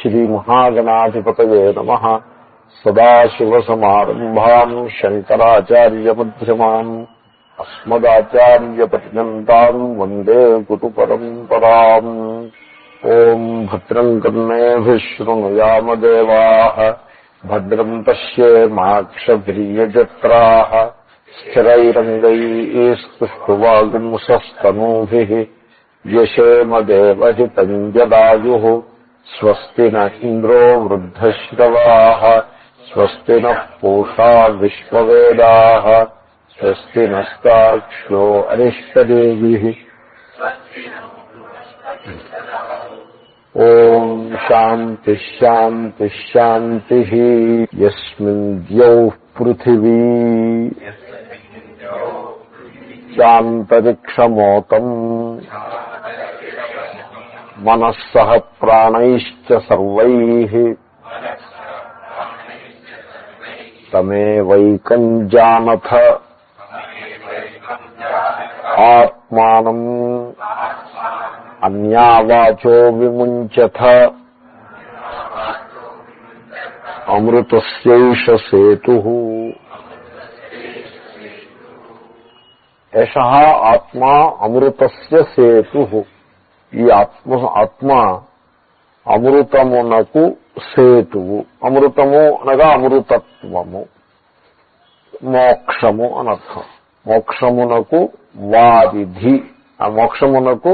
శ్రీమహాగణాధిపతయే నమః. సదాశివసమారంభాన్ శంకరాచార్యమధ్యమాన్ అస్మదాచార్యపర్యంతాన్ వందే గురుపరంపరాం. ఓం భద్రం కర్ణేభిః శృణుయామదేవాః భద్రం పశ్యేమాక్షభిర్యజత్రాః స్థిరైరంగైః యశేమదేవహితం జదాయుః. స్వస్తి న ఇంద్రో వృద్ధశ్రవాః స్వస్తి నః పూషా విశ్వవేదాః స్వస్తి నస్తాక్ష్యో అరిష్టదేవీః. ఓం శాంతి శాంతి శాంతి. యస్మిన్ ద్యౌః పృథివీ చాంతరిక్షమోతం మనఃసః ప్రాణైశ్చ సర్వైః తమేవైకం జానథ ఆత్మానం అన్యావాచో విముంచథ అమృతస్యైష సేతుః. ఏషః ఆత్మా అమృతస్య సేతుః. ఈ ఆత్మ అమృతమునకు సేతువు. అమృతము అనగా అమృతత్వము, మోక్షము అనర్థం. మోక్షమునకు వారిధి, ఆ మోక్షమునకు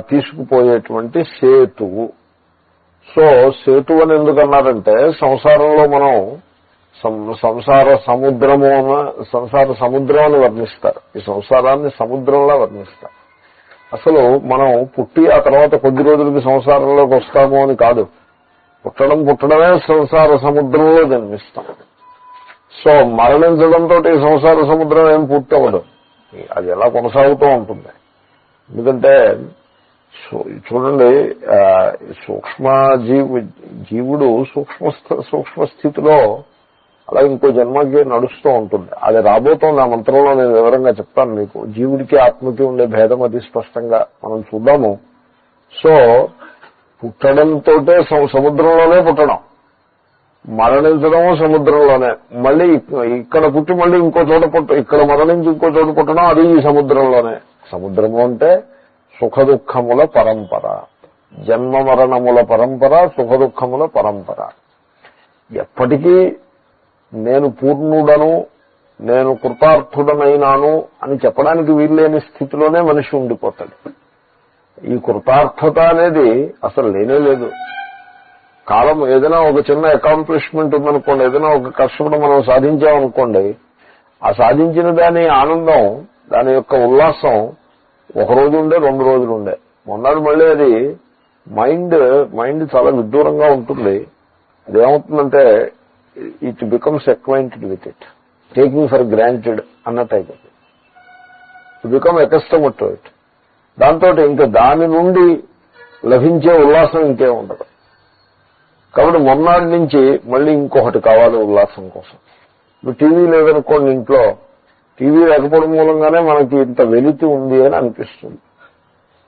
తీసుకుపోయేటువంటి సేతువు. సో సేతువు అని ఎందుకన్నారంటే, సంసారంలో మనం సంసార సముద్రం అని వర్ణిస్తారు. ఈ సంసారాన్ని సముద్రంలా వర్ణిస్తారు. అసలు మనం పుట్టి ఆ తర్వాత కొద్ది రోజులకి సంసారంలోకి వస్తాము అని కాదు. పుట్టడమే సంసార సముద్రంలో జన్మిస్తాం. సో మరణించడంతో ఈ సంసార సముద్రం ఏం పూర్తవదు, అది ఎలా కొనసాగుతూ ఉంటుంది. ఎందుకంటే చూడండి, జీవుడు సూక్ష్మ స్థితిలో అలా ఇంకో జన్మకి నడుస్తూ ఉంటుంది. అది రాబోతోంది. ఆ మంత్రంలో నేను వివరంగా చెప్తాను మీకు. జీవుడికి ఆత్మకి ఉండే భేదం అది స్పష్టంగా మనం చూద్దాము. సో పుట్టడంతో సముద్రంలోనే పుట్టడం, మరణించడము సముద్రంలోనే, మళ్ళీ ఇక్కడ పుట్టి మళ్ళీ ఇంకో చోట ఇక్కడ మరణించి ఇంకో చోట పుట్టడం, అది ఈ సముద్రంలోనే. సముద్రము అంటే సుఖదుఖముల పరంపర, జన్మ మరణముల పరంపర, సుఖదుఖముల పరంపర. ఎప్పటికీ నేను పూర్ణుడను, నేను కృతార్థుడనైనాను అని చెప్పడానికి వీల్లేని స్థితిలోనే మనిషి ఉండిపోతాడు. ఈ కృతార్థత అనేది అసలు లేనే లేదు. కాలం ఏదైనా ఒక చిన్న అకాంప్లిష్మెంట్ ఉందనుకోండి, ఏదైనా ఒక కష్టపడి మనం సాధించామనుకోండి, ఆ సాధించిన దాని ఆనందం, దాని యొక్క ఉల్లాసం ఒక రోజు ఉండే, 2 రోజులు ఉండే, మొన్నటి మళ్ళీ అది మైండ్ చాలా విదూరంగా ఉంటుంది. అదేమవుతుందంటే it becomes acquainted with it, taking for granted అన్నట్టు అయిపోతుంది. It become accustomed to it. దాంతో ఇంకా దాని నుండి లభించే ఉల్లాసం ఇంకే ఉండదు. కాబట్టి మొన్నటి నుంచి మళ్ళీ ఇంకొకటి కావాలి ఉల్లాసం కోసం. ఇప్పుడు టీవీ లేదనుకోండి, ఇంట్లో టీవీ లేకపోవడం మూలంగానే మనకి ఇంత వెలితి ఉంది అని అనిపిస్తుంది.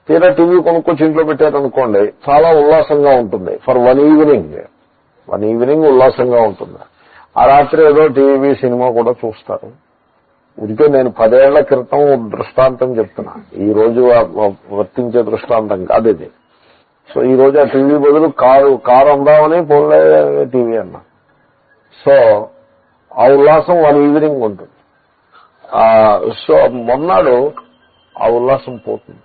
తీరా టీవీ కొనుక్కొచ్చి ఇంట్లో పెట్టారనుకోండి, చాలా ఉల్లాసంగా ఉంటుంది. ఫర్ వన్ ఈవినింగ్ ఉల్లాసంగా ఉంటుంది. ఆ రాత్రి ఏదో టీవీ సినిమా కూడా చూస్తారు. ఇంకే నేను 10 ఏళ్ల క్రితం దృష్టాంతం చెప్తున్నా, ఈ రోజు వర్తించే దృష్టాంతం కాదు ఇది. సో ఈ రోజు ఆ టీవీ బదులు కారు అందామని పోలే టీవీ అన్నా. సో ఆ ఉల్లాసం వన్ ఈవినింగ్ ఉంటుంది. సో మొన్నాడు ఆ ఉల్లాసం పోతుంది.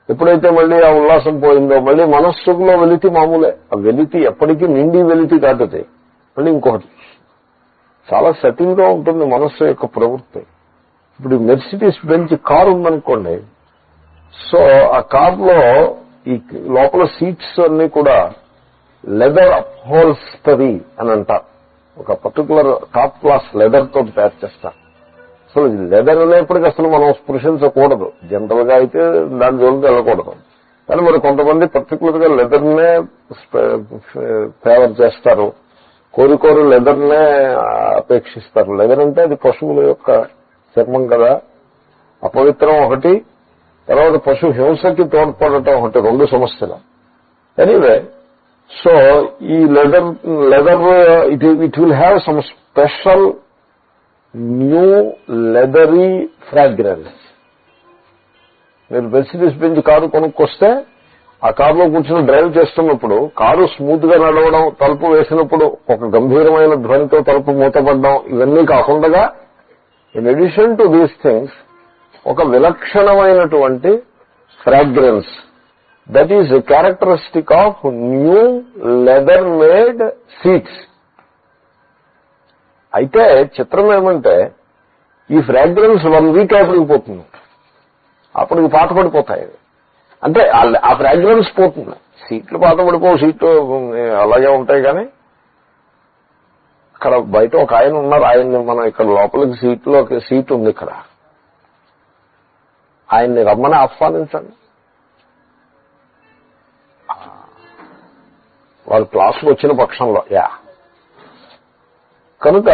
ఎప్పుడైతే మళ్ళీ ఆ ఉల్లాసం పోయిందో మళ్ళీ మనస్సులో వెలితి మామూలే. ఆ వెలితి ఎప్పటికీ నిండి వెలితి కాదు, మళ్ళీ ఇంకొకటి. చాలా సెటిల్గా ఉంటుంది మనస్సు యొక్క ప్రవృత్తి. ఇప్పుడు మెర్సిడీస్ బెంచ్ కారు ఉందనుకోండి, సో ఆ కారులో ఈ లోపల సీట్స్ అన్ని కూడా లెదర్ అప్హోల్స్టరీ అని అంటారు. ఒక పర్టికులర్ టాప్ క్లాస్ లెదర్ తోటి తయారు చేస్తారు. అసలు లెదర్ అనేప్పటికీ అసలు మనం స్పృశించకూడదు. జనరల్ గా అయితే దాని జోలికి వెళ్ళకూడదు. కానీ మరి కొంతమంది పర్టికులర్ గా లెదర్నే ఫేవర్ చేస్తారు. కోరి లెదర్నే అపేక్షిస్తారు. లెదర్ అంటే అది పశువుల యొక్క చర్మం కదా, అపవిత్రం ఒకటి, తర్వాత పశు హింసకి తోడ్పడటం ఒకటి, 2 సమస్యలు. ఎనీవే సో ఈ leather it will have some special new leathery fragrance. మీరు మెర్సిడీస్ బెంజ్ కారు కొనుక్కొస్తే ఆ కారులో కూర్చొని డ్రైవ్ చేస్తున్నప్పుడు కారు స్మూత్ గా నడవడం, తలుపు వేసినప్పుడు ఒక గంభీరమైన ధ్వనితో తలుపు మూతపడడం, ఇవన్నీ కాకుండా in addition to these things ఒక విలక్షణమైనటువంటి fragrance that is characteristic of new leather made seats. అయితే చిత్రం ఏమంటే ఈ ఫ్రాగ్రెన్స్ 1 వీక్ అయిపోతుంది, అప్పటికి పాత పడిపోతాయి. అంటే ఆ ఫ్రాగ్రెన్స్ పోతుంది. సీట్లు పాత పడిపోవు, సీట్లు అలాగే ఉంటాయి. కానీ అక్కడ బయట ఒక ఆయన ఉన్నారు, ఆయన్ని మనం ఇక్కడ లోపలికి సీట్లో ఒక సీట్ ఉంది, ఇక్కడ ఆయన్ని రమ్మని ఆహ్వానించండి. వాళ్ళు క్లాసుకు వచ్చిన పక్షంలో కనుక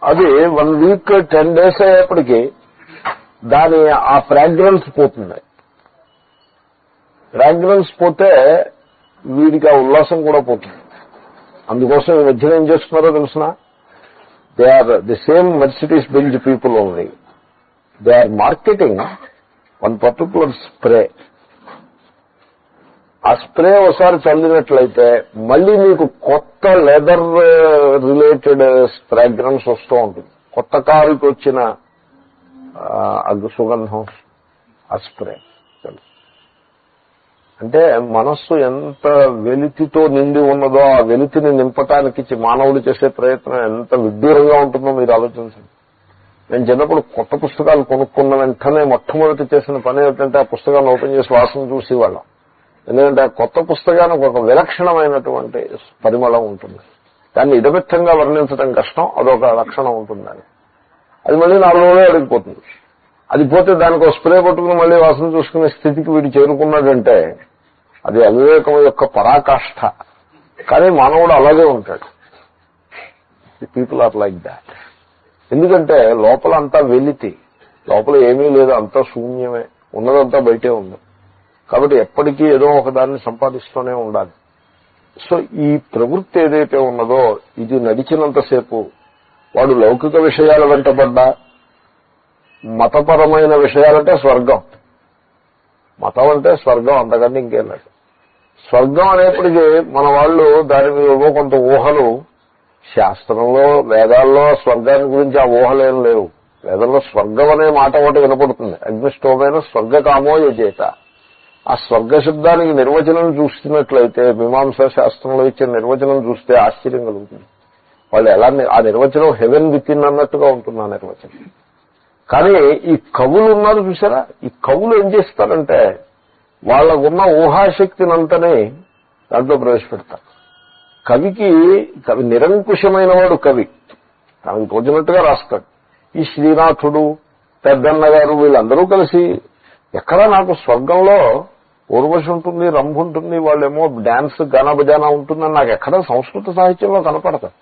అది 1 వీక్ 10 days అయ్యేప్పటికీ దాని ఆ ఫ్రాగ్రెన్స్ పోతుంది. ఫ్రాగ్రెన్స్ పోతే వీడికి ఆ ఉల్లాసం కూడా పోతుంది. అందుకోసం ఈ మధ్యన ఏం చేస్తున్నారో తెలుసిన, they are the same Mercedes Benz people only, they are marketing 1 particular spray. ఆ స్ప్రే ఒకసారి చల్లినట్లయితే మళ్ళీ మీకు కొత్త లెదర్ రిలేటెడ్ ఫ్రాగ్రెన్స్ వస్తూ ఉంటుంది. కొత్త కారుకి వచ్చిన సుగంధం ఆ స్ప్రే. అంటే మనస్సు ఎంత వెలితితో నిండి ఉన్నదో ఆ వెలితిని నింపటానికి మానవుడు చేసే ప్రయత్నం ఎంత విడ్డూరంగా ఉంటుందో మీరు ఆలోచించండి. నేను చిన్నప్పుడు కొత్త పుస్తకాలు కొనుక్కున్న వెంటనే మొట్టమొదటి చేసిన పని ఏమిటంటే ఆ పుస్తకాన్ని ఓపెన్ చేసి వాసన చూసేవాళ్ళం. ఎందుకంటే ఆ కొత్త పుస్తకానికి ఒక విలక్షణమైనటువంటి పరిమళం ఉంటుంది. దాన్ని ఇదమిత్తంగా వర్ణించడం కష్టం, అదొక లక్షణం ఉంటుంది. అది మళ్ళీ 4 రోజులే అడిగిపోతుంది. అది పోతే దానికి ఒక స్ప్రే పట్టుకుని మళ్ళీ వాసన చూసుకునే స్థితికి వీడు చేరుకున్నాడంటే అది అవివేకం యొక్క పరాకాష్ఠ. కానీ మానవుడు అలాగే ఉంటాడు. People are like that. ఎందుకంటే లోపల అంతా వెలితి, లోపల ఏమీ లేదు, అంతా శూన్యమే, ఉన్నదంతా బయటే ఉంది. కాబట్టి ఎప్పటికీ ఏదో ఒకదాన్ని సంపాదిస్తూనే ఉండాలి. సో ఈ ప్రవృత్తి ఏదైతే ఉన్నదో ఇది నడిచినంతసేపు వాడు లౌకిక విషయాల వెంటబడ్డా, మతపరమైన విషయాలంటే స్వర్గం, మతం అంటే స్వర్గం, అంతకంటే ఇంకేం లేదు. స్వర్గం అనేప్పటికీ మన వాళ్ళు దాని మీద ఏవో కొంత ఊహలు, శాస్త్రంలో వేదాల్లో స్వర్గాన్ని గురించి ఆ ఊహలేం లేవు. వేదంలో స్వర్గం అనే మాట ఒకటి వినపడుతుంది, అగ్నిష్టోమైన స్వర్గకామో యజేత. ఆ స్వర్గ శబ్దానికి నిర్వచనం చూస్తున్నట్లయితే మీమాంసా శాస్త్రంలో ఇచ్చిన నిర్వచనం చూస్తే ఆశ్చర్యం కలుగుతుంది. వాళ్ళు ఎలా ఆ నిర్వచనం హెవెన్ విత్ ఇన్ అన్నట్టుగా ఉంటుంది ఆ నిర్వచనం. కానీ ఈ కవులు ఉన్నారు చూసారా, ఈ కవులు ఏం చేస్తారంటే వాళ్ళకున్న ఊహాశక్తినంతనే దాంట్లో ప్రవేశపెడతారు. కవి నిరంకుశమైన వాడు కవి, తనకు తోచినట్టుగా రాస్తాడు. ఈ శ్రీనాథుడు, పెద్దన్న గారు వీళ్ళందరూ కలిసి ఎక్కడా నాకు స్వర్గంలో ఊర్వశి ఉంటుంది, రంభు ఉంటుంది, వాళ్ళేమో డాన్స్ గానా బజానా ఉంటుందని నాకు ఎక్కడా సంస్కృత సాహిత్యంలో కనపడతారు,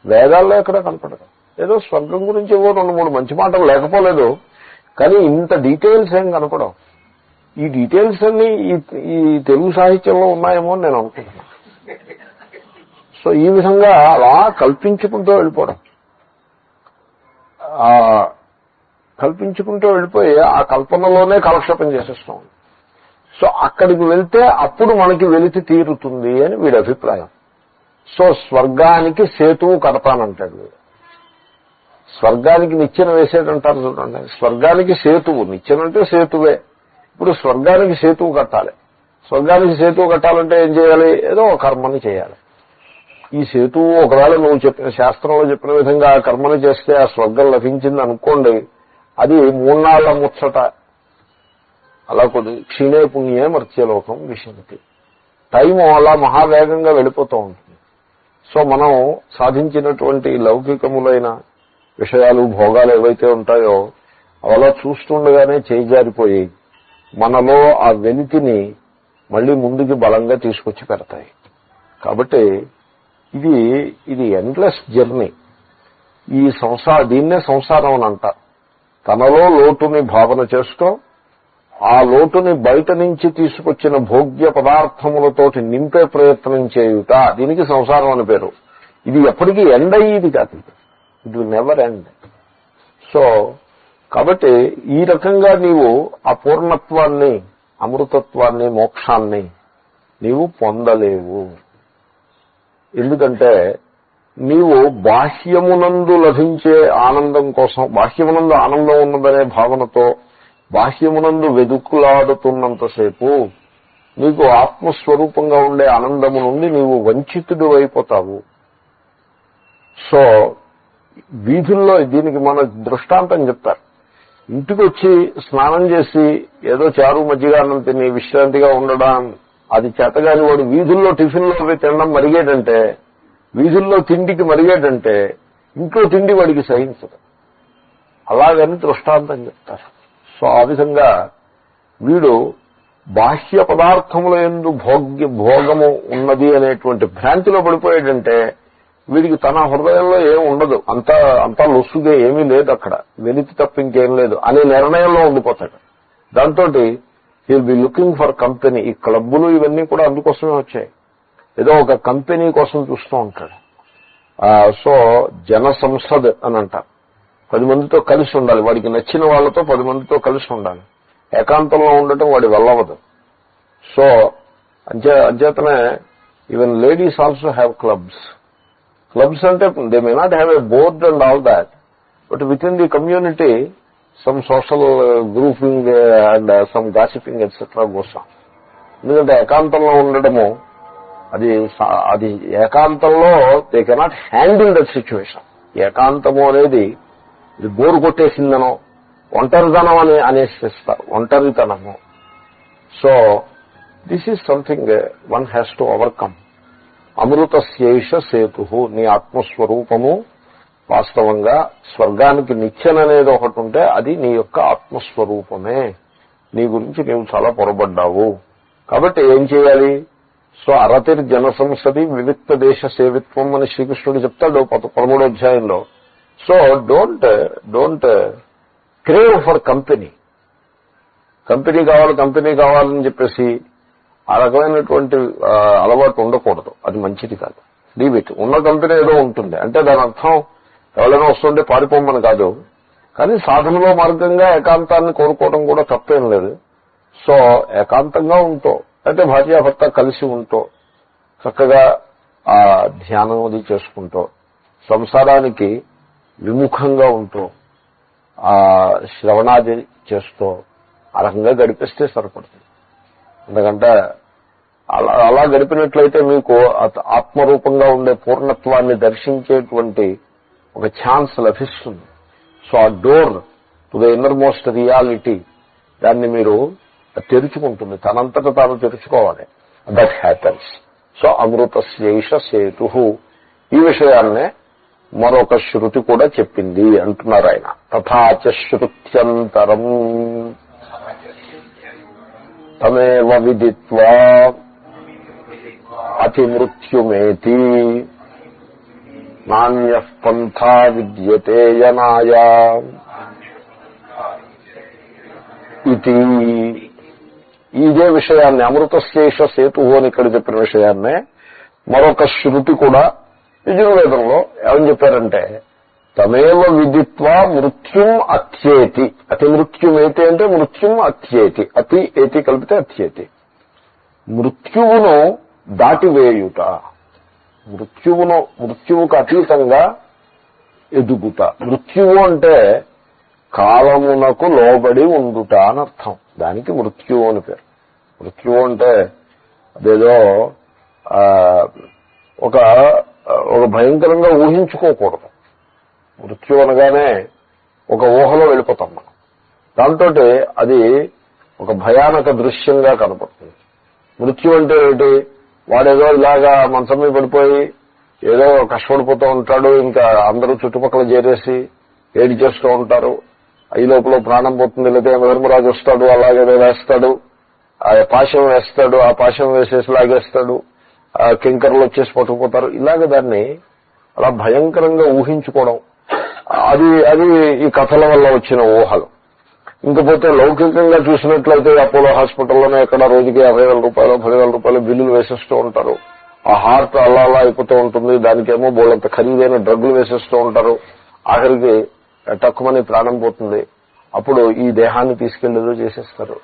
వేదాల్లో ఎక్కడా కనపడదు. ఏదో స్వర్గం గురించి ఏవో 2-3 మంచి మాటలు లేకపోలేదు, కానీ ఇంత డీటెయిల్స్ ఏం కనపడవు. ఈ డీటెయిల్స్ అన్ని ఈ తెలుగు సాహిత్యంలో ఉన్నాయేమో అని నేను అనుకుంటున్నాను. సో ఈ విధంగా అలా కల్పించుకుంటూ వెళ్ళిపోవడం, కల్పించుకుంటూ వెళ్ళిపోయి ఆ కల్పనలోనే కాలక్షేపం చేసేస్తాం. సో అక్కడికి వెళ్తే అప్పుడు మనకి వెలితి తీరుతుంది అని వీడి అభిప్రాయం. సో స్వర్గానికి సేతువు కడతానంటాడు వీడు. స్వర్గానికి నిచ్చెన వేసేటంటారు చూడండి, స్వర్గానికి సేతువు, నిచ్చెన అంటే సేతువే. ఇప్పుడు స్వర్గానికి సేతువు కట్టాలి. స్వర్గానికి సేతువు కట్టాలంటే ఏం చేయాలి? ఏదో ఒక కర్మని చేయాలి. ఈ సేతువు ఒకవేళ నువ్వు చెప్పిన శాస్త్రంలో చెప్పిన విధంగా ఆ కర్మని చేస్తే ఆ స్వర్గం లభించింది అనుకోండి, అది 3 నాళ్ల ముచ్చట. అలా కొద్ది క్షీణే పుణ్యే మర్త్యలోకం విశంతి. టైము అలా మహావేగంగా వెళ్ళిపోతూ ఉంటుంది. సో మనం సాధించినటువంటి లౌకికములైన విషయాలు, భోగాలు ఏవైతే ఉంటాయో అలా చూస్తుండగానే చేజారిపోయి మనలో ఆ వెలితిని మళ్లీ ముందుకి బలంగా తీసుకొచ్చి పెడతాయి. కాబట్టి ఇది ఎండ్లెస్ జర్నీ. ఈ దీన్నే సంసారం అని అంటారు. తనలో లోటుని భావన చేస్తూ ఆ లోటుని బయట నుంచి తీసుకొచ్చిన భోగ్య పదార్థములతోటి నింపే ప్రయత్నం చేయుట, దీనికి సంసారం అని పేరు. ఇది ఎప్పటికీ ఎండ్ అయ్యేది కాదు, it will never end. So కాబట్టి ఈ రకంగా నీవు ఆ పూర్ణత్వాన్ని, అమృతత్వాన్ని, మోక్షాన్ని నీవు పొందలేవు. ఎందుకంటే నీవు బాహ్యమునందు లభించే ఆనందం కోసం, బాహ్యమునందు ఆనందం ఉన్నదనే భావనతో బాహ్యమునందు వెదుకులాడుతున్నంతసేపు నీకు ఆత్మస్వరూపంగా ఉండే ఆనందము నుండి నీవు వంచితుడు అయిపోతావు. సో వీధుల్లో దీనికి మన దృష్టాంతం చెప్తారు. ఇంటికి వచ్చి స్నానం చేసి ఏదో చారు మజ్జిగాన్నం తిని విశ్రాంతిగా ఉండడం అది చేతగాని వాడు వీధుల్లో టిఫిన్లో అవి తినడం మరిగేటంటే, వీధుల్లో తిండికి మరిగేటంటే ఇంట్లో తిండి వాడికి సహించదు. అలాగని దృష్టాంతం చెప్తారు. సో ఆ విధంగా వీడు బాహ్య పదార్థముల యందు భోగము ఉన్నది అనేటువంటి భ్రాంతిలో పడిపోయాడంటే వీడికి తన హృదయంలో ఏం ఉండదు, అంతా లొస్సుగా ఏమీ లేదు, అక్కడ వెలితి తప్ప ఇంకేం లేదు అనే నిర్ణయంలో ఉండిపోతాడు. దాంతో he'll be looking for company. ఈ క్లబ్బులు ఇవన్నీ కూడా అందుకోసమే వచ్చాయి, ఏదో ఒక కంపెనీ కోసం చూస్తూ ఉంటాడు. సో జన సంసద్ అని అంటారు. 10 మందితో కలిసి ఉండాలి, వాడికి నచ్చిన వాళ్ళతో 10 మందితో కలిసి ఉండాలి. ఏకాంతంలో ఉండటం వాడి వల్లవదు. సో అంచేతనే even ladies also have clubs. Clubs అంటే they may not have a board and all that, but with in the community some social grouping and some gossiping etcetera కోసం. ఎందుకంటే ఏకాంతంలో ఉండడము అది ఏకాంతంలో they cannot handle that situation. ఏకాంతము అనేది ఇది బోరు కొట్టేసిందనో ఒంటరితనం అని అనేసిస్తారు, ఒంటరితనము. So this is something one has to overcome. అమృతస్యేష సేతు, నీ ఆత్మస్వరూపము వాస్తవంగా స్వర్గానికి నిచ్చెననేది ఒకటి ఉంటే అది నీ యొక్క ఆత్మస్వరూపమే. నీ గురించి నీవు చాలా పొరబడ్డావు. కాబట్టి ఏం చేయాలి? సో అరతిర్ జనసంసది వివిక్త దేశ సేవిత్వం అని శ్రీకృష్ణుడు చెప్తాడు 13వ అధ్యాయంలో. So don't crave for company కావాలని చెప్పేసి ఆ రకమైనటువంటి అలవాటు ఉండకూడదు. అది మంచిది కాదు. Leave it. ఉన్న కంపెనీ ఏదో ఉంటుంది అంటే దాని అర్థం ఎవరైనా వస్తుంటే పారిపోమని కాదు. కానీ సాధనలో మార్గంగా ఏకాంతాన్ని కోరుకోవడం కూడా తప్పేం లేదు. సో ఏకాంతంగా ఉంటూ అంటే భార్యాభర్త కలిసి ఉంటూ చక్కగా ఆ ధ్యానం అది చేసుకుంటూ సంసారానికి విముఖంగా ఉంటూ ఆ శ్రవణాది చేస్తూ ఆ రకంగా గడిపిస్తే సరిపడుతుంది. ఎందుకంటే అలా గడిపినట్లయితే మీకు ఆత్మరూపంగా ఉండే పూర్ణత్వాన్ని దర్శించేటువంటి ఒక ఛాన్స్ లభిస్తుంది. సో ఆ door to the innermost reality దాన్ని మీరు తెరుచుకుంటుంది, తనంతట తాను తెరుచుకోవాలి. That happens. సో అమృతస్యేష సేతు, ఈ విషయాన్నే మరొక శృతి కూడా చెప్పింది అంటున్నారు ఆయన. తథాచ శృత్యంతరం తమేవ విదిత్వా అతిమృత్యుమేతి నాన్యః పంథా విద్యతే యనాయ ఇది. ఇదే విషయాన్ని అమృతశేష సేతు అని ఇక్కడ చెప్పిన విషయాన్నే మరొక శృతి కూడా యజుర్వేదంలో ఏమని చెప్పారంటే తమేవ విదిత్వా మృత్యుం అత్యేతి. అతి మృత్యుమేతి అంటే మృత్యుం అత్యేతి, అతి ఏతి కలిపితే అత్యేతి. మృత్యువును దాటివేయుట, మృత్యువుకు అతీతంగా ఎదుగుట. మృత్యువు అంటే కాలమునకు లోబడి ఉండుట అని అర్థం. దానికి మృత్యువు అని పేరు. మృత్యువు అంటే అదేదో ఒక భయంకరంగా ఊహించుకోకూడదు. మృత్యు అనగానే ఒక ఊహలో వెళ్ళిపోతాం మనం. దాంతో అది ఒక భయానక దృశ్యంగా కనపడుతుంది. మృత్యు అంటే ఏంటి? వాడేదో ఇలాగా మంచం మీద పడిపోయి ఏదో కష్టపడిపోతూ ఉంటాడు, ఇంకా అందరూ చుట్టుపక్కల చేరేసి ఏడి చేస్తూ ఉంటారు. ఈ లోపల ప్రాణం పోతుంది, లేదా ధర్మరాజు వస్తాడు అలాగే వేస్తాడు, ఆ పాశం వేస్తాడు, ఆ పాశం వేసేసి లాగేస్తాడు, ఆ కింకర్లు వచ్చేసి పట్టుకుపోతారు. ఇలాగ దాన్ని అలా భయంకరంగా ఊహించుకోవడం, అది ఈ కథల వల్ల వచ్చిన ఊహలు. ఇంకపోతే లౌకికంగా చూసినట్లయితే అపోలో హాస్పిటల్లోనే ఎక్కడ రోజుకి 50,000 రూపాయలు 10,000 రూపాయలు బిల్లులు వేసేస్తూ ఉంటారు. ఆ హార్ట్ అలా అలా అయిపోతూ ఉంటుంది, దానికేమో బోళ్ళంత ఖరీదైన డ్రగ్గులు వేసేస్తూ ఉంటారు. ఆఖరికి తక్కువని ప్రాణం పోతుంది. అప్పుడు ఈ దేహాన్ని తీసుకెళ్లేదో చేసేస్తారు.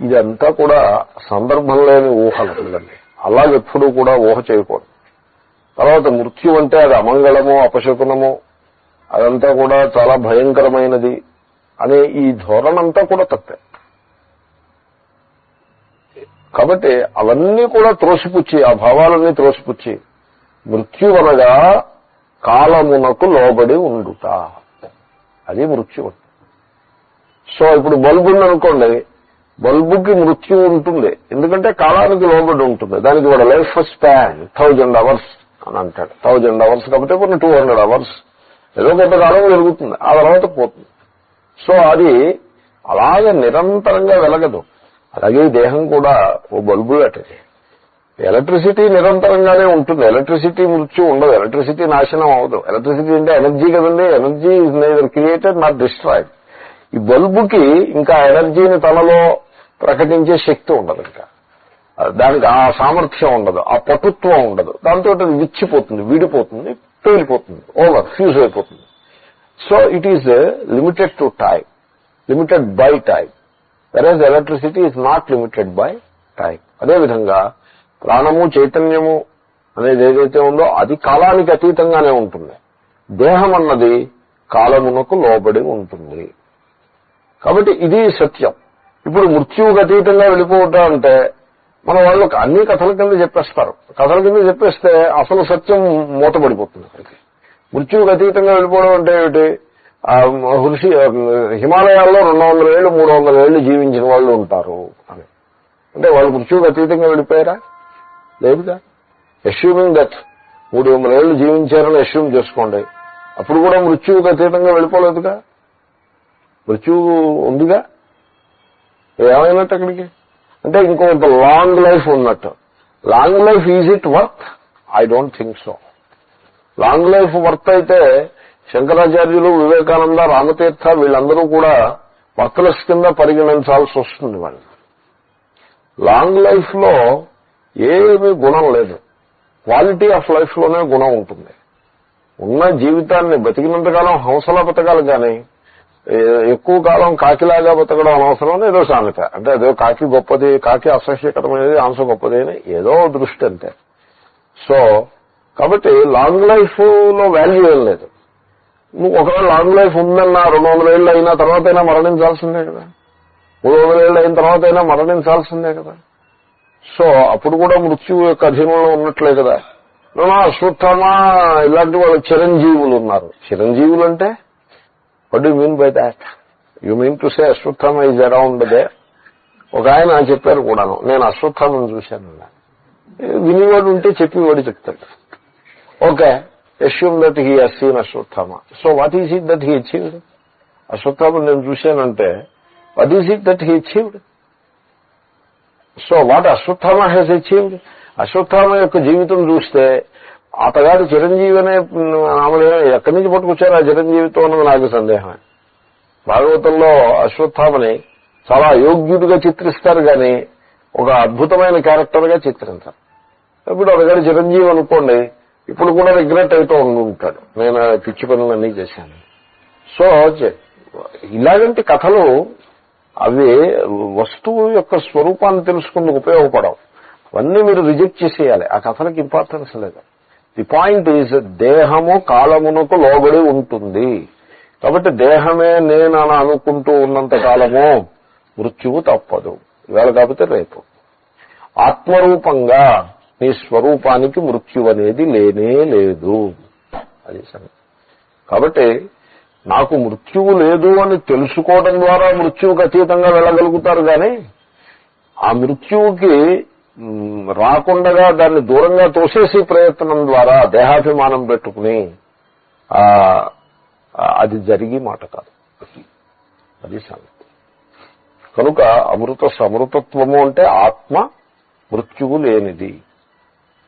ఇదంతా కూడా సందర్భం లేని ఊహలు పిల్లల్ని. అలాగెప్పుడూ కూడా ఊహ చేయకూడదు. తర్వాత మృత్యు అంటే అది అమంగళము అపశకునము, అదంతా కూడా చాలా భయంకరమైనది అనే ఈ ధోరణంతా కూడా తప్పే. కాబట్టి అవన్నీ కూడా త్రోసిపుచ్చి, ఆ భావాలన్నీ త్రోసిపుచ్చి మృత్యు అనగా కాలమునకు లోబడి ఉండుట, అది మృత్యు. సో ఇప్పుడు బల్బు ఉందనుకోండి, బల్బుకి మృత్యు ఉంటుంది, ఎందుకంటే కాలానికి లోబడి ఉంటుంది. దానికి కూడా లైఫ్ స్పాన్ 1000 hours అని అంటాడు. 1000 hours కాబట్టి కొన్ని 200 hours ఏదో కొంతకాలం వెలుగుతుంది, ఆ తర్వాత పోతుంది. సో అది అలాగే నిరంతరంగా వెలగదు. అలాగే దేహం కూడా ఓ బల్బు లాంటిది. ఎలక్ట్రిసిటీ నిరంతరంగానే ఉంటుంది, ఎలక్ట్రిసిటీ మృత్యు ఉండదు, ఎలక్ట్రిసిటీ నాశనం అవ్వదు. ఎలక్ట్రిసిటీ అంటే ఎనర్జీ కదండి, energy is neither created not destroyed. ఈ బల్బుకి ఇంకా ఎనర్జీని తనలో ప్రకటించే శక్తి ఉండదు, ఇంకా దానికి ఆ సామర్థ్యం ఉండదు, ఆ పటుత్వం ఉండదు. దాంతో అది విచ్చిపోతుంది, వీడిపోతుంది, పేలిపోతుంది, ఓవర్ ఫ్యూజ్ అయిపోతుంది. So it is limited to time, limited by time. Versus electricity is not limited by time. అదేవిధంగా ప్రాణము చైతన్యము అనేది ఏదైతే ఉందో అది కాలానికి అతీతంగానే ఉంటుంది. దేహం అన్నది కాలమునకు లోబడి ఉంటుంది. కాబట్టి ఇది సత్యం. ఇప్పుడు మృత్యువుకు అతీతంగా వెళ్ళిపోవటం అంటే మన వాళ్ళకి అన్ని కథల కింద చెప్పేస్తారు. కథల కింద చెప్పేస్తే అసలు సత్యం మూతపడిపోతుంది. మృత్యువుకు అతీతంగా వెళ్ళిపోవడం అంటే ఏమిటి? హిమాలయాల్లో 200 ఏళ్ళు 300 ఏళ్ళు జీవించిన వాళ్ళు ఉంటారు అని అంటే వాళ్ళు మృత్యువుకు అతీతంగా వెళ్ళిపోయారా? లేదుగా. అస్యూమింగ్ దట్ 300 ఏళ్ళు జీవించారని అస్యూమ్ చేసుకోండి, అప్పుడు కూడా మృత్యువుకు అతీతంగా వెళ్ళిపోలేదుగా, మృత్యువు ఉందిగా. ఏమైనట్టు అక్కడికి అంటే ఇంకొంత లాంగ్ లైఫ్ ఉన్నట్టు. Long life is it worth? I don't think so. Long life worth అయితే శంకరాచార్యులు, వివేకానంద, రామతీర్థ వీళ్ళందరూ కూడా వర్త్లెస్ కింద పరిగణించాల్సి వస్తుంది. వాళ్ళు లాంగ్ లైఫ్ లో ఏమీ గుణం లేదు, క్వాలిటీ ఆఫ్ లైఫ్ లోనే గుణం ఉంటుంది. ఉన్న జీవితాన్ని బతికినంతకాలం హంసలా బతకాలి కానీ ఎక్కువ కాలం కాకిలాగా బతకడం అనవసరం ఏదో సామెత. అంటే అదో కాకి గొప్పది, కాకి అసహ్యకరమైనది, హంస గొప్పది అని ఏదో దృష్టి అంతే. సో కాబట్టి లాంగ్ లైఫ్ లో వాల్యూ ఏం లేదు. నువ్వు ఒకవేళ లాంగ్ లైఫ్ ఉందన్నా 200 ఏళ్ళు అయినా తర్వాత అయినా మరణించాల్సిందే కదా, 300 ఏళ్ళు అయిన తర్వాత అయినా మరణించాల్సిందే కదా. సో అప్పుడు కూడా మృత్యువు యొక్క అధీనంలో ఉన్నట్లే కదా. అశ్వత్థామ ఇలాంటి వాళ్ళు చిరంజీవులు ఉన్నారు. చిరంజీవులు అంటే what do mean by that? You mean to say Ashwatthama is around they? ఒక ఆయన చెప్పారు కూడాను, నేను అశ్వత్థామను చూశాను. వినివాడు ఉంటే చెప్పేవాడు చెప్తాడు. Okay, assume that he has seen Ashwatthama. So what is it that he achieved? Ashwatthama నేను చూశానంటే what is it that he achieved? So what Ashwatthama has achieved? Ashwatthama యొక్క జీవితం చూస్తే అతగాడు చిరంజీవి అనే ఎక్కడి నుంచి పట్టుకొచ్చారు ఆ చిరంజీవితో అన్నది నాకు సందేహమే. భాగవతంలో అశ్వత్థామని చాలా అయోగ్యుడిగా చిత్రిస్తారు కానీ ఒక అద్భుతమైన క్యారెక్టర్గా చిత్రించారు. ఇప్పుడు అతగాడు చిరంజీవి అనుకోండి, ఇప్పుడు కూడా రిగ్రెట్ అవుతూ ఉంటాడు, నేను పిచ్చి పనులన్నీ చేశాను. సో ఇలాంటి కథలు అవి వస్తువు యొక్క స్వరూపాన్ని తెలుసుకుందుకు ఉపయోగపడవు. అవన్నీ మీరు రిజెక్ట్ చేసేయాలి, ఆ కథలకు ఇంపార్టెన్స్ లేదు. ది పాయింట్ ఈజ్ దేహము కాలమునకు లోబడి ఉంటుంది. కాబట్టి దేహమే నేను అని అనుకుంటూ ఉన్నంత కాలము మృత్యువు తప్పదు, ఇవాళ కాకపోతే రేపు. ఆత్మరూపంగా నీ స్వరూపానికి మృత్యు అనేది లేనే లేదు, అది సంగతి. కాబట్టి నాకు మృత్యువు లేదు అని తెలుసుకోవడం ద్వారా మృత్యువుకి అతీతంగా వెళ్ళగలుగుతారు కానీ ఆ మృత్యువుకి రాకుండా దాన్ని దూరంగా తోసేసి ప్రయత్నం ద్వారా దేహాభిమానం పెట్టుకుని అది జరిగి మాట కాదు, అది సంగతి. కనుక అమృతత్వము అంటే ఆత్మ మృత్యువు లేనిది.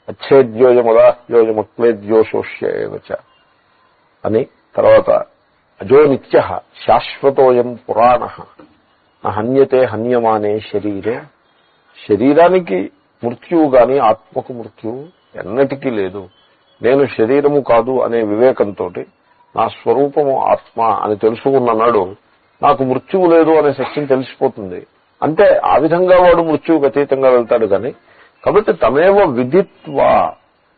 అచ్ఛేద్యోజముదాహ్యోజముత్మేద్యోషోష్యేవచ అని తర్వాత అజో నిత్య శాశ్వతోయం పురాణ హన్యతే హన్యమానే శరీరే. శరీరానికి మృత్యువు గాని ఆత్మకు మృత్యువు ఎన్నటికీ లేదు. నేను శరీరము కాదు అనే వివేకంతో నా స్వరూపము ఆత్మ అని తెలుసుకున్నాడు. నాకు మృత్యువు లేదు అనే సత్యం తెలిసిపోతుంది. అంటే ఆ విధంగా వాడు మృత్యువుకు అతీతంగా వెళ్తాడు. కానీ కాబట్టి తమేవ విదిత్వా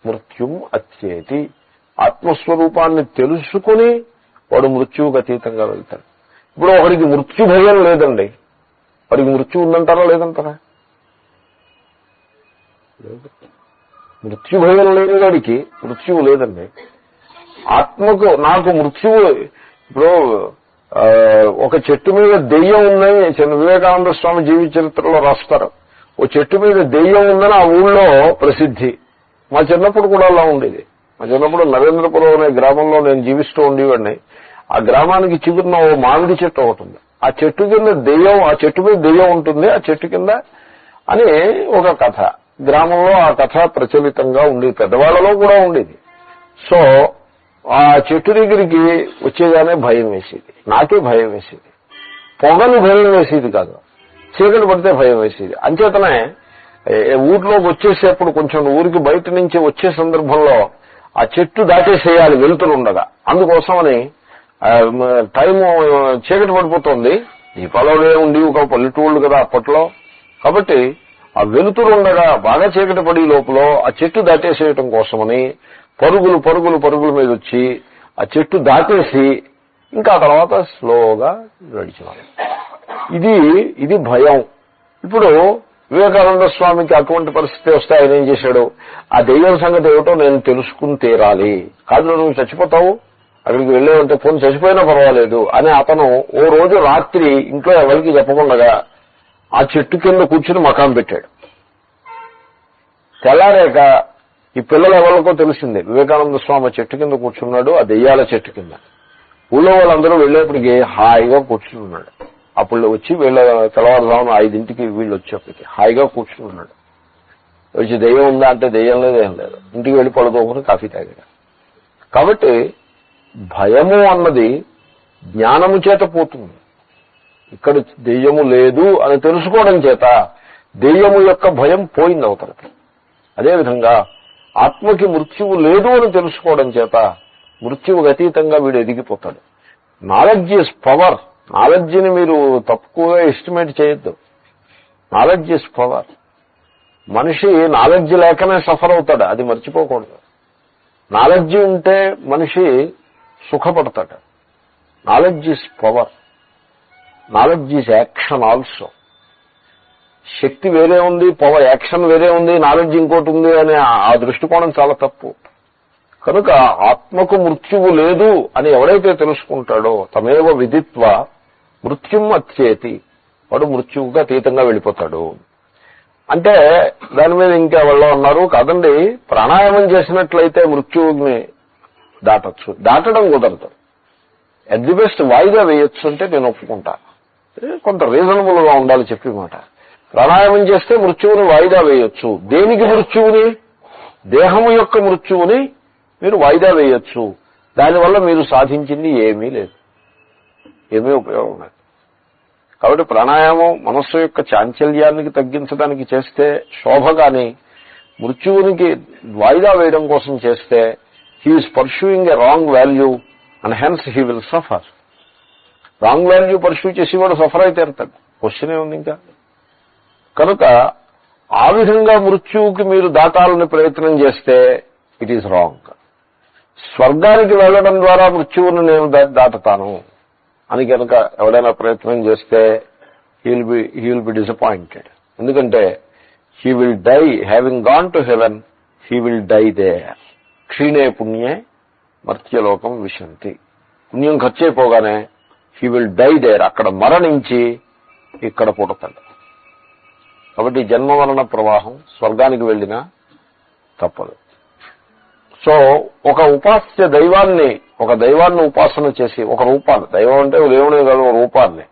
మృత్యుం అత్యేతి, ఆత్మస్వరూపాన్ని తెలుసుకుని వాడు మృత్యువుకు అతీతంగా వెళ్తాడు. ఇప్పుడు ఒకడికి మృత్యు భయం లేదండి, వాడికి మృత్యు ఉందంటారా లేదంటారా? మృత్యు భయం లేని వాడికి మృత్యువు లేదండి. ఆత్మకు నాకు మృత్యువు, ఇప్పుడు ఒక చెట్టు మీద దెయ్యం ఉందని వివేకానంద స్వామి జీవిత చరిత్రలో రాస్తారు. ఓ చెట్టు మీద దెయ్యం ఉందని ఆ ఊళ్ళో ప్రసిద్ధి. మా చిన్నప్పుడు కూడా అలా ఉండేది. మా చిన్నప్పుడు నరేంద్రపురం అనే గ్రామంలో నేను జీవిస్తూ ఉండేవాడిని. ఆ గ్రామానికి చిగురున ఓ మామిడి చెట్టు ఒకటి ఉంది. ఆ చెట్టు కింద దెయ్యం, ఆ చెట్టు మీద దెయ్యం ఉంటుంది ఆ చెట్టు కింద అని ఒక కథ. గ్రామంలో ఆ కథ ప్రచలితంగా ఉండేది, పెద్దవాళ్లలో కూడా ఉండేది. సో ఆ చెట్టు దగ్గరికి వచ్చేగానే భయం వేసేది, నాకే భయం వేసేది. పొగలు భయం వేసేది కాదు, చీకటి పడితే భయం వేసేది. అంచేతనే ఊరిలోకి వచ్చేసేప్పుడు కొంచెం ఊరికి బయట నుంచి వచ్చే సందర్భంలో ఆ చెట్టు దాటేసేయాలి వెలుతురుండగా. అందుకోసమని టైము చీకటి పడిపోతుంది, దీపాలనే ఉండి ఒక పల్లెటూళ్ళు కదా అప్పట్లో. కాబట్టి ఆ వెలుతురుండగా బాగా చీకటి పడి లోపల ఆ చెట్టు దాటేసేయటం కోసమని పరుగులు పరుగులు పరుగుల మీద వచ్చి ఆ చెట్టు దాటేసి ఇంకా తర్వాత స్లోగా నడిచేవాడు. ఇది భయం. ఇప్పుడు వివేకానంద స్వామికి అటువంటి పరిస్థితి వస్తే ఆయన ఏం చేశాడు? ఆ దెయ్యం సంగతి ఏమిటో నేను తెలుసుకుని తీరాలి. కాదు నువ్వు చచ్చిపోతావు, అక్కడికి వెళ్ళేవంటే పోనీ చచ్చిపోయినా పర్వాలేదు అని అతను ఓ రోజు రాత్రి ఇంట్లో ఎవరికి చెప్పకుండా ఆ చెట్టు కింద కూర్చుని మకాం పెట్టాడు. తెల్లారేక ఈ పిల్లలు ఎవరికో తెలిసింది వివేకానంద స్వామి చెట్టు కింద కూర్చున్నాడు, ఆ దెయ్యాల చెట్టు కింద. ఊళ్ళో వాళ్ళందరూ వెళ్ళేప్పటికీ హాయిగా కూర్చున్నాడు. అప్పుడు వచ్చి వీళ్ళ తెల్లవారుజామున 5ంటికి వీళ్ళు వచ్చేప్పటికి హాయిగా కూర్చున్నాడు. వచ్చి దెయ్యం ఉందా అంటే దెయ్యం లేదు, ఏం లేదు. ఇంటికి వెళ్ళి పడుకోకుండా కాఫీ తాగాడు. కాబట్టి భయము అన్నది జ్ఞానము చేత పోతుంది. ఇక్కడ దెయ్యము లేదు అని తెలుసుకోవడం చేత దెయ్యము యొక్క భయం పోయింది అవతలకి. అదేవిధంగా ఆత్మకి మృత్యువు లేదు అని తెలుసుకోవడం చేత మృత్యువుకు అతీతంగా వీడు ఎదిగిపోతాడు. Knowledge is power. నాలెడ్జిని మీరు తక్కువగా ఎస్టిమేట్ చేయొద్దు. Knowledge is power. మనిషి నాలెడ్జ్ లేకనే సఫర్ అవుతాడు, అది మర్చిపోకూడదు. నాలెడ్జ్ ఉంటే మనిషి సుఖపడతాడు. Knowledge is power. Knowledge is action also. శక్తి వేరే ఉంది, పవర్ యాక్షన్ వేరే ఉంది, నాలెడ్జ్ ఇంకోటి ఉంది అనే ఆ దృష్టికోణం చాలా తప్పు. కనుక ఆత్మకు మృత్యువు లేదు అని ఎవడైతే తెలుసుకుంటాడో తమేవ విదిత్వ మృత్యుం అత్యేతి, వాడు మృత్యువుగా అతీతంగా వెళ్ళిపోతాడు. అంటే దాని మీద ఇంకా వాళ్ళు అన్నారు కాదండి, ప్రాణాయామం చేసినట్లయితే మృత్యువుని దాటచ్చు. దాటడం కుదరదు. ఎట్ ది బెస్ట్ వాయిదా వేయొచ్చు అంటే నేను ఒప్పుకుంటా. కొంత రీజనబుల్ గా ఉండాలి చెప్పి మాట. ప్రాణాయామం చేస్తే మృత్యువుని వాయిదా వేయొచ్చు. దేనికి మృత్యువుని? దేహము యొక్క మృత్యువుని మీరు వాయిదా వేయొచ్చు. దానివల్ల మీరు సాధించింది ఏమీ లేదు, ఏమీ ఉపయోగం లేదు. కాబట్టి ప్రాణాయామం మనస్సు యొక్క చాంచల్యానికి తగ్గించడానికి చేస్తే శోభ, కానీ మృత్యువునికి వాయిదా వేయడం కోసం చేస్తే he is pursuing a wrong value and hence he will suffer. Wrong value pursue చేసి వాడు సఫర్ అయితే తీరుతాడు, క్వశ్చనే ఉంది ఇంకా. కనుక ఆ విధంగా మృత్యువుకి మీరు దాటాలని ప్రయత్నం చేస్తే ఇట్ ఈజ్ రాంగ్. స్వర్గానికి వెళ్లడం ద్వారా మృత్యువును నేను దాటుతాను అని కనుక ఎవడైనా ప్రయత్నం చేస్తే హీ విల్ బి డిసప్పాయింటెడ్. ఎందుకంటే he will die having gone to heaven, he will die there. క్షీణే పుణ్యే మర్త్యలోకం విశంతి. పుణ్యం ఖర్చయిపోగానే హీ విల్ డై దేర్, అక్కడ మరణించి ఇక్కడ పుడతాడు. కాబట్టి జన్మమరణ ప్రవాహం స్వర్గానికి వెళ్ళినా తప్పదు. సో ఒక ఉపాస్య దైవాన్ని, ఒక దైవాన్ని ఉపాసన చేసి, ఒక రూపాన్ని, దైవం అంటే దేవుడే కాదు, ఒక రూపాన్ని,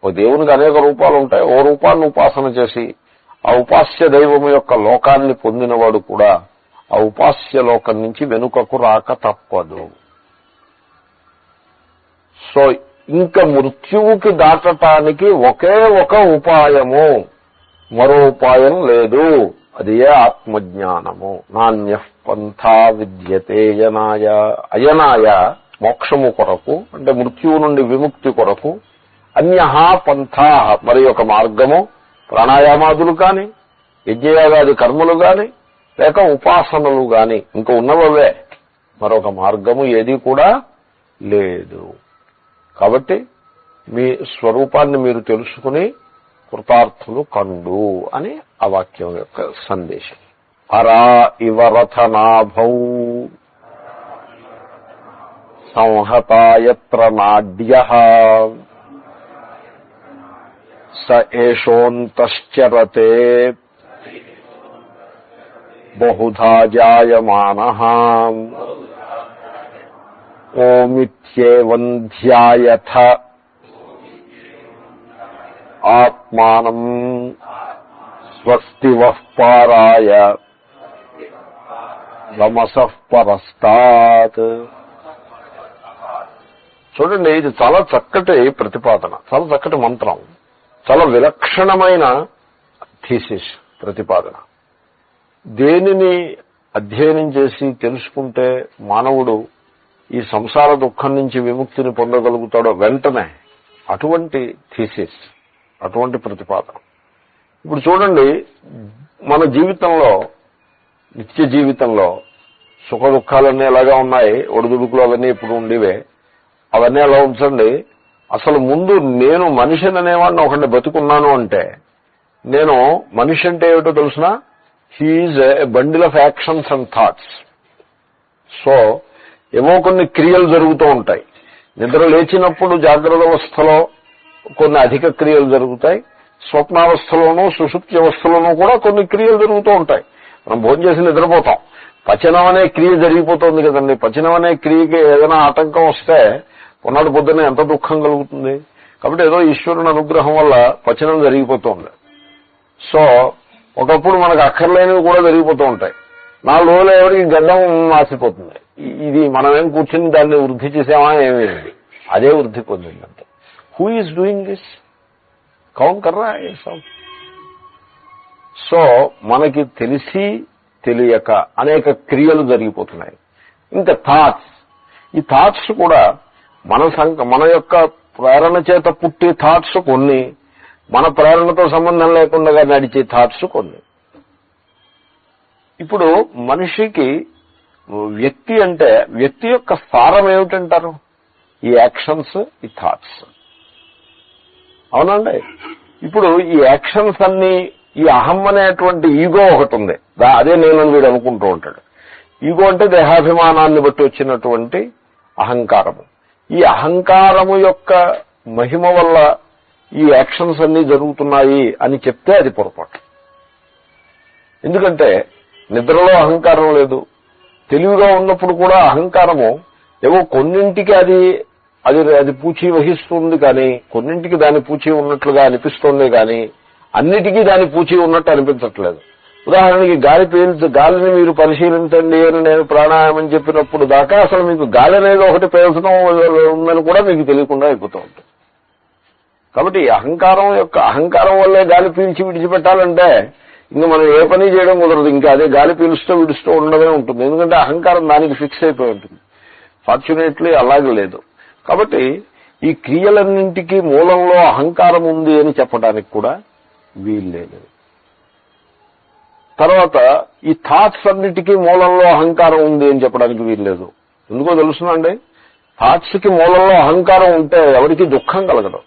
ఒక దేవునికి అనేక రూపాలు ఉంటాయి, ఓ రూపాన్ని ఉపాసన చేసి ఆ ఉపాస్య దైవము యొక్క లోకాన్ని పొందినవాడు కూడా ఆ ఉపాస్య లోకం నుంచి వెనుకకు రాక తప్పదు. సో ఇంకా మృత్యువుకి దాటటానికి ఒకే ఒక ఉపాయము, మరో ఉపాయం లేదు. అది ఏ ఆత్మజ్ఞానము. నాణ్య పంథా విద్యతే అయనాయ మోక్షము కొరకు, అంటే మృత్యువు నుండి విముక్తి కొరకు, అన్యః పంథా మరి ఒక మార్గము, ప్రాణాయామాదులు కాని, యజ్ఞయాగాది కర్మలు గాని, లేక ఉపాసనలు గాని, ఇంకా ఉన్నవే, మరొక మార్గము ఏది కూడా లేదు. కాబట్టి మీ స్వరూపాన్ని మీరు తెలుసుకుని కృతార్థులు కండు అని ఆ వాక్యం యొక్క సందేశం. అరా ఇవ రథనాభౌ సంహతాయత్ర నాడ్యః స ఏషోంతశ్చరతే బహుధా జాయమానః ఓమిత్యేవం ధ్యాయథ ఆత్మానం స్వస్తివః పారాయ రమసః పరస్తాత్. చూడండి, ఇది చాలా చక్కటి ప్రతిపాదన, చాలా చక్కటి మంత్రం, చాలా విలక్షణమైన థీసిస్, ప్రతిపాదన. దేనిని అధ్యయనం చేసి తెలుసుకుంటే మానవుడు ఈ సంసార దుఃఖం నుంచి విముక్తిని పొందగలుగుతాడో వెంటనే అటువంటి థీసిస్, అటువంటి ప్రతిపాదన. ఇప్పుడు చూడండి, మన జీవితంలో, నిత్య జీవితంలో సుఖ దుఃఖాలన్నీ ఎలాగా ఉన్నాయి, ఒడిదుడుకులు అవన్నీ ఇప్పుడు ఉండేవే, అవన్నీ ఎలా ఉంచండి. అసలు ముందు నేను మనిషిని అనేవాడిని ఒకటి బతుకున్నాను అంటే, నేను మనిషి అంటే ఏమిటో తెలుసునా, he is a bundle of actions and thoughts. So ఏవో కొన్ని క్రియలు జరుగుతూ ఉంటాయి. నిద్ర లేచినప్పుడు జాగ్రత్త అవస్థలో కొన్ని అధిక క్రియలు జరుగుతాయి, స్వప్నావస్థలోనూ సుషుప్తి అవస్థలోనూ కూడా కొన్ని క్రియలు జరుగుతూ ఉంటాయి. మనం భోజనం చేసి నిద్రపోతాం, పచనం అనే క్రియ జరిగిపోతుంది కదండి. పచనం అనే క్రియకి ఏదైనా ఆటంకం వస్తే పొన్నాడు పొద్దున్న ఎంత దుఃఖం కలుగుతుంది. కాబట్టి ఏదో ఈశ్వరుని అనుగ్రహం వల్ల పచనం జరిగిపోతుంది. సో ఒకప్పుడు మనకు అక్కర్లేనివి కూడా జరిగిపోతూ ఉంటాయి. 4 రోజులు ఎవరికి గడ్డం మాసిపోతుంది. ఇది మనమేం కూర్చుని దాన్ని వృద్ధి చేసామా, ఏమీ అదే వృద్ధి పొందిందంటే. Who is doing this? కౌన్ కర్రా. సో మనకి తెలిసి తెలియక అనేక క్రియలు జరిగిపోతున్నాయి. ఇంకా థాట్స్, ఈ థాట్స్ కూడా మన యొక్క ప్రేరణ చేత పుట్టే థాట్స్ కొన్ని, మన ప్రేరణతో సంబంధం లేకుండా నడిచే థాట్స్ కొన్ని. ఇప్పుడు మనిషికి వ్యక్తి అంటే, వ్యక్తి యొక్క సారం ఏమిటంటారు? ఈ యాక్షన్స్, ఈ థాట్స్. అవునండి. ఇప్పుడు ఈ యాక్షన్స్ అన్ని, ఈ అహం అనేటువంటి ఈగో ఒకటి ఉంది, అదే నేను వీడు అనుకుంటూ ఉంటాడు. ఈగో అంటే దేహాభిమానాన్ని బట్టి వచ్చినటువంటి అహంకారము. ఈ అహంకారము యొక్క మహిమ వల్ల ఈ యాక్షన్స్ అన్ని జరుగుతున్నాయి అని చెప్తే అది పొరపాటు. ఎందుకంటే నిద్రలో అహంకారం లేదు, తెలివిగా ఉన్నప్పుడు కూడా అహంకారము ఏవో కొన్నింటికి అది పూచి వహిస్తుంది, కానీ కొన్నింటికి దాని పూచి ఉన్నట్లుగా అనిపిస్తోంది, కానీ అన్నిటికీ దాని పూచి ఉన్నట్టు అనిపించట్లేదు. ఉదాహరణకి గాలిని మీరు పరిశీలించండి అని నేను ప్రాణాయామం చెప్పినప్పుడు దాకా అసలు మీకు గాలి అనేది ఒకటి పీల్చడం ఉందని కూడా మీకు తెలియకుండా అయిపోతూ ఉంటుంది. కాబట్టి అహంకారం వల్లే గాలి పీల్చి విడిచిపెట్టాలంటే ఇంకా మనం ఏ పని చేయడం కుదరదు. ఇంకా అదే గాలి పీలుస్తూ విడుస్తూ ఉండడమే ఉంటుంది. ఎందుకంటే అహంకారం దానికి ఫిక్స్ అయిపోయి ఉంటుంది. ఫార్చునేట్లీ అలాగే లేదు. కాబట్టి ఈ క్రియలన్నింటికీ మూలంలో అహంకారం ఉంది అని చెప్పడానికి కూడా వీల్లేదు. తర్వాత ఈ థాట్స్ అన్నిటికీ మూలంలో అహంకారం ఉంది అని చెప్పడానికి వీల్లేదు. ఎందుకో తెలుసునండి, థాట్స్ కి మూలంలో అహంకారం ఉంటే ఎవరికి దుఃఖం కలగదు.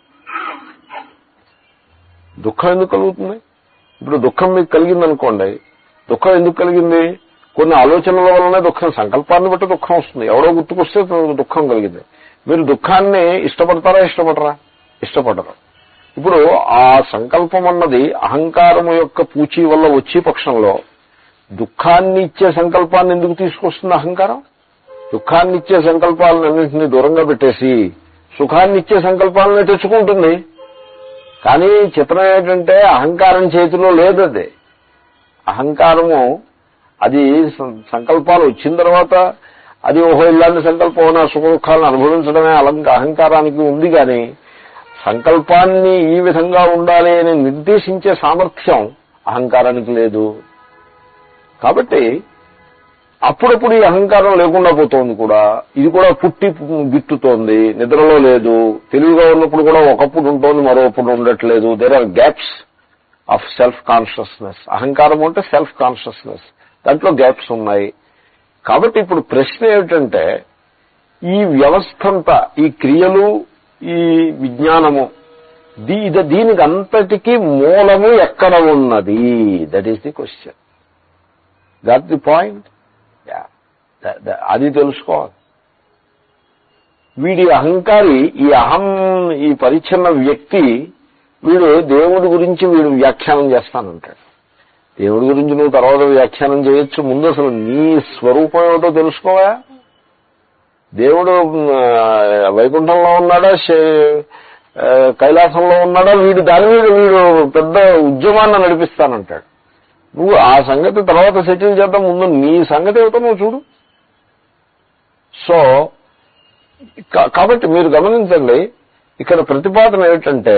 దుఃఖం ఎందుకు కలుగుతుంది? ఇప్పుడు దుఃఖం మీకు కలిగిందనుకోండి, దుఃఖం ఎందుకు కలిగింది? కొన్ని ఆలోచనల వల్లనే దుఃఖం, సంకల్పాన్ని బట్టి దుఃఖం వస్తుంది. ఎవడో గుర్తుకొస్తే దుఃఖం కలిగింది. మీరు దుఃఖాన్ని ఇష్టపడతారా? ఇష్టపడరు. ఇప్పుడు ఆ సంకల్పం అన్నది అహంకారము యొక్క పూచి వల్ల వచ్చే పక్షంలో దుఃఖాన్ని ఇచ్చే సంకల్పాన్ని ఎందుకు తీసుకొస్తుంది అహంకారం? దుఃఖాన్ని ఇచ్చే సంకల్పాలన్నింటినీ దూరంగా పెట్టేసి సుఖాన్ని ఇచ్చే సంకల్పాలనే తెచ్చుకుంటుంది. కానీ చిత్రం ఏంటంటే అహంకారం చేతిలో లేదు. అది అహంకారము, అది సంకల్పాలు వచ్చిన తర్వాత అది ఓహో ఇలాంటి సంకల్పం సుఖ దుఃఖాలను అనుభవించడమే అహంకారానికి ఉంది. కానీ సంకల్పాన్ని ఈ విధంగా ఉండాలి అని నిర్దేశించే సామర్థ్యం అహంకారానికి లేదు. కాబట్టి అప్పుడప్పుడు ఈ అహంకారం లేకుండా పోతోంది కూడా. ఇది కూడా పుట్టి గిట్టుతోంది, నిద్రలో లేదు. తెలివిగా ఉన్నప్పుడు కూడా ఒకప్పుడు ఉంటుంది, మరోప్పుడు ఉండట్లేదు. There are gaps of self consciousness. అహంకారం అంటే సెల్ఫ్ కాన్షియస్నెస్, దాంట్లో గ్యాప్స్ ఉన్నాయి. కాబట్టి ఇప్పుడు ప్రశ్న ఏమిటంటే, ఈ వ్యవస్థంతా, ఈ క్రియలు, ఈ విజ్ఞానము, దీనికి అంతటికీ మూలము ఎక్కడ ఉన్నది? That is the question. Got the point? అది తెలుసుకోవాలి. వీడి అహంకారి, ఈ పరిచ్ఛిన్న వ్యక్తి, వీడు దేవుడి గురించి వీడు వ్యాఖ్యానం చేస్తానంటాడు. దేవుడి గురించి నువ్వు తర్వాత వ్యాఖ్యానం చేయొచ్చు, ముందు అసలు నీ స్వరూపం ఏమిటో తెలుసుకోవా? దేవుడు వైకుంఠంలో ఉన్నాడా, కైలాసంలో ఉన్నాడా? దాని మీద వీడు పెద్ద ఉద్యమాన్ని నడిపిస్తానంటాడు. నువ్వు ఆ సంగతి తర్వాత సెటిల్ చేద్దాం, ముందు నీ సంగతి ఏమిటో నువ్వు చూడు. సో కాబట్టి మీరు గమనించండి, ఇక్కడ ప్రతిపాదన ఏమిటంటే,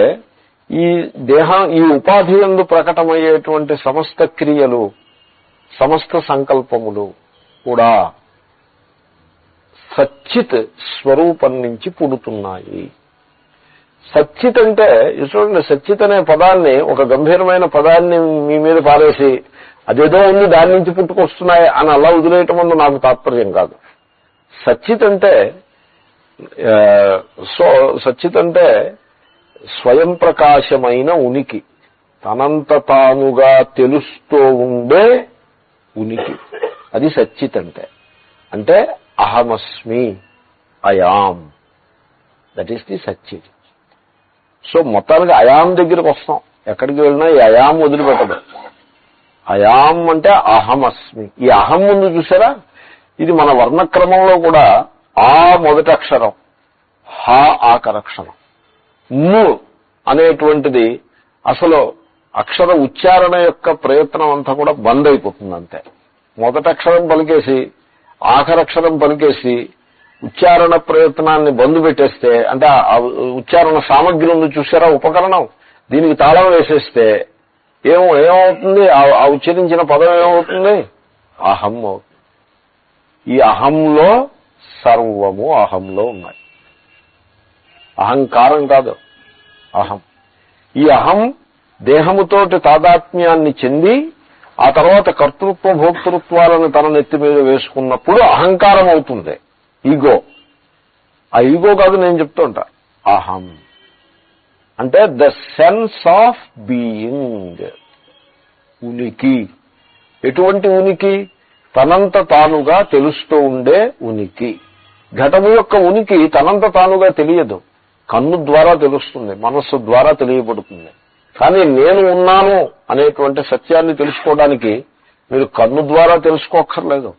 ఈ ఉపాధి యందు ప్రకటమయ్యేటువంటి సమస్త క్రియలు, సమస్త సంకల్పములు కూడా సచ్చిత్ స్వరూపం నుంచి పుడుతున్నాయి. సచ్చిత్ అంటే చూడండి, సచ్చిత్ అనే పదాన్ని, ఒక గంభీరమైన పదాన్ని మీ మీద పారేసి అదేదో ఉంది దాని నుంచి పుట్టుకొస్తున్నాయి అని అలా వదిలేయటం వల్ల నాకు తాత్పర్యం కాదు. సచ్చిత్ అంటే సచ్చిత్ అంటే స్వయం ప్రకాశమైన ఉనికి, తనంత తానుగా తెలుస్తూ ఉండే ఉనికి. అది సచ్చిత్ అంటే అహమస్మి, అయాం. దట్ ఈస్ ది సచ్చిత్. సో మొత్తానికి అయాం దగ్గరికి వస్తాం. ఎక్కడికి వెళ్ళినా ఈ అయాం వదిలిపెట్టదు. అయాం అంటే అహమస్మి. ఈ అహం ముందు చూసారా, ఇది మన వర్ణక్రమంలో కూడా ఆ మొదటి అక్షరం, హా ఆకరక్షణం, ము అనేటువంటిది అసలు అక్షర ఉచ్చారణ యొక్క ప్రయత్నం అంతా కూడా బంద్ అయిపోతుంది. అంతే. మొదటి అక్షరం పలికేసి ఆఖరక్షరం పలికేసి ఉచ్చారణ ప్రయత్నాన్ని బంధు పెట్టేస్తే, అంటే ఉచ్చారణ సామగ్రి ఉంది చూసారా, ఉపకరణం, దీనికి తాళం వేసేస్తే ఏమవుతుంది? ఆ ఉచ్చరించిన పదం ఏమవుతుంది? అహం అవుతుంది. ఈ అహంలో సర్వము అహంలో ఉన్నాయి. అహంకారం కాదు, అహం. ఈ అహం దేహముతోటి తాదాత్మ్యాన్ని చెంది ఆ తర్వాత కర్తృత్వ భోక్తృత్వాలను తన నెత్తి మీద వేసుకున్నప్పుడు అహంకారం అవుతుంది, ఈగో. ఆ ఈగో కాదు నేను చెప్తుంటా, అహం అంటే ద సెన్స్ ఆఫ్ బీయింగ్, ఉనికి. ఎటువంటి ఉనికి? తనంత తానుగా తెలుస్తూ ఉండే ఉనికి. ఘటము యొక్క ఉనికి తనంత తానుగా తెలియదు, కన్ను ద్వారా తెలుస్తుంది, మనస్సు ద్వారా తెలియబడుతుంది. కానీ నేను ఉన్నాను అనేటువంటి సత్యాన్ని తెలుసుకోవడానికి మీరు కన్ను ద్వారా తెలుసుకోక్కర్లేదు.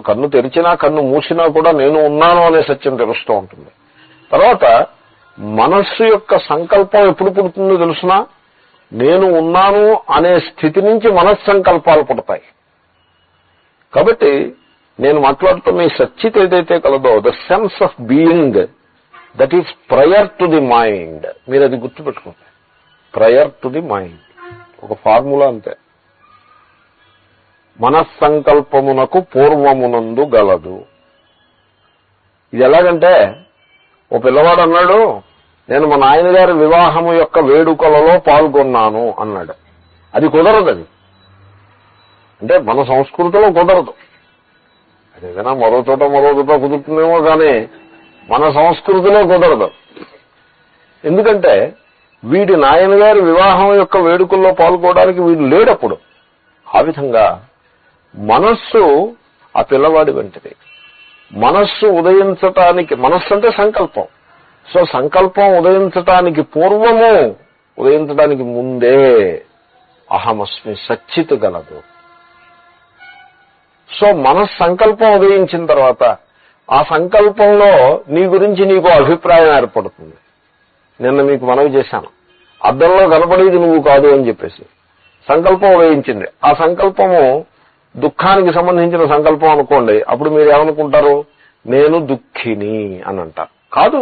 కన్ను తెరిచినా కన్ను మూసినా కూడా నేను ఉన్నాను అనే సత్యం తెలుస్తూ ఉంటుంది. తర్వాత మనస్సు యొక్క సంకల్పం ఎప్పుడు పుడుతుందో తెలుసునా? నేను ఉన్నాను అనే స్థితి నుంచి మనస్సంకల్పాలు పుడతాయి. కాబట్టి నేను మాట్లాడుతున్న ఈ సచ్చిత్ ఏదైతే కలదో, the sense of being, that is prior to the mind. మీరు అది గుర్తుపెట్టుకోండి, ప్రయర్ టు ది మైండ్. ఒక ఫార్ములా అంతే. మనస్సంకల్పమునకు పూర్వమునందు గలదు. ఇది ఎలాగంటే, ఓ పిల్లవాడు అన్నాడు, నేను మా నాయనగారి వివాహము యొక్క వేడుకలలో పాల్గొన్నాను అన్నాడు. అది కుదరదు. అది అంటే మన సంస్కృతిలో కుదరదు. అదేదైనా మరో చోట కుదురుతుందేమో, కానీ మన సంస్కృతిలో కుదరదు. ఎందుకంటే వీడి నాయనగారి వివాహం యొక్క వేడుకల్లో పాల్గొనడానికి వీడు లేడప్పుడు. ఆ విధంగా మనస్సు ఆ పిల్లవాడి వంటిది. మనస్సు ఉదయించటానికి, మనస్సు అంటే సంకల్పం. సో సంకల్పం ఉదయించటానికి పూర్వము, ఉదయించడానికి ముందే అహమస్మి సచ్చిత్ గలదు. సో సంకల్పం ఉదయించిన తర్వాత ఆ సంకల్పంలో నీ గురించి నీకు అభిప్రాయం ఏర్పడుతుంది. నిన్న మీకు మనవి చేశాను, అద్దంలో కనపడేది నువ్వు కాదు అని చెప్పేసి. సంకల్పం ఉదయించింది. ఆ సంకల్పము దుఃఖానికి సంబంధించిన సంకల్పం అనుకోండి, అప్పుడు మీరు ఏమనుకుంటారు? నేను దుఃఖిని అని అంటారు. కాదు,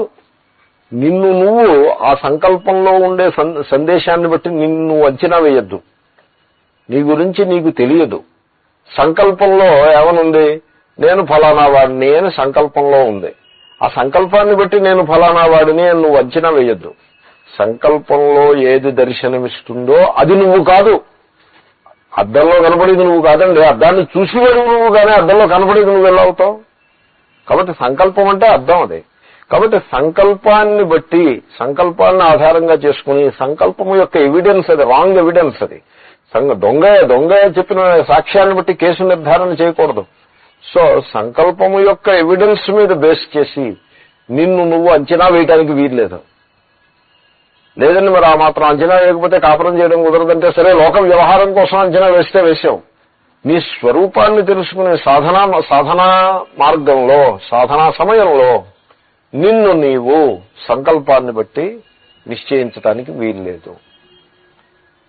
నిన్ను నువ్వు ఆ సంకల్పంలో ఉండే సందేశాన్ని బట్టి నిన్ను అంచనా వేయద్దు. నీ గురించి నీకు తెలియదు. సంకల్పంలో ఏమనుంది? నేను ఫలానా వాడిని అని సంకల్పంలో ఉంది. ఆ సంకల్పాన్ని బట్టి నేను ఫలానా వాడిని అని నువ్వు అంచనా వేయద్దు. సంకల్పంలో ఏది దర్శనమిస్తుందో అది నువ్వు కాదు. అద్దంలో కనపడేది నువ్వు కాదండి. అద్దాన్ని చూసేవాడు నువ్వు, కానీ అద్దంలో కనపడేది నువ్వు ఎలా అవుతావు? కాబట్టి సంకల్పం అంటే అద్దం అది. కాబట్టి సంకల్పాన్ని బట్టి, సంకల్పాన్ని ఆధారంగా చేసుకుని, సంకల్పము యొక్క ఎవిడెన్స్ అది, రాంగ్ ఎవిడెన్స్ అది. దొంగ చెప్పిన సాక్ష్యాన్ని బట్టి కేసు నిర్ధారణ చేయకూడదు. సో సంకల్పము యొక్క ఎవిడెన్స్ మీద బేస్ చేసి నిన్ను నువ్వు అంచనా వేయడానికి వీల్లేదు. లేదండి మరి ఆ మాత్రం అంచనా వేయకపోతే కాపురం చేయడం కుదరదంటే, సరే లోక వ్యవహారం కోసం అంచనా వేస్తే వేసావు. నీ స్వరూపాన్ని తెలుసుకునే సాధనా మార్గంలో, సాధనా సమయంలో నిన్ను నీవు సంకల్పాన్ని బట్టి నిశ్చయించడానికి వీల్లేదు.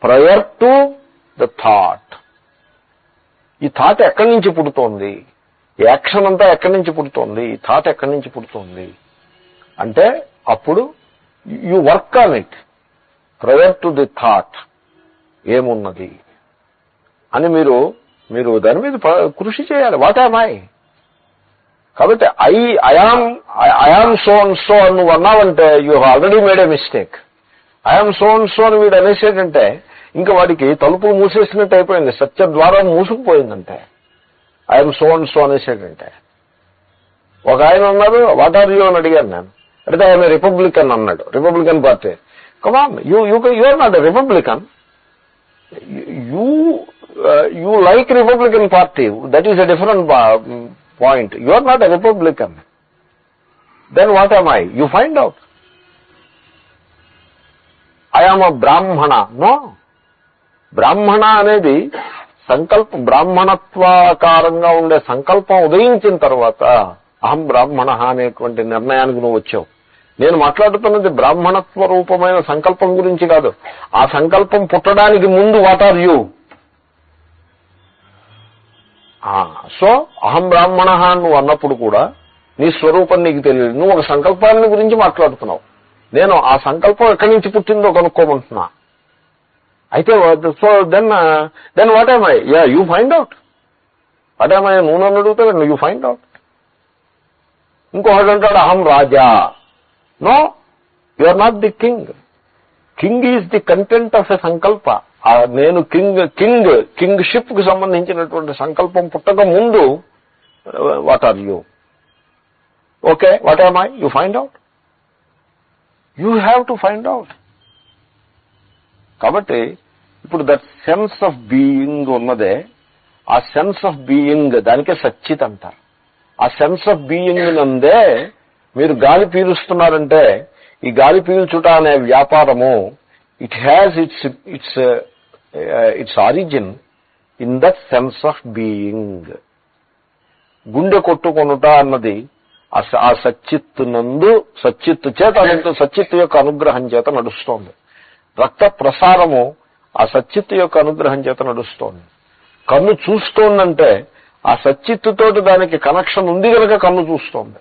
Prior to the thought. ఈ థాట్ ఎక్కడి నుంచి పుడుతోంది? యాక్షన్ అంతా ఎక్కడి నుంచి పుడుతోంది? ఈ థాట్ ఎక్కడి నుంచి పుడుతోంది అంటే అప్పుడు you work on it. Prior to the thought ఏమున్నది అని మీరు దాని మీద కృషి చేయాలి. What am I? కాబట్టి ఐఆమ్ సో అండ్ సో అని నువ్వు అన్నావంటే you already made a mistake. I am so and so అని వీడు అనేసేటంటే ఇంకా వాడికి తలుపులు మూసేసినట్టు అయిపోయింది, సత్య ద్వారా మూసుకుపోయిందంటే. ఐఎమ్ సో అండ్ సో అనేసేటంటే. ఒక ఆయన అన్నారు, వాట్ ఆర్ యూ అని అడిగాను నేను. అంటే ఆయన రిపబ్లికన్ అన్నాడు. Republican party. Come on, you are not a Republican. You like Republican Party. That is a different point. You are not a Republican. Then what am I? You find out. I am a Brahmana. No. Brahmana అనేది సంకల్పం, బ్రాహ్మణత్వాకారంగా ఉండే సంకల్పం ఉదయించిన తర్వాత అహం బ్రాహ్మణ అనేటువంటి నిర్ణయానికి నువ్వు వచ్చావు. నేను మాట్లాడుతున్నది బ్రాహ్మణత్వ రూపమైన సంకల్పం గురించి కాదు. ఆ సంకల్పం పుట్టడానికి ముందు వాట్ ఆర్ యూ? సో అహం బ్రాహ్మణ నువ్వు అన్నప్పుడు కూడా నీ స్వరూపం నీకు తెలియదు. నువ్వు ఒక సంకల్పాన్ని గురించి మాట్లాడుతున్నావు. నేను ఆ సంకల్పం ఎక్కడి నుంచి పుట్టిందో కనుక్కోమంటున్నా. అయితే so then what am I? You find out. What am I? నువ్వు నన్ను అడుగుతావు, యూ ఫైండ్ అవుట్. ఇంకొకటి అంటాడు అహం రాజా. No, you are not the king. King is the content of a సంకల్ప. నేను కింగ్షిప్ కు సంబంధించినటువంటి సంకల్పం పుట్టక ముందు what are you? Okay, what am I? You find out. You have to find out. కాబట్టి ఇప్పుడు దట్ సెన్స్ ఆఫ్ బీయింగ్ ఉన్నదే, ఆ సెన్స్ ఆఫ్ బీయింగ్ దానికే సచ్చిత్ అంటారు. ఆ సెన్స్ ఆఫ్ బీయింగ్ నందే మీరు గాలి పీలుస్తున్నారంటే ఈ గాలి పీల్చుట అనే వ్యాపారము it has its origin in that sense of being. గుండె కొట్టుకొనుట అన్నది ఆ సచ్చిత్తు నందు, సచ్చిత్తు చేత, సచ్చిత్తు యొక్క అనుగ్రహం చేత నడుస్తోంది. రక్త ప్రసారము ఆ సచ్చిత్తు యొక్క అనుగ్రహం చేత నడుస్తోంది. కన్ను చూస్తోందంటే ఆ సచ్చిత్తుతోటి దానికి కనెక్షన్ ఉంది కనుక కన్ను చూస్తోంది.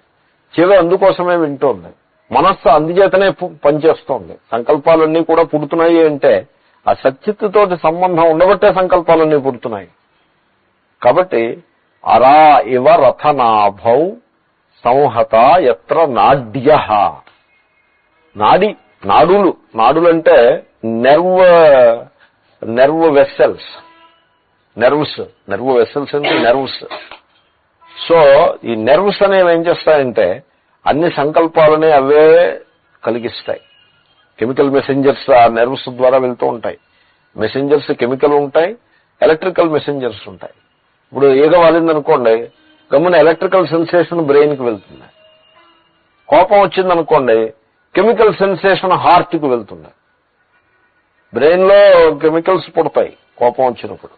చెవి అందుకోసమే వింటోంది. మనస్సు అందుచేతనే పనిచేస్తోంది. సంకల్పాలన్నీ కూడా పుడుతున్నాయి అంటే ఆ సచ్చిత్తుతోటి సంబంధం ఉండబట్టే సంకల్పాలన్నీ పుడుతున్నాయి. కాబట్టి అరా ఇవ రథనాభౌ సంహత ఎత్ర నాడ్య. నాడులంటే నెర్వ్ వెసల్స్. నెర్వ్ వెసల్స్ అంటే నెర్వ్స్. సో ఈ నెర్వ్స్ అనేవి ఏం చేస్తాయంటే అన్ని సంకల్పాలని అవే కలిగిస్తాయి. కెమికల్ మెసెంజర్స్ ఆ నెర్వ్స్ ద్వారా వెళ్తూ ఉంటాయి. మెసెంజర్స్ కెమికల్ ఉంటాయి, ఎలక్ట్రికల్ మెసెంజర్స్ ఉంటాయి. ఇప్పుడు ఈగ వాలిందనుకోండి, గమ్మున ఎలక్ట్రికల్ సెన్సేషన్ బ్రెయిన్కి వెళ్తుంది. కోపం వచ్చిందనుకోండి, కెమికల్ సెన్సేషన్ హార్ట్కి వెళ్తుంది. బ్రెయిన్లో కెమికల్స్ పుడతాయి కోపం వచ్చినప్పుడు.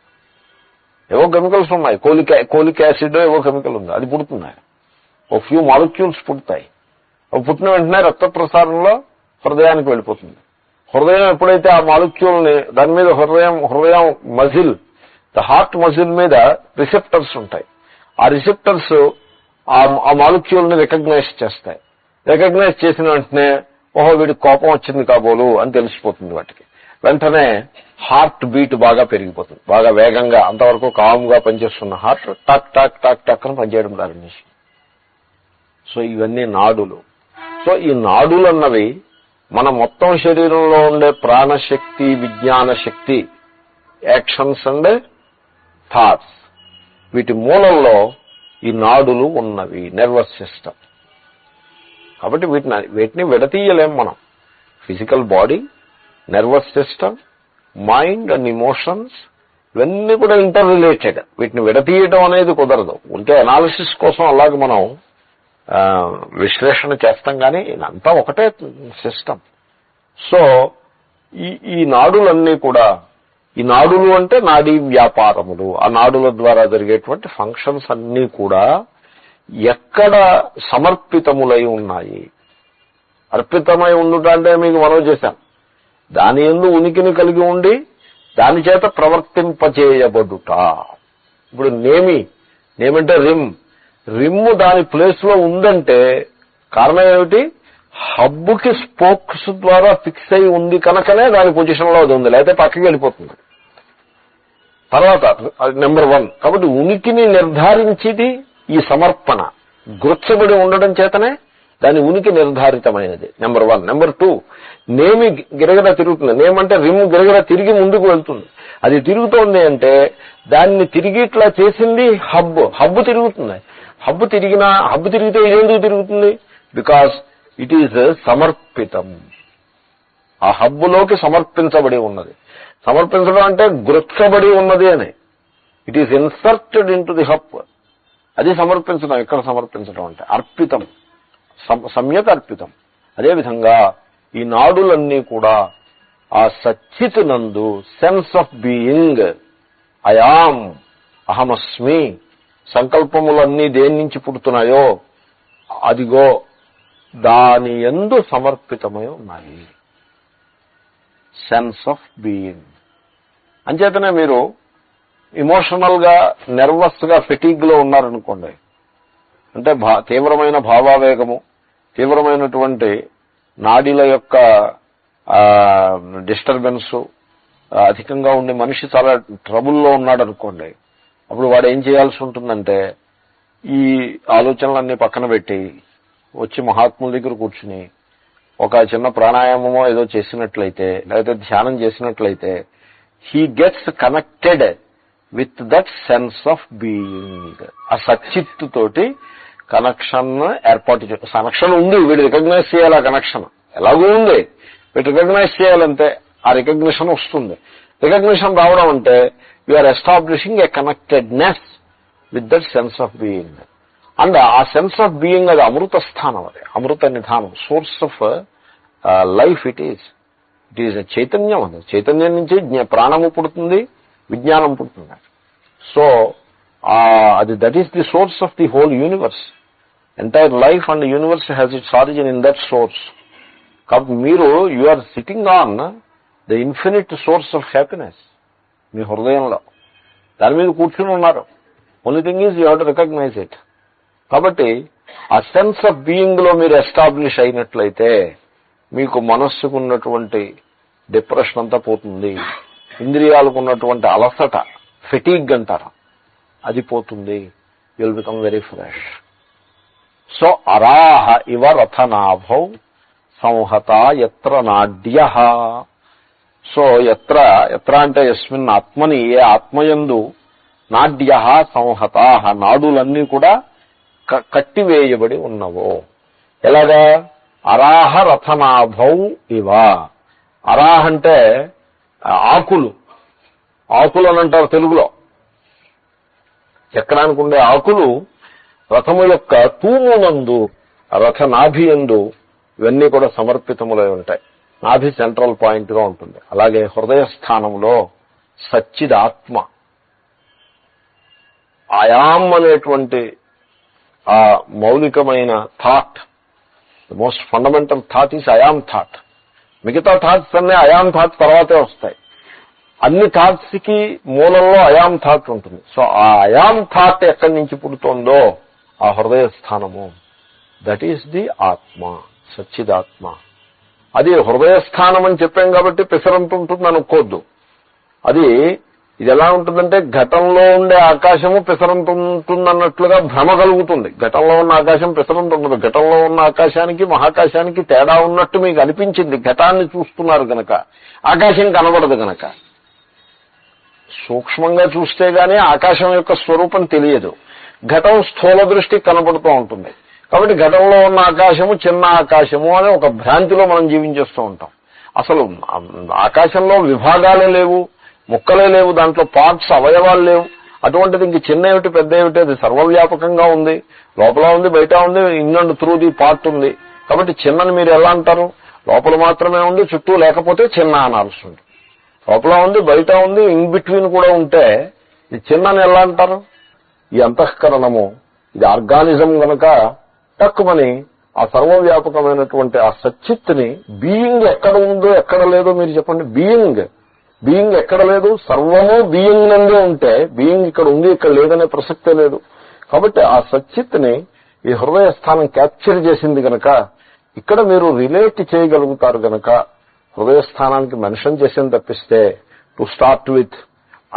ఏవో కెమికల్స్ ఉన్నాయి, కోలిక్ యాసిడ్ ఏవో కెమికల్ ఉంది, అది పుడుతుంది. ఓ ఫ్యూ మాలిక్యూల్స్ పుడతాయి. పుట్టిన వెంటనే రక్త ప్రసారంలో హృదయానికి వెళ్ళిపోతుంది. హృదయం ఎప్పుడైతే ఆ మాలిక్యూల్ని దాని మీద హృదయం మజిల్ హార్ట్ మజిల్ మీద రిసెప్టర్స్ ఉంటాయి. ఆ రిసెప్టర్స్ ఆ మాలిక్యూల్ ని రికగ్నైజ్ చేస్తాయి. రికగ్నైజ్ చేసిన వెంటనే ఓహో వీడికి కోపం వచ్చింది కాబోలు అని తెలిసిపోతుంది వాటికి. వెంటనే హార్ట్ బీట్ బాగా పెరిగిపోతుంది, బాగా వేగంగా. అంతవరకు కామ్గా పనిచేస్తున్న హార్ట్ టక్ టక్ టక్ టక్ అని పనిచేయడం ప్రారంభించింది. సో ఇవన్నీ నాడులు. సో ఈ నాడులు అన్నవి మన మొత్తం శరీరంలో ఉండే ప్రాణశక్తి, విజ్ఞాన శక్తి, యాక్షన్స్ అండ్ థాట్స్, వీటి మూలంలో ఈ నాడులు ఉన్నవి, నర్వస్ సిస్టమ్. కాబట్టి వీటిని విడతీయలేం మనం. Physical body, nervous system, mind and emotions ఇవన్నీ కూడా ఇంటర్ రిలేటెడ్. వీటిని విడతీయడం అనేది కుదరదు. ఉంటే అనాలిసిస్ కోసం అలాగే మనం విశ్లేషణ చేస్తాం, కానీ ఇదంతా ఒకటే సిస్టమ్. సో ఈ నాడులన్నీ కూడా, ఈ నాడులు అంటే నాడీ వ్యాపారములు, ఆ నాడుల ద్వారా జరిగేటువంటి ఫంక్షన్స్ అన్నీ కూడా ఎక్కడ సమర్పితములై ఉన్నాయి. అర్పితమై ఉండుట అంటే మీకు మనవి చేశాను, దాని యందు ఉనికిని కలిగి ఉండి దాని చేత ప్రవర్తింపజేయబడుట. ఇప్పుడు నేమంటే రిమ్ము దాని ప్లేస్ లో ఉందంటే కారణం ఏమిటి? హబ్బుకి స్పోక్స్ ద్వారా ఫిక్స్ అయి ఉంది కనుకనే దాని పొజిషన్ లో అది ఉంది, లేకపోతే పక్కకి వెళ్ళిపోతుంది. తర్వాత నెంబర్ 1, కాబట్టి ఉనికిని నిర్ధారించేది ఈ సమర్పణ, గుర్చబడి ఉండడం చేతనే దాని ఉనికి నిర్ధారితమైనది. నెంబర్ 1. నెంబర్ 2, నేమి గిరగిర తిరుగుతుంది. నేమంటే రిమ్ గిరగిర తిరిగి ముందుకు వెళ్తుంది. అది తిరుగుతోంది అంటే దాన్ని తిరిగి ఇట్లా చేసింది హబ్బు తిరుగుతుంది. హబ్బు తిరిగితే ఇదేందుకు తిరుగుతుంది? బికాస్ ఇట్ ఈజ్ సమర్పితం. ఆ హబ్బులోకి సమర్పించబడి ఉన్నది. సమర్పించడం అంటే గుర్చబడి ఉన్నది అని. It is inserted into the hub. అది సమర్పించడం. ఇక్కడ సమర్పించడం అంటే అర్పితం, సమ్యక్ అర్పితం. అదేవిధంగా ఈ నాడులన్నీ కూడా ఆ సచ్చిత్ నందు సెన్స్ ఆఫ్ బీయింగ్, అయాం, అహమస్మి, సంకల్పములన్నీ దేని నుంచి పుడుతున్నాయో అదిగో దాని యందు సమర్పితమై ఉన్నాయి. Sense of being. అంచేతనే మీరు ఇమోషనల్ గా, నెర్వస్ గా, ఫెటిగ్ లో ఉన్నారనుకోండి, అంటే తీవ్రమైన భావావేగము, తీవ్రమైనటువంటి నాడీల యొక్క డిస్టర్బెన్స్ అధికంగా ఉండి మనిషి చాలా ట్రబుల్లో ఉన్నాడు అనుకోండి, అప్పుడు వాడు ఏం చేయాల్సి ఉంటుందంటే ఈ ఆలోచనలన్నీ పక్కన పెట్టి వచ్చి మహాత్ముల దగ్గర కూర్చుని ఒక చిన్న ప్రాణాయామమో ఏదో చేసినట్లయితే, లేకపోతే ధ్యానం చేసినట్లయితే, he gets connected with that sense of being. ఆ సచ్చిత్తు తోటి కనెక్షన్ ఏర్పాటు కనెక్షన్ ఉంది, వీడు రికగ్నైజ్ చేయాలి. ఆ కనెక్షన్ ఎలాగూ ఉంది, వీడు రికగ్నైజ్ చేయాలంటే ఆ రికగ్నిషన్ వస్తుంది. రికగ్నిషన్ రావడం అంటే you're establishing a connectedness with that sense of being. And ఆ సెన్స్ ఆఫ్ బీయింగ్ అది అమృత స్థానం, అది అమృత నిధానం, source of life. It is చైతన్యం. అది చైతన్యం నుంచి ప్రాణము పుడుతుంది, విజ్ఞానం పుడుతుంది. సో అది that is the source of the whole universe. Entire life and universe has its origin in that source. కాబట్టి మీరు you are sitting on the infinite source of happiness మీ హృదయంలో. దాని మీద కూర్చుని ఉన్నారు. Only thing is you have to recognize it. కాబట్టి ఆ సెన్స్ ఆఫ్ బీయింగ్ లో మీరు ఎస్టాబ్లిష్ అయినట్లయితే మీకు మనస్సుకు ఉన్నటువంటి డిప్రెషన్ అంతా పోతుంది. ఇంద్రియాలకు ఉన్నటువంటి అలసట, ఫెటీగ్ అంటారు, అది పోతుంది. You'll become very fresh. So అరాహ ఇవ రథనాభౌ సంహత ఎత్ర నాడ్య. సో ఎత్ర అంటే యస్మిన్ ఆత్మని, ఏ ఆత్మయందు నాడ్య సంహత, నాడులన్నీ కూడా కట్టివేయబడి ఉన్నవో. ఎలాగా? అరాహ రథనాభౌ ఇవ. అరాహ అంటే ఆకులు అని అంటారు తెలుగులో. చక్రానికి ఉండే ఆకులు రథము యొక్క తూమునందు, రథ నాభి యందు ఇవన్నీ కూడా సమర్పితములై ఉంటాయి. నాభి సెంట్రల్ పాయింట్ గా ఉంటుంది. అలాగే హృదయ స్థానంలో సచ్చిదాత్మ, ఆయాం అనేటువంటి ఆ మౌలికమైన thought, the most fundamental thought is I am thought. మిగతా థాట్స్ అన్నీ అయాం థాట్ తర్వాతే వస్తాయి. అన్ని థాట్స్ కి మూలంలో అయాం థాట్ ఉంటుంది. సో ఆ అయాం థాట్ ఎక్కడి నుంచి పుడుతోందో ఆ హృదయ స్థానము, దట్ ఈస్ ది ఆత్మ, సచ్చిదాత్మ. అది హృదయస్థానం అని చెప్పాం కాబట్టి పిసరంత ఉంటుంది అనుకోద్దు. అది ఇది ఎలా ఉంటుందంటే ఘటంలో ఉండే ఆకాశము పిసరంత ఉంటుందన్నట్లుగా భ్రమ కలుగుతుంది. ఘటంలో ఉన్న ఆకాశం పిసరంత ఉండదు. ఘటంలో ఉన్న ఆకాశానికి మహాకాశానికి తేడా ఉన్నట్టు మీకు అనిపించింది ఘటాన్ని చూస్తున్నారు గనక, ఆకాశం కనబడదు గనక. సూక్ష్మంగా చూస్తే గానీ ఆకాశం యొక్క స్వరూపం తెలియదు. ఘటం స్థూల దృష్టికి కనబడుతూ ఉంటుంది. కాబట్టి ఘటంలో ఉన్న ఆకాశము చిన్న ఆకాశము అనే ఒక భ్రాంతిలో మనం జీవించేస్తూ ఉంటాం. అసలు ఆకాశంలో విభాగాలే లేవు, ముక్కలే లేవు, దాంట్లో పార్ట్స్ అవయవాలు లేవు. అటువంటిది ఇంక చిన్న ఏమిటి పెద్ద ఏమిటి, అది సర్వవ్యాపకంగా ఉంది, లోపల ఉంది బయట ఉంది, in and through the part ఉంది. కాబట్టి చిన్నని మీరు ఎలా అంటారు? లోపల మాత్రమే ఉంది, చుట్టూ లేకపోతే చిన్న అనాల్సి ఉంది. లోపల ఉంది బయట ఉంది, ఇన్ బిట్వీన్ కూడా ఉంటే ఇది చిన్నని ఎలా అంటారు? ఈ అంతఃకరణము ఇది ఆర్గానిజం గనక తక్కువని ఆ సర్వవ్యాపకమైనటువంటి ఆ సచ్చిత్తుని బీయింగ్ ఎక్కడ ఉందో ఎక్కడ లేదో మీరు చెప్పండి. బీయింగ్ ఎక్కడ లేదు, సర్వము బీయింగ్ నందే ఉంటే బీయింగ్ ఇక్కడ ఉంది ఇక్కడ లేదనే ప్రసక్తే లేదు. కాబట్టి ఆ సచ్చిత్తుని ఈ హృదయ స్థానం క్యాప్చర్ చేసింది గనక ఇక్కడ మీరు రిలేట్ చేయగలుగుతారు గనక హృదయ స్థానానికి మెన్షన్ చేసింది తప్పిస్తే టు స్టార్ట్ విత్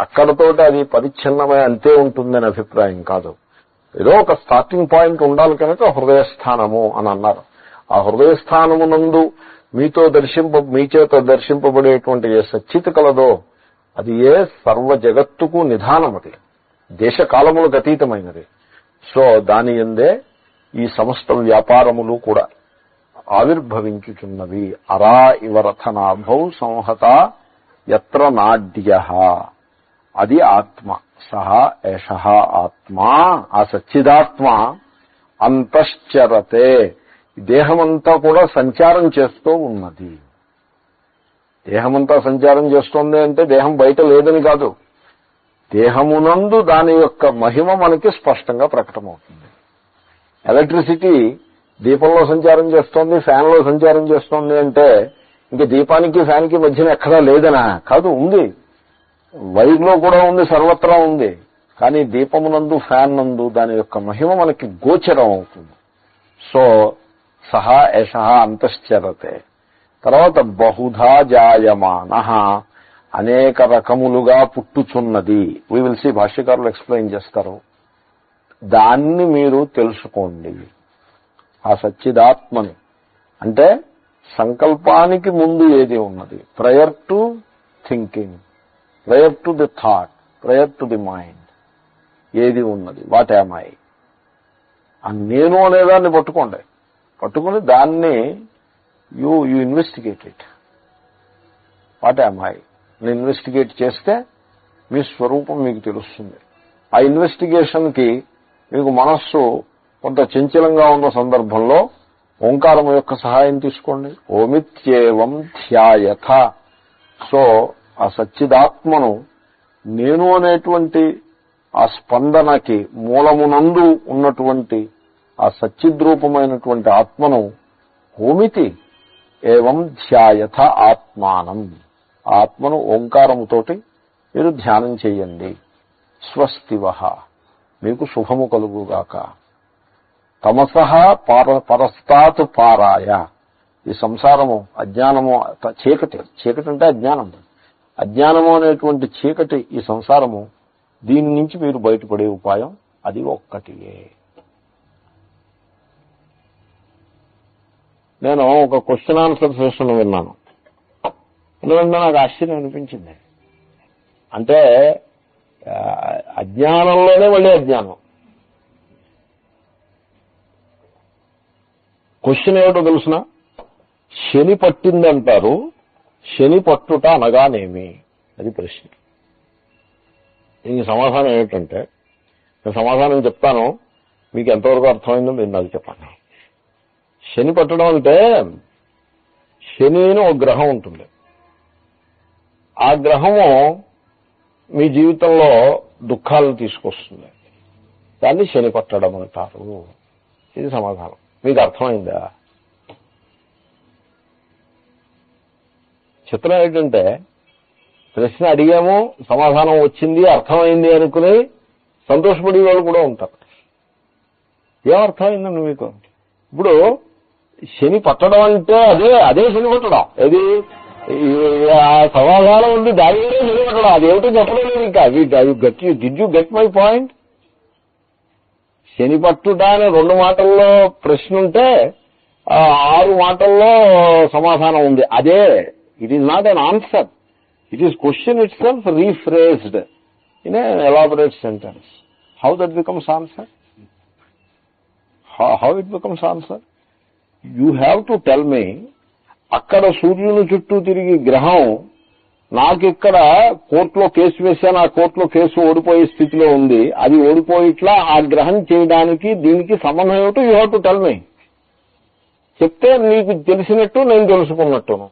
అక్కడతోటి అది పరిచ్ఛిన్నమై అంతే ఉంటుందని అభిప్రాయం కాదు. ఏదో ఒక స్టార్టింగ్ పాయింట్ ఉండాలి కనుక హృదయస్థానము అని అన్నారు. ఆ హృదయస్థానమునందు మీ చేత దర్శింపబడేటువంటి ఏ సచ్చిత్ కలదో అది ఏ సర్వ జగత్తుకు నిధానం, అది దేశకాలములకు అతీతమైనది. సో దాని యందే ఈ సమస్త వ్యాపారములు కూడా ఆవిర్భవించుచున్నవి. అరా ఇవరథనాభౌ సంహత యత్ర నాడ్యః, అది ఆత్మ. సహ ఏషః ఆత్మా, ఆ సచ్చిదాత్మ అంతశ్చరతే, దేహమంతా కూడా సంచారం చేస్తూ ఉన్నది. దేహమంతా సంచారం చేస్తోంది అంటే దేహం బయట లేదని కాదు, దేహమునందు దాని యొక్క మహిమ మనకి స్పష్టంగా ప్రకటమవుతుంది. ఎలక్ట్రిసిటీ దీపంలో సంచారం చేస్తోంది, ఫ్యాన్లో సంచారం చేస్తోంది అంటే ఇంక దీపానికి ఫ్యాన్కి మధ్యన ఎక్కడా లేదనా కాదు, ఉంది. వైర్లో కూడా ఉంది, సర్వత్రా ఉంది. కానీ దీపమునందు ఫ్యాన్ నందు దాని యొక్క మహిమ మనకి గోచరం అవుతుంది. సో సహా ఏషః అంతశ్చరతే. తర్వాత బహుధా జాయమానః, అనేక రకములుగా పుట్టుచున్నది. వీ విల్ సీ, భాష్యకారులు ఎక్స్ప్లెయిన్ చేస్తారు. దాన్ని మీరు తెలుసుకోండి. ఆ సచ్చిదాత్మని అంటే సంకల్పానికి ముందు ఏది ఉన్నది, prior to thinking, prior to the thought, prior to the mind ఏది ఉన్నది, వాట్ యామ్ ఐ, నేను అనేదాన్ని పట్టుకుని దాన్ని you investigate it. What am I investigate చేస్తే మీ స్వరూపం మీకు తెలుస్తుంది. ఆ ఇన్వెస్టిగేషన్కి మీకు మనస్సు కొంత చంచలంగా ఉన్న సందర్భంలో ఓంకారం యొక్క సహాయం తీసుకోండి. ఓమిత్యేవం ధ్యాయథ. సో ఆ సచ్చిదాత్మను నేను అనేటువంటి ఆ స్పందనకి మూలమునందు ఉన్నటువంటి ఆ సచ్చిద్రూపమైనటువంటి ఆత్మను ఓమితి ఏవం ధ్యాయథ ఆత్మానం, ఆత్మను ఓంకారముతోటి మీరు ధ్యానం చేయండి. స్వస్తివః, మీకు శుభము కలుగుగాక. తమసః పరస్తాత్ పారాయ, ఈ సంసారము అజ్ఞానము చీకటి అంటే అజ్ఞానము అనేటువంటి చీకటి ఈ సంసారము, దీని నుంచి మీరు బయటపడే ఉపాయం అది ఒక్కటియే. నేను ఒక క్వశ్చన్ ఆన్సర్ సెషన్ విన్నాను. ఎందుకంటే నాకు ఆశ్చర్యం అనిపించింది. అంటే అజ్ఞానంలోనే మళ్ళీ అజ్ఞానం. క్వశ్చన్ ఏమిటో తెలుసిన, శని పట్టిందంటారు, శని పట్టుట అనగానేమి, అది ప్రశ్న. దీనికి సమాధానం ఏమిటంటే, నేను సమాధానం చెప్తాను, మీకు ఎంతవరకు అర్థమైందో మీరు నాకు చెప్పండి. శని పట్టడం అంటే, శని అని ఒక గ్రహం ఉంటుంది. ఆ గ్రహము మీ జీవితంలో దుఃఖాలను తీసుకొస్తుంది. దాన్ని శని పట్టడం అంటారు. ఇది సమాధానం. మీకు అర్థమైందా? చిత్రం ఏంటంటే, ప్రశ్న అడిగాము, సమాధానం వచ్చింది, అర్థమైంది అనుకుని సంతోషపడే వాళ్ళు కూడా ఉంటారు. ఏమర్థమైందండి మీకు? ఇప్పుడు శని పట్టడం అంటే అదే శని పట్టడం. అది ఆ సమాధానం ఉంది, దాని శని పట్టడం. అదేమిటో చెప్పలేదు ఇంకా. Did you get my point? శని పట్టుట అని 2 మాటల్లో ప్రశ్న ఉంటే 6 మాటల్లో సమాధానం ఉంది. అదే. It is not an answer. It is question itself rephrased in a elaborate sentence. How that becomes answer? How it becomes answer? You have to tell me. అక్కడ సూర్యుని చుట్టూ తిరిగి గ్రహం నాకిక్కడ కోర్టులో కేసు వేశాను, ఆ కోర్టులో కేసు ఓడిపోయే స్థితిలో ఉంది. అది ఓడిపోయిట్లా ఆ గ్రహం చేయడానికి దీనికి సంబంధం ఏమిటో యూ హ్యావ్ టు టెల్ మీ. చెప్తే నీకు తెలిసినట్టు, నేను తెలుసుకున్నట్టును.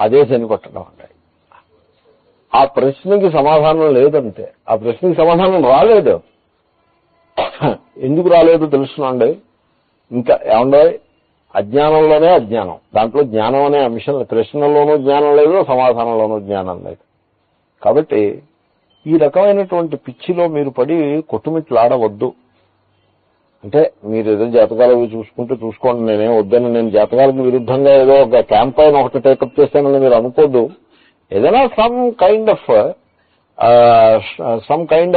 అదే శని కొట్టడం అంటే ఆ ప్రశ్నకి సమాధానం లేదంటే. ఆ ప్రశ్నకి సమాధానం రాలేదు. ఎందుకు రాలేదు తెలుసునండి. ఇంకా ఏమండో అజ్ఞానంలోనే అజ్ఞానం. దాంట్లో జ్ఞానం అనే అంశం, ప్రశ్నలోనూ జ్ఞానం లేదు, సమాధానంలోనూ జ్ఞానం లేదు. కాబట్టి ఈ రకమైనటువంటి పిచ్చిలో మీరు పడి కొట్టుమిట్లాడవద్దు. అంటే మీరు ఏదో జాతకాలు చూసుకుంటే చూసుకోండి, నేనేం వద్దని, నేను జాతకాలకు విరుద్ధంగా ఏదో ఒక క్యాంపైన్ ఒకటి టేకప్ చేశానని మీరు అనుకోద్దు. ఏదైనా some kind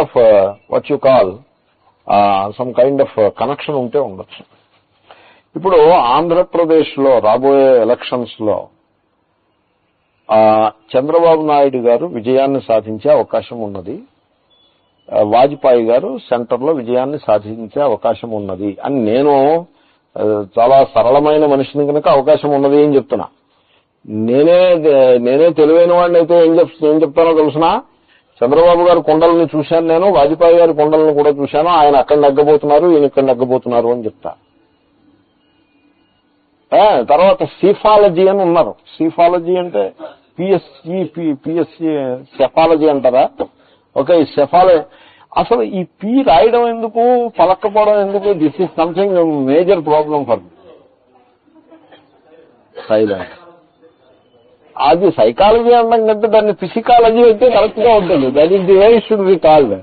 of what you call some kind of connection ఉంటే ఉండొచ్చు. ఇప్పుడు ఆంధ్రప్రదేశ్ లో రాబోయే ఎలక్షన్స్ లో చంద్రబాబు నాయుడు గారు విజయాన్ని సాధించే అవకాశం ఉన్నది, వాజ్పేయి గారు సెంటర్ లో విజయాన్ని సాధించే అవకాశం ఉన్నది అని నేను చాలా సరళమైన మనిషిని కనుక అవకాశం ఉన్నది అని చెప్తున్నా. నేనే తెలివైన వాడిని అయితే ఏం చెప్తానో తెలుసునా? చంద్రబాబు గారు కొండలను చూశాను నేను, వాజ్పేయి గారి కొండలను కూడా చూశాను, ఆయన అక్కడ నెగ్గబోతున్నారు, ఈయన ఇక్కడ నెగ్గబోతున్నారు అని చెప్తా. తర్వాత సీఫాలజీ అని ఉన్నారు. సీఫాలజీ అంటే పిఎస్సి సెఫాలజీ అంటారా? ఓకే, ఈ సెఫాలజీ అసలు ఈ పి రాయడం ఎందుకు, పలకపోవడం ఎందుకు? This is something major problem for silent. అది సైకాలజీ అనడం కంటే దాన్ని ఫిజికాలజీ అయితే కరెక్ట్ గా ఉంటుంది. That is the way it should be called.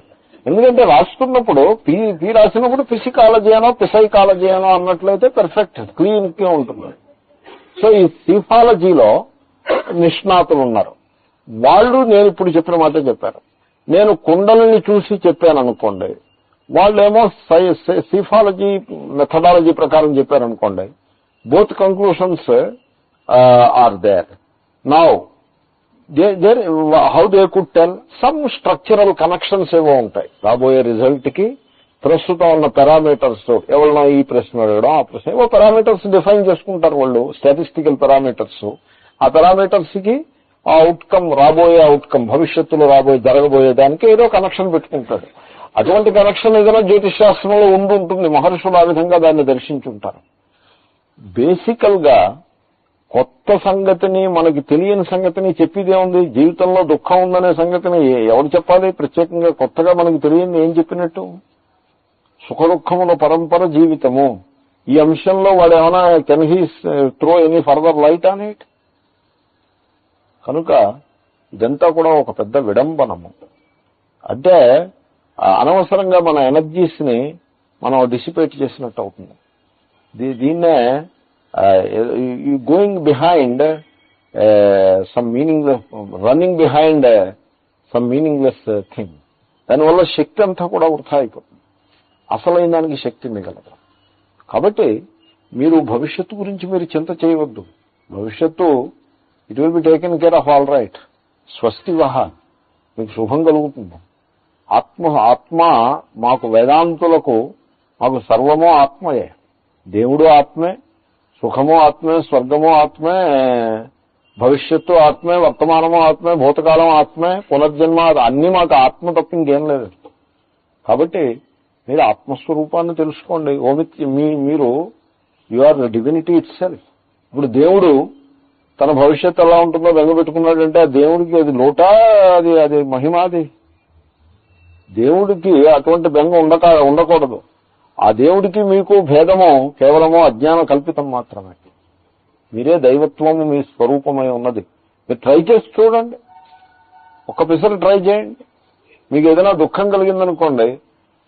ఎందుకంటే రాసుకున్నప్పుడు పి రాసినప్పుడు ఫిజికాలజీ అనో పిసైకాలజీ అనో అన్నట్లయితే పెర్ఫెక్ట్ క్లీన్ గా ఉంటుంది. సో ఈ సీఫాలజీలో నిష్ణాతులు ఉన్నారు. వాళ్ళు నేను ఇప్పుడు చెప్పిన మాట చెప్పారు. నేను కుండలని చూసి చెప్పాను అనుకోండి, వాళ్ళేమో సీఫాలజీ మెథడాలజీ ప్రకారం చెప్పారనుకోండి. Both conclusions are there. Now how they could tell some structural connections ఏవో ఉంటాయి రాబోయే రిజల్ట్ కి. ప్రస్తుతం ఉన్న పారామీటర్స్ ఎవరినో ఈ ప్రశ్న అడగడం, ఆ ప్రశ్న ఏవో పారామీటర్స్ డిఫైన్ చేసుకుంటారు వాళ్ళు, స్టాటిస్టికల్ పారామీటర్స్. ఆ పారామీటర్స్ కి ఆ అవుట్కమ్, రాబోయే అవుట్కమ్, భవిష్యత్తులో జరగబోయే దానికి ఏదో కనెక్షన్ పెట్టుకుంటాడు. అటువంటి కనెక్షన్ ఏదైనా జ్యోతిష్ శాస్త్రంలో ఉంటుంది. మహర్షులు ఆ విధంగా దాన్ని దర్శించుంటారు. బేసికల్ గా కొత్త సంగతిని, మనకి తెలియని సంగతిని చెప్పేదే ఉంది. జీవితంలో దుఃఖం ఉందనే సంగతిని ఎవరు చెప్పాలి? ప్రత్యేకంగా కొత్తగా మనకి తెలియని ఏం చెప్పినట్టు? సుఖ దుఃఖముల పరంపర జీవితము. ఈ అంశంలో వాడు ఏమైనా can he throw any further light on it? కనుక ఇదంతా కూడా ఒక పెద్ద విడంబనము. అంటే అనవసరంగా మన ఎనర్జీస్ ని మనం డిసిపేట్ చేసినట్టు అవుతుంది. దీన్నే going behind some meaningless, running behind some meaningless thing. దానివల్ల శక్తి అంతా కూడా వృథా అయిపోతుంది. అసలైన దానికి శక్తి మిగలదు. కాబట్టి మీరు భవిష్యత్తు గురించి మీరు చింత చేయవద్దు. భవిష్యత్తు it will be taken care of all right. స్వస్తివహ, మీకు శుభం కలుగుతుంది. ఆత్మ మాకు వేదాంతులకు మాకు సర్వమో ఆత్మయే. దేవుడు ఆత్మే, సుఖమో ఆత్మే, స్వర్గమో ఆత్మే, భవిష్యత్తు ఆత్మే, వర్తమానమో ఆత్మే, భూతకాలం ఆత్మే, పునర్జన్మ అన్ని మాకు ఆత్మ తప్ప ఇంకేం లేదు. కాబట్టి మీరు ఆత్మస్వరూపాన్ని తెలుసుకోండి. మీరు you are divinity itself. ఇప్పుడు దేవుడు తన భవిష్యత్తు ఎలా ఉంటుందో బెంగపెట్టుకున్నాడంటే ఆ దేవుడికి అది లోటా, అది మహిమాది. దేవుడికి అటువంటి బెంగ ఉండకూడదు. ఆ దేవుడికి మీకు భేదము కేవలము అజ్ఞాన కల్పితం మాత్రమే. మీరే దైవత్వము మీ స్వరూపమై ఉన్నది. మీరు ట్రై చేసి చూడండి, ఒక్క పిసరు ట్రై చేయండి. మీకు ఏదైనా దుఃఖం కలిగిందనుకోండి,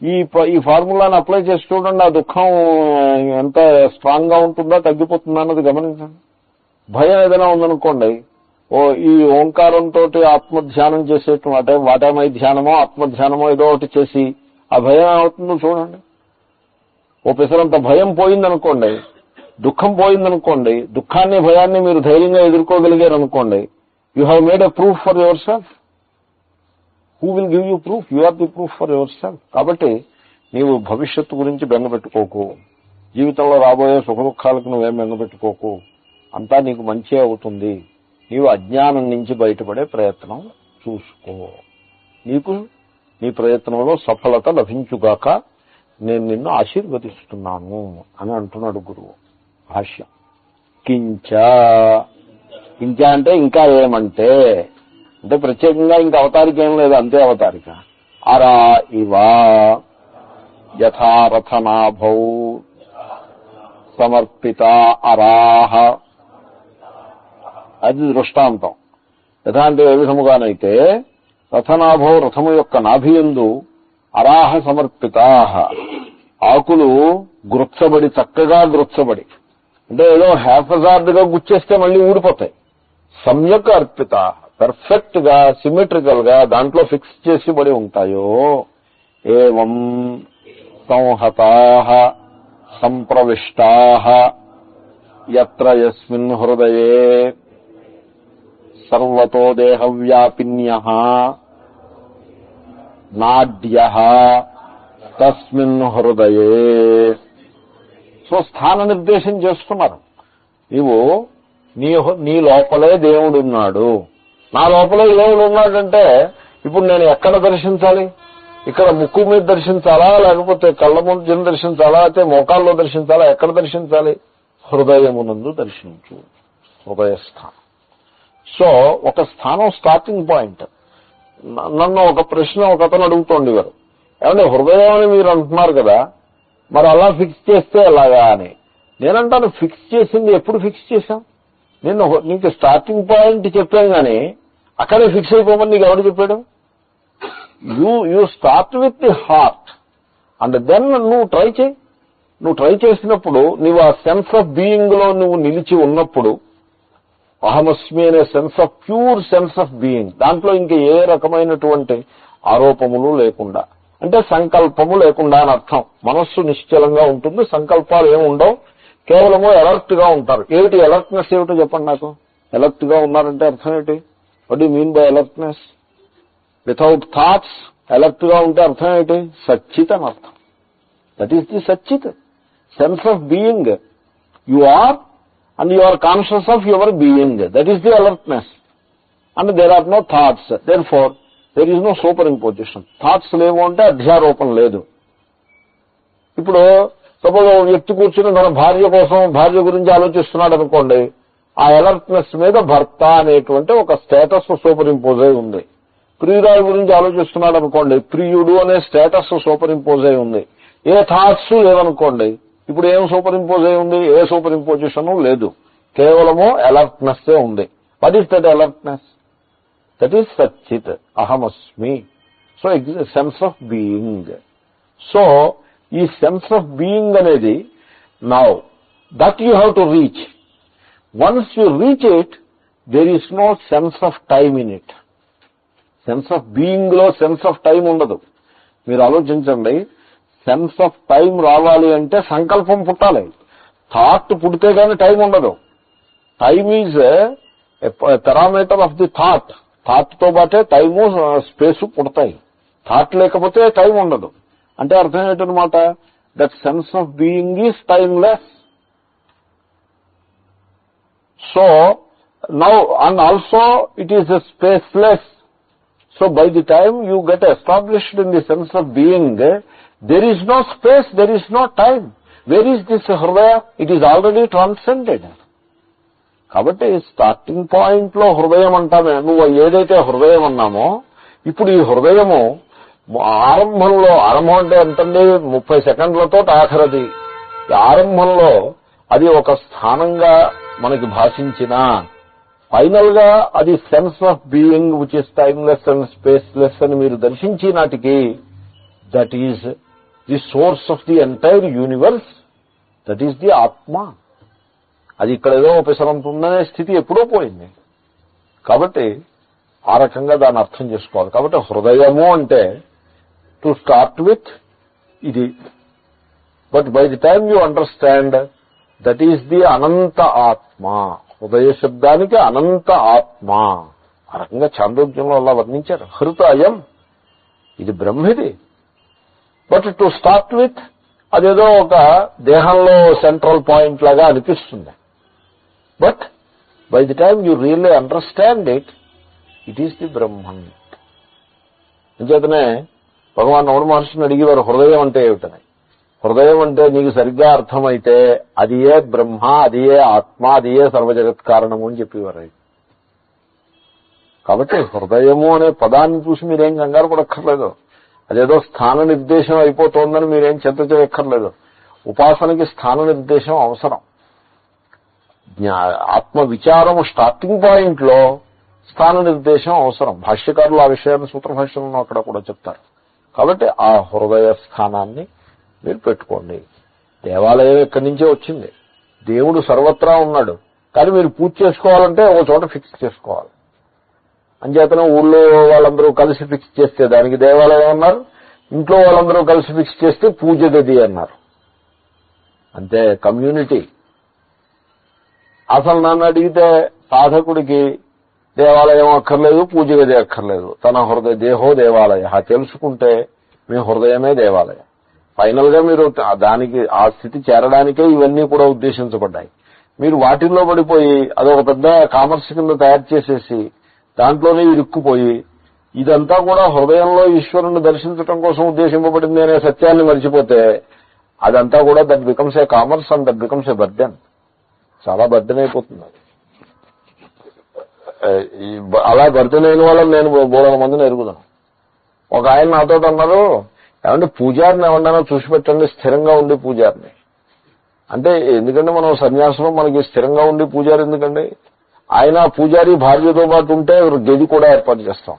ఈ ఫార్ములాని అప్లై చేసి చూడండి, ఆ దుఃఖం ఎంత స్ట్రాంగ్ గా ఉంటుందో తగ్గిపోతుందో అన్నది గమనించండి. భయం ఏదైనా ఉందనుకోండి, ఈ ఓంకారంతో ఆత్మధ్యానం చేసేటువంటి వాటమై ధ్యానమో ఆత్మధ్యానమో ఏదో ఒకటి చేసి ఆ భయం ఏమవుతుందో చూడండి. ఓ పిసరంత భయం పోయిందనుకోండి, దుఃఖం పోయిందనుకోండి, దుఃఖాన్ని భయాన్ని మీరు ధైర్యంగా ఎదుర్కోగలిగారు అనుకోండి, you have made a proof for yourself. Who will give you proof? You are the proof for yourself. కాబట్టి నీవు భవిష్యత్తు గురించి బెంగపెట్టుకోకు, జీవితంలో రాబోయే సుఖ దుఃఖాలకు నువ్వేం బెంగపెట్టుకోకు, అంతా నీకు మంచి అవుతుంది. నీవు అజ్ఞానం నుంచి బయటపడే ప్రయత్నం చూసుకో, నీకు నీ ప్రయత్నంలో సఫలత లభించుగాక, నేను నిన్ను ఆశీర్వదిస్తున్నాను అని అంటున్నాడు గురువు. భాష్యం. కించ అంటే ఇంకా ఏమంటే, అంటే ప్రత్యేకంగా ఇంకా అవతారిక ఏం లేదు, అంతే అవతారిక. అరా ఇవా యథారథనాభౌ సమర్పిత అరాహ, అది దృష్టాంతం. యథా అంటే ఏ విధముగానైతే రథనాభౌ రథము యొక్క నాభియందు అరాహ సమర్పితా, ఆకులు గృత్సబడి, చక్కగా గృత్సబడి, అంటే ఏదో హ్యాఫజార్డ్ గా గుచ్చేస్తే మళ్ళీ ఊడిపోతాయి. సమ్యక్ అర్పిత, పర్ఫెక్ట్ గా సిమెట్రికల్ గా దాంట్లో ఫిక్స్ చేసి పడి ఉంటాయో. ఏవం సంహతాః సంప్రవిష్టాః యత్ర యస్మిన్ హృదయే సర్వతో దేహవ్యాపిన్యః నాడ్యః తస్మిన్ హృదయే. సో స్థాన నిర్దేశం చేస్తున్నారు. నీవు నీ లోపలే దేవుడున్నాడు. నా లోపలే దేవుడు ఉన్నాడంటే ఇప్పుడు నేను ఎక్కడ దర్శించాలి? ఇక్కడ ముక్కు మీద దర్శించాలా, లేకపోతే కళ్ళ ముందు దర్శించాలా, అయితే మోకాల్లో దర్శించాలా? ఎక్కడ దర్శించాలి? హృదయమునందు దర్శించు, హృదయస్థానం. సో ఒక స్థానం స్టార్టింగ్ పాయింట్. నన్ను ఒక ప్రశ్న ఒకతను అడుగుతోండేవారు, ఏమంటే హృదయం అని మీరు అంటున్నారు కదా, మరి అలా ఫిక్స్ చేస్తే ఎలాగా అని. నేనంటాను, ఫిక్స్ చేసింది ఎప్పుడు ఫిక్స్ చేశాం? నేను నీకు స్టార్టింగ్ పాయింట్ చెప్పాను కానీ అక్కడే ఫిక్స్ అయిపోమని నీకు ఎవరు చెప్పాడు? You start with the heart and then నువ్వు ట్రై చేయి. నువ్వు ట్రై చేసినప్పుడు నువ్వు ఆ సెన్స్ ఆఫ్ బీయింగ్ లో నువ్వు నిలిచి ఉన్నప్పుడు, అహమస్మి అనే sense of pure sense of being, దాంట్లో ఇంకా ఏ రకమైనటువంటి ఆరోపములు లేకుండా, అంటే సంకల్పము లేకుండా అని అర్థం. మనస్సు నిశ్చలంగా ఉంటుంది, సంకల్పాలు ఏమి ఉండవు, కేవలము అలర్ట్ గా ఉంటారు. ఏమిటి అలర్ట్నెస్ ఏమిటో చెప్పండి నాకు. అలర్ట్ గా ఉన్నారంటే అర్థం ఏంటి? What you mean by alertness? Without thoughts alert గా ఉంటే అర్థం ఏంటి? సచ్చిత్ అని అర్థం. దట్ ఈస్ ది సచ్చిత్, sense of being. You are and you are conscious of your being. That is the alertness. And there are no thoughts, therefore there is no superimposition. థాట్స్ లేవు అంటే అధ్యారోపణ లేదు. ఇప్పుడు suppose వ్యక్తి కూర్చుని తన భార్య కోసం, భార్య గురించి ఆలోచిస్తున్నాడు అనుకోండి, ఆ అలర్ట్నెస్ మీద భర్త అనేటువంటి ఒక స్టేటస్ సూపర్ ఇంపోజ్ అయి ఉంది. ప్రియురాలు గురించి ఆలోచిస్తున్నాడు అనుకోండి, ప్రియుడు అనే స్టేటస్ సూపర్ ఇంపోజ్ అయి ఉంది. ఏ థాట్స్ లేవనుకోండి, ఇప్పుడు ఏం సూపర్ ఇంపోజ్ అయి ఉంది? ఏ సూపర్ ఇంపోజిషన్ లేదు, కేవలము అలర్ట్నెస్ ఉంది. What is that alertness? That is సచ్చిత్, అహమస్మి. So sense of being. So ఈ సెన్స్ ఆఫ్ బీయింగ్ అనేది now that you have to reach. Once you reach it, there is no sense of time in it. Sense of being లో sense of time ఉండదు. మీరు ఆలోచించండి, sense of time రావాలి అంటే సంకల్పం పుట్టాలి. థాట్ పుడితే కానీ టైం ఉండదు. Time is parameter of the thought. Thought తో పాటే టైము స్పేసు పుడతాయి. థాట్ లేకపోతే టైం ఉండదు. అంటే అర్థం ఏంటనమాట? That sense of being is timeless. So now and also it is spaceless. So by the time you get established in the sense of being, there is no space, there is no time. Where is this hridaya? It is already transcended. కాబట్టి starting point లో హృదయం అంటామే. నువ్వు ఏదైతే హృదయం అన్నామో, ఇప్పుడు ఈ హృదయము ఆరంభం అంటే ఎంతండి 30 సెకండ్లతో ఆఖరది. ఆరంభంలో అది ఒక స్థానంగా మనకి భాషించిన ఫైనల్ గా అది sense of being which is timeless and spaceless అని మీరు దర్శించి నాటికి that is the source of the entire universe, that is the ఆత్మ. అది ఇక్కడ ఏదో ఉపసరంత ఉందనే స్థితి ఎప్పుడో పోయింది. కాబట్టి ఆ రకంగా దాన్ని అర్థం చేసుకోవాలి. కాబట్టి హృదయము అంటే టు స్టార్ట్ విత్ ఇది, but by the time you understand that is the అనంత ఆత్మ. హృదయ శబ్దానికి అనంత ఆత్మ ఆ రకంగా చాంద్రోగ్యంలో అలా వర్ణించారు. హృదయం ఇది బ్రహ్మిది. బట్ టు స్టార్ట్ విత్ అదేదో ఒక దేహంలో సెంట్రల్ పాయింట్ లాగా అనిపిస్తుంది. But by the time you really understand it is the Brahman. అంచేతనే భగవాన్ రమణ మహర్షిని అడిగేవారు హృదయం అంటే ఏమిటని. హృదయం అంటే నీకు సరిగ్గా అర్థమైతే అది ఏ బ్రహ్మ, అది ఏ ఆత్మ, అది ఏ సర్వజగత్ కారణము అని చెప్పేవారు. కాబట్టి హృదయము అనే పదాన్ని చూసి మీరేం కంగారు పడక్కర్లేదు. అదేదో స్థాన నిర్దేశం అయిపోతోందని మీరేం చింత చేయక్కర్లేదు. ఉపాసనకి స్థాన నిర్దేశం అవసరం. ఆత్మ విచారము స్టార్టింగ్ పాయింట్ లో స్థాన నిర్దేశం అవసరం. భాష్యకారులు ఆ విషయాన్ని సూత్రభాష్యంలో అక్కడ కూడా చెప్తారు. కాబట్టి ఆ హృదయ స్థానాన్ని మీరు పెట్టుకోండి. దేవాలయం ఎక్కడి నుంచే వచ్చింది. దేవుడు సర్వత్రా ఉన్నాడు. కానీ మీరు పూజ చేసుకోవాలంటే ఒక చోట ఫిక్స్ చేసుకోవాలి. అంచేతనే ఊళ్ళో వాళ్ళందరూ కలిసి ఫిక్స్ చేస్తే దానికి దేవాలయం అన్నారు, ఇంట్లో వాళ్ళందరూ కలిసి ఫిక్స్ చేస్తే పూజ గది అన్నారు. అంతే, కమ్యూనిటీ. అసలు నన్ను అడిగితే సాధకుడికి దేవాలయం అక్కర్లేదు, పూజ గది అక్కర్లేదు. తన హృదయ దేహో దేవాలయ తెలుసుకుంటే మీ హృదయమే దేవాలయం. ఫైనల్ గా మీరు దానికి ఆ స్థితి చేరడానికే ఇవన్నీ కూడా ఉద్దేశించబడ్డాయి. మీరు వాటిల్లో పడిపోయి అదొక పెద్ద కామర్స్ కింద తయారు చేసేసి దాంట్లోనే ఇరుక్కుపోయి ఇదంతా కూడా హృదయంలో ఈశ్వరుని దర్శించడం కోసం ఉద్దేశింపబడింది అనే సత్యాన్ని మర్చిపోతే అదంతా కూడా that becomes a commerce and that becomes a burden. చాలా బర్డెన్ అయిపోతుంది. అలా బర్డెన్ అయిన వాళ్ళని నేను బోధన మందిని ఎరుగుదాను. ఒక ఆయన నాతో అన్నారు, ఏమంటే పూజారిని ఎవరినైనా చూసి పెట్టండి, స్థిరంగా ఉండి పూజారిని. అంటే ఎందుకంటే మనం సన్యాసంలో మనకి స్థిరంగా ఉండి పూజారి ఎందుకండి? ఆయన పూజారి భార్యతో పాటు ఉంటే గది కూడా ఏర్పాటు చేస్తాం.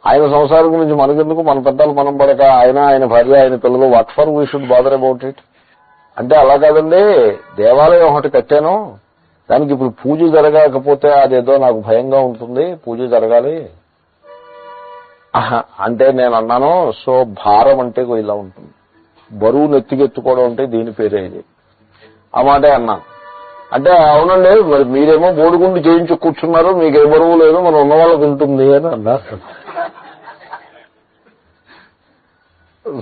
ఆయన సంసారం గురించి మనకెందుకు, మన పెద్దలు మనం పడక ఆయన భార్య ఆయన పిల్లలు, what for we should bother about it. అంటే అలా కాదండి, దేవాలయం ఒకటి కట్టాను, దానికి ఇప్పుడు పూజ జరగకపోతే అదేదో నాకు భయంగా ఉంటుంది, పూజ జరగాలి అంటే నేను అన్నాను, సో భారం అంటే ఇలా ఉంటుంది, బరువు నెత్తికెత్తుకోవడం అంటే దీని పేరే ఇది. ఆ మాటే అన్నాను. అంటే అవునండి, మరి మీరేమో బోడిగుండు చేయించి కూర్చున్నారు, మీకు ఏ బరువు లేదు, మనం ఉన్న వాళ్ళకి ఉంటుంది అని అన్నారు.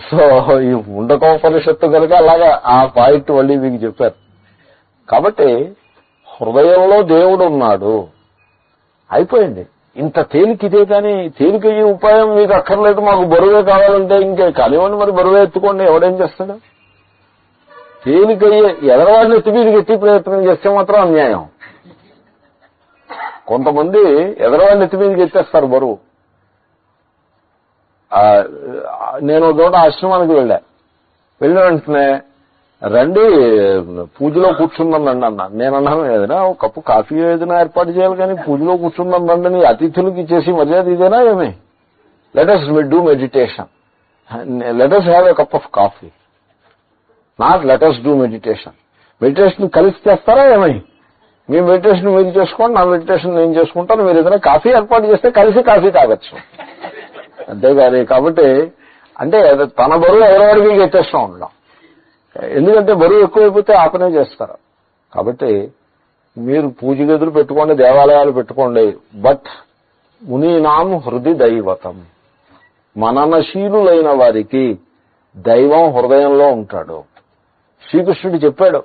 సో ఈ ముండకోపనిషత్తు కనుక అలాగా ఆ పాయింట్ మళ్ళీ మీకు చెప్పారు. కాబట్టి హృదయంలో దేవుడు ఉన్నాడు, అయిపోయింది. ఇంత తేలికిదే, కానీ తేలికయ్యే ఉపాయం మీకు అక్కర్లేదు. మాకు బరువే కావాలంటే ఇంకే కానివ్వండి, మరి బరువే ఎత్తుకోండి, ఎవడేం చేస్తాడు? తేలికయ్యే ఎదరవాడిని ఎత్తి మీదకి ఎత్తి ప్రయత్నం చేస్తే మాత్రం అన్యాయం. కొంతమంది ఎదరవాడిని ఎత్తి మీదకి ఎత్తేస్తారు బరువు. నేను చోట ఆశ్రమానికి వెళ్ళిన వెంటనే రండి పూజలో కూర్చుందాం రండి అన్నాను. నేను అన్నాను, ఏదైనా ఒక కప్పు కాఫీ ఏదైనా ఏర్పాటు చేయాలి, కానీ పూజలో కూర్చుందాం రండి అని అతిథులకి చేసి మర్యాద ఇదేనా ఏమి? Let us do meditation, let us have a cup of coffee, not let us do meditation. Meditation కలిసి చేస్తారా ఏమై? మీ మెడిటేషన్ మీరు చేసుకోండి, నా మెడిటేషన్ నేను చేసుకుంటాను. మీరు ఏదైనా కాఫీ ఏర్పాటు చేస్తే కలిసి కాఫీ తాగొచ్చు, అంతేగాని. కాబట్టి అంటే తన బరువు ఎవరెవరికి ఎత్తేస్తూ ఉండడం. ఎందుకంటే బరువు ఎక్కువైపోతే ఆపనే చేస్తారు. కాబట్టి మీరు పూజ గదులు పెట్టుకోండి, దేవాలయాలు పెట్టుకోండి, బట్ మునీనాం హృది దైవతం, మననశీలులైన వారికి దైవం హృదయంలో ఉంటాడు. శ్రీకృష్ణుడు చెప్పాడు,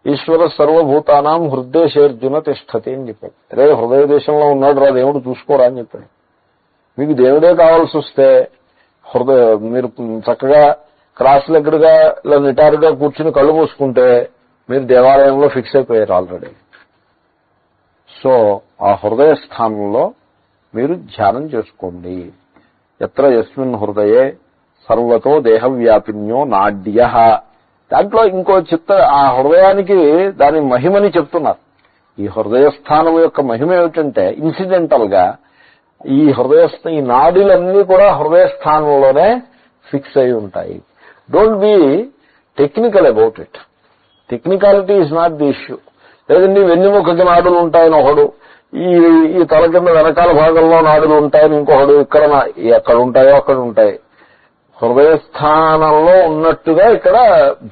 ఈశ్వర సర్వభూతానాం హృదయశేర్జున తిష్టతి అని చెప్పాడు. అరే హృదయ దేశంలో ఉన్నాడు రా దేవుడు, చూసుకోరా అని చెప్పాడు. మీకు దేవుడే కావాల్సి వస్తే మీరు చక్కగా క్రాస్ లెగ్గడ్గా ఇలా నిటారుగా కూర్చుని కళ్ళు మూసుకుంటే మీరు దేవాలయంలో ఫిక్స్ అయిపోయారు ఆల్రెడీ. సో ఆ హృదయ స్థానంలో మీరు ధ్యానం చేసుకోండి. ఎత్ర యస్మిన్ హృదయే సర్వతో దేహవ్యాపిన్యో నాడ్య. దాంట్లో ఇంకో ఆ హృదయానికి దాని మహిమని చెప్తున్నారు. ఈ హృదయస్థానం యొక్క మహిమ ఏమిటంటే ఇన్సిడెంటల్ గా ఈ నాడులన్నీ కూడా హృదయస్థానంలోనే ఫిక్స్ అయి ఉంటాయి. Don't be technical about it. Technicality is not the issue. లేదండి వెన్నెముకకి నాడులు ఉంటాయని ఒకడు, ఈ తల కింద వెనకాల భాగంలో నాడులు ఉంటాయని ఇంకొకడు, ఎక్కడ ఉంటాయో అక్కడ ఉంటాయి. హృదయస్థానంలో ఉన్నట్టుగా ఇక్కడ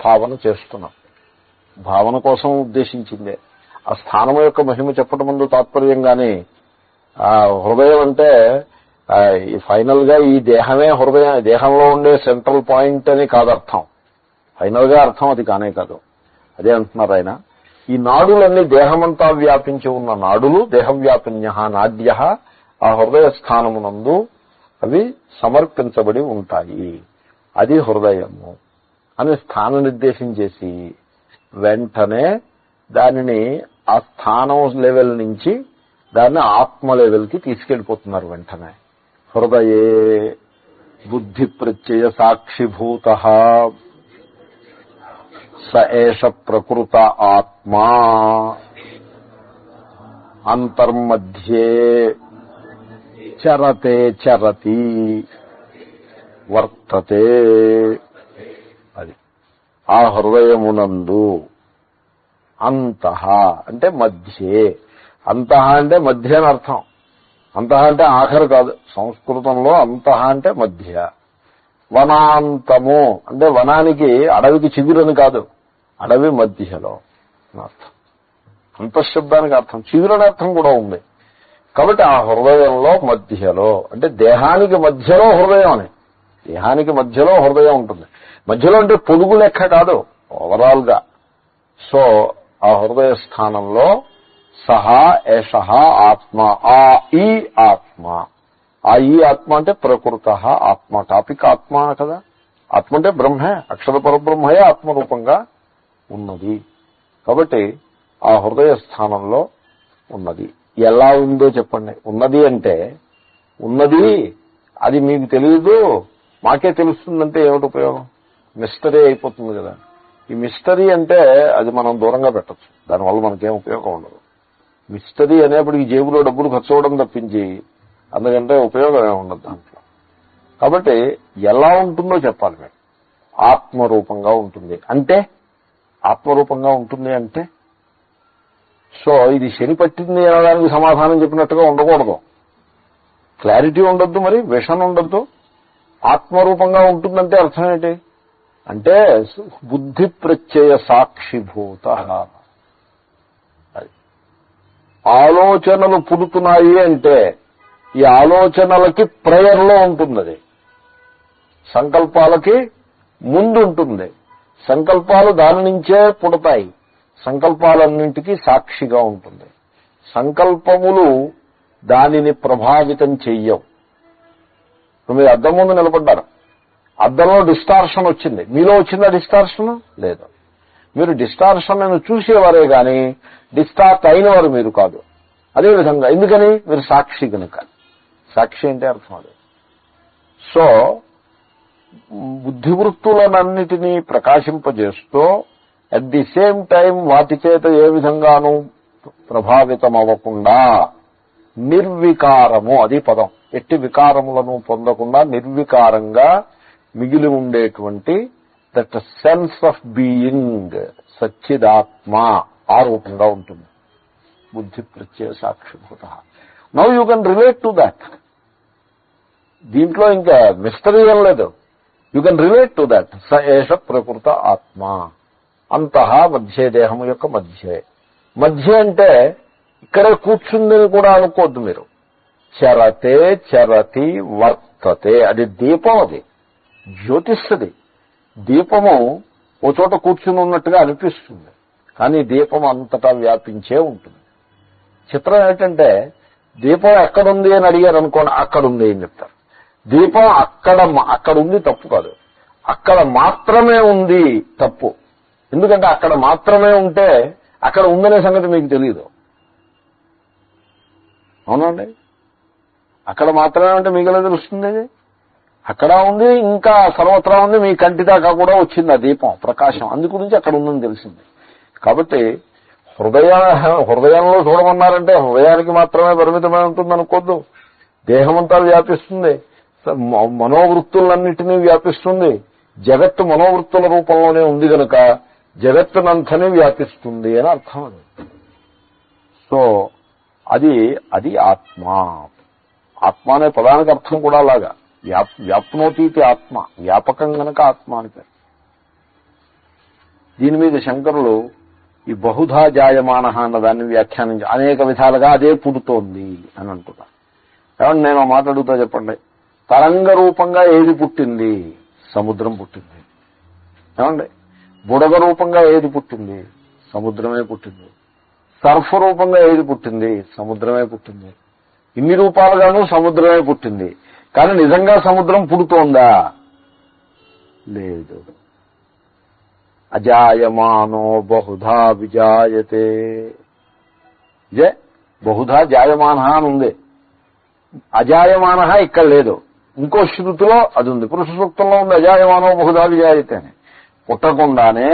భావన చేస్తున్నాం. భావన కోసం ఉద్దేశించిందే. ఆ స్థానం యొక్క మహిమ చెప్పడం ముందు తాత్పర్యంగానే హృదయం అంటే ఫైనల్ గా ఈ దేహమే దేహంలో ఉండే సెంట్రల్ పాయింట్ అని కాదర్థం. ఫైనల్ గా అర్థం అది కానే కాదు. అదే అంటున్నారు ఆయన. ఈ నాడులన్నీ దేహమంతా వ్యాపించి ఉన్న నాడులు దేహవ్యాపిన్య నాడ్య ఆ హృదయ స్థానమునందు అవి సమర్పించబడి ఉంటాయి. అది హృదయము అని స్థాన నిర్దేశం చేసి వెంటనే దానిని ఆ స్థానం లెవెల్ నుంచి దాన్ని ఆత్మ లెవెల్కి తీసుకెళ్లిపోతున్నారు. వెంటనే హృదయే బుద్ధి ప్రత్యయ సాక్షిభూత స ఏష ప్రకృత ఆత్మా అంతర్మధ్యే చరతే చరతి వర్తతే. అది ఆ హృదయమునందు అంతః అంటే మధ్యే. అంతః అంటే మధ్య అని అర్థం. అంతః అంటే ఆఖరు కాదు. సంస్కృతంలో అంతః అంటే మధ్య. వనాంతము అంటే వనానికి అడవికి చిగురని కాదు, అడవి మధ్యలో అర్థం. అంతఃశబ్దానికి అర్థం చిగురని అర్థం కూడా ఉంది. కాబట్టి ఆ హృదయంలో మధ్యలో అంటే దేహానికి మధ్యలో హృదయం అని. దేహానికి మధ్యలో హృదయం ఉంటుంది. మధ్యలో అంటే పొడుగు లెక్క కాదు, ఓవరాల్ గా. సో ఆ హృదయ స్థానంలో సహా ఏషః ఆత్మ, ఆ ఈ ఆత్మ. ఆ ఈ ఆత్మ అంటే ప్రకృత ఆత్మ. టాపిక్ ఆత్మ కదా. ఆత్మ అంటే బ్రహ్మే, అక్షర పరబ్రహ్మయే ఆత్మరూపంగా ఉన్నది. కాబట్టి ఆ హృదయ స్థానంలో ఉన్నది. ఎలా ఉందో చెప్పండి. ఉన్నది అంటే ఉన్నది అది మీకు తెలియదు, మాకే తెలుస్తుందంటే ఏమిటి ఉపయోగం? మిస్టరీ అయిపోతుంది కదా. ఈ మిస్టరీ అంటే అది మనం దూరంగా పెట్టచ్చు. దానివల్ల మనకేం ఉపయోగం ఉండదు. మిస్టరీ అనేప్పటికీ జేబులో డబ్బులు ఖర్చు అవడం తప్పించి అందుకంటే ఉపయోగం ఏమి ఉండదు దాంట్లో. కాబట్టి ఎలా ఉంటుందో చెప్పాలి మేము. ఆత్మరూపంగా ఉంటుంది అంటే, ఆత్మరూపంగా ఉంటుంది అంటే సో ఇది శని పట్టింది అనడానికి సమాధానం చెప్పినట్టుగా ఉండకూడదు. క్లారిటీ ఉండొద్దు, మరి విషన్ ఉండొద్దు. ఆత్మరూపంగా ఉంటుందంటే అర్థం ఏంటి అంటే బుద్ధి ప్రత్యయ సాక్షిభూత. ఆలోచనలు పుడుతున్నాయి అంటే ఈ ఆలోచనలకి ప్రయర్లో ఉంటుంది. అది సంకల్పాలకి ముందు ఉంటుంది. సంకల్పాలు దాని నుంచే పుడతాయి. సంకల్పాలన్నింటికీ సాక్షిగా ఉంటుంది. సంకల్పములు దానిని ప్రభావితం చెయ్యవు. మీరు అద్దం ముందు నిలబడ్డారు, అద్దంలో డిస్టార్షన్ వచ్చింది, మీలో వచ్చిందా డిస్టార్షన్? లేదు. మీరు డిస్టార్షన్ చూసేవారే కానీ డిస్టార్ట్ అయినవారు మీరు కాదు. అదేవిధంగా ఎందుకని? మీరు సాక్షి కనుక. సాక్షి అంటే అర్థం అది. సో బుద్ధివృత్తులనన్నిటినీ ప్రకాశింపజేస్తూ అట్ ది సేమ్ టైం వాటి చేత ఏ విధంగానూ ప్రభావితం అవ్వకుండా నిర్వికారము, అది పదం, ఎట్టి వికారములను పొందకుండా నిర్వికారంగా మిగిలి ఉండేటువంటి దట్ సెన్స్ ఆఫ్ బీయింగ్ సచ్చిదాత్మ ఆ రూపంగా ఉంటుంది. బుద్ధి ప్రత్యయ సాక్షిభూత. Now you can relate to that. దీంట్లో ఇంకా మిస్టరీ ఏం లేదు. You can relate to that. స ఏష ప్రకృత ఆత్మ. అంతః మధ్యే, దేహము యొక్క మధ్యే. మధ్య అంటే ఇక్కడే కూర్చుందని కూడా అనుకోవద్దు మీరు. చరతే చరతి వర్తతే. అది దీపం, అది జ్యోతిస్సది. దీపము ఓ చోట కూర్చుని ఉన్నట్టుగా అనిపిస్తుంది, కానీ దీపం అంతటా వ్యాపించే ఉంటుంది. చిత్రం ఏంటంటే దీపం ఎక్కడుంది అని అడిగారు అనుకోండి, అక్కడుంది అని చెప్తారు. దీపం అక్కడ ఉంది తప్పు కాదు, అక్కడ మాత్రమే ఉంది తప్పు. ఎందుకంటే అక్కడ మాత్రమే ఉంటే అక్కడ ఉందనే సంగతి మీకు తెలియదు. అవునండి, అక్కడ మాత్రమే ఉంటే మీకు ఎలా తెలుస్తుంది? అక్కడ ఉంది, ఇంకా సర్వత్రా ఉంది, మీ కంటి దాకా కూడా వచ్చింది ఆ దీపం ప్రకాశం, అందు గురించి అక్కడ ఉందని తెలిసింది. కాబట్టి హృదయంలో చూడమన్నారంటే హృదయానికి మాత్రమే పరిమితమై ఉంటుంది అనుకోద్దు. దేహమంతా వ్యాపిస్తుంది, మనోవృత్తులన్నింటినీ వ్యాపిస్తుంది. జగత్తు మనోవృత్తుల రూపంలోనే ఉంది కనుక జగత్తునంతని వ్యాపిస్తుంది అని అర్థం. అది సో అది ఆత్మ. ఆత్మ అనే పదానికి అర్థం కూడా అలాగా, వ్యాప్నోతీతి ఆత్మ, వ్యాపకం గనక ఆత్మ అని పేరు. దీని మీద శంకరులు ఈ బహుధా జాయమాన అన్న దాన్ని వ్యాఖ్యానించి అనేక విధాలుగా అదే పుడుతోంది అని అంటున్నారు. ఏమంటే నేను మాట అడుగుతా చెప్పండి, తరంగ రూపంగా ఏది పుట్టింది? సముద్రం పుట్టింది. ఏమండి, బుడగ రూపంగా ఏది పుట్టింది? సముద్రమే పుట్టింది. సర్ఫ రూపంగా ఏది పుట్టింది? సముద్రమే పుట్టింది. ఇన్ని రూపాలుగాను సముద్రమే పుట్టింది. కానీ నిజంగా సముద్రం పుడుతోందా? లేదు. అజాయమానో బహుధా విజాయతే. ఇదే బహుధా జాయమాన అని ఉంది, అజాయమాన ఇక్కడ లేదు. ఇంకో శృతిలో అది ఉంది, పురుష సూక్తంలో ఉంది అజాయమానో బహుధా విజాయతే అని. పుట్టకుండానే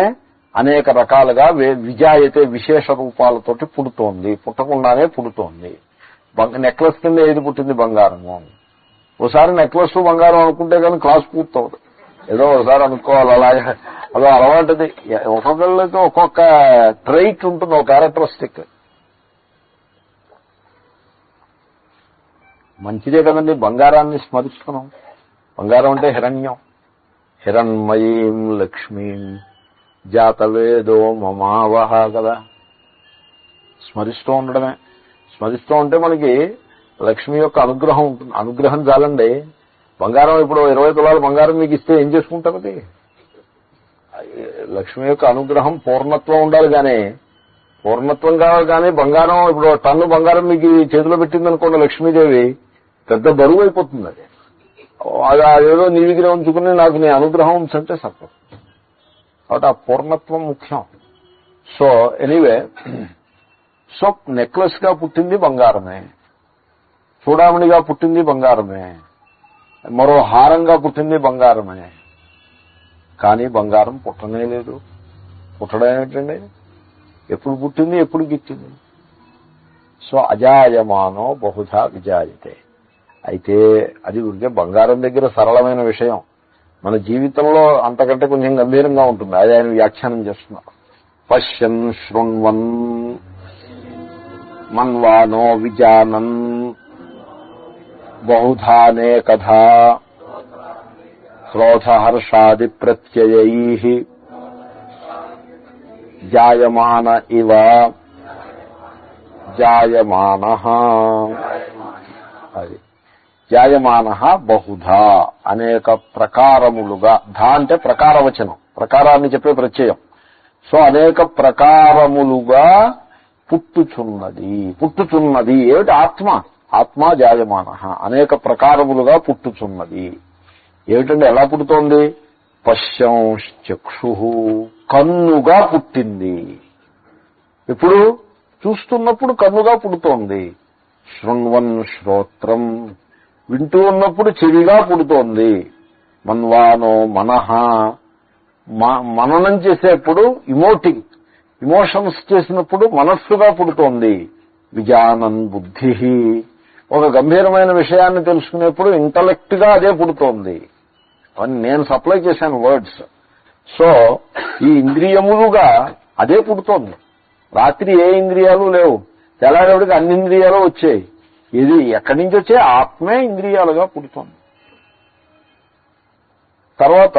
అనేక రకాలుగా విజాయతే విశేష రూపాలతోటి పుడుతోంది, పుట్టకుండానే పుడుతోంది. నెక్లెస్ కింద ఏది పుట్టింది? బంగారము. ఒకసారి నెక్లెస్ బంగారం అనుకుంటే కానీ క్లాస్ పూర్తవుతుంది. ఏదో ఒకసారి అనుకోవాలి, అలాగే అదో అలవాటుది. ఒక్కొక్కళ్ళకి ఒక్కొక్క ట్రైట్ ఉంటుంది, ఒక క్యారెక్టరిస్టిక్. మంచిదే కదండి బంగారాన్ని స్మరిస్తున్నాం. బంగారం అంటే హిరణ్యం. హిరణ్మయీం లక్ష్మీం జాతవేదో మమావహ కదా, స్మరిస్తూ ఉండడమే. స్మరిస్తూ ఉంటే మనకి లక్ష్మి యొక్క అనుగ్రహం ఉంటుంది. అనుగ్రహం చాలండి. బంగారం ఇప్పుడు 20 తులాలు బంగారం మీకు ఇస్తే ఏం చేసుకుంటారు? లక్ష్మి యొక్క అనుగ్రహం పూర్ణత్వం ఉండాలి. కానీ పూర్ణత్వం కావాలి. కానీ బంగారం ఇప్పుడు టన్ను బంగారం మీకు చేతిలో పెట్టిందనుకోండి లక్ష్మీదేవి, పెద్ద బరువు అయిపోతుంది. అది అదేదో నీ దగ్గర ఉంచుకుని నాకు నీ అనుగ్రహం ఉంచంటే సరిపోతుంది. కాబట్టి ఆ పూర్ణత్వం ముఖ్యం. సో ఎనీవే, సో నెక్లెస్ గా పుట్టింది బంగారమే, చూడామణిగా పుట్టింది బంగారమే, మరో హారంగా పుట్టింది బంగారమే. కానీ బంగారం పుట్టనే లేదు. పుట్టడం ఏమిటండి? ఎప్పుడు పుట్టింది, ఎప్పుడు గిట్టింది? సో అజాయమానో బహుధా విజాయతే. అయితే అది ఊరికే బంగారం దగ్గర సరళమైన విషయం, మన జీవితంలో అంతకంటే కొంచెం గంభీరంగా ఉంటుంది. అది ఆయన వ్యాఖ్యానం చేస్తున్నారు. పశ్యన్ శృణ్వన్ మన్వానో విజానన్ బహుధానేకథా క్రోధహర్షాది ప్రత్యయైః జాయమాన ఇవ జాయమానః. అది జాయమానః బహుధా అనేక ప్రకారములుగా. ధా అంటే ప్రకారవచనం, ప్రకారాన్ని చెప్పే ప్రత్యయం. సో అనేక ప్రకారములుగా పుట్టుచున్నది. పుట్టుచున్నది ఏమిటి? ఆత్మ. ఆత్మ జాయమానః అనేక ప్రకారములుగా పుట్టుచున్నది. ఏమిటండి? ఎలా పుడుతోంది? పశ్యంశ్చక్షుః కన్నుగా పుట్టింది. ఇప్పుడు చూస్తున్నప్పుడు కన్నుగా పుడుతోంది. శృణ్వన్ శ్రోత్రం వింటూ ఉన్నప్పుడు చెవిగా పుడుతోంది. మన్వానో మనః మననం చేసేప్పుడు ఇమోషన్స్ చేసినప్పుడు మనస్సుగా పుడుతోంది. విజానన్ బుద్ధి ఒక గంభీరమైన విషయాన్ని తెలుసుకునేప్పుడు ఇంటలెక్ట్ గా అదే పుడుతోంది. అని నేను సప్లై చేశాను వర్డ్స్. సో ఈ ఇంద్రియములుగా అదే పుడుతోంది. రాత్రి ఏ ఇంద్రియాలు లేవు, తెల్లారేపటికి అన్ని ఇంద్రియాలు వచ్చాయి. ఇది ఎక్కడి నుంచి వచ్చే? ఆత్మే ఇంద్రియాలుగా పుడుతోంది. తర్వాత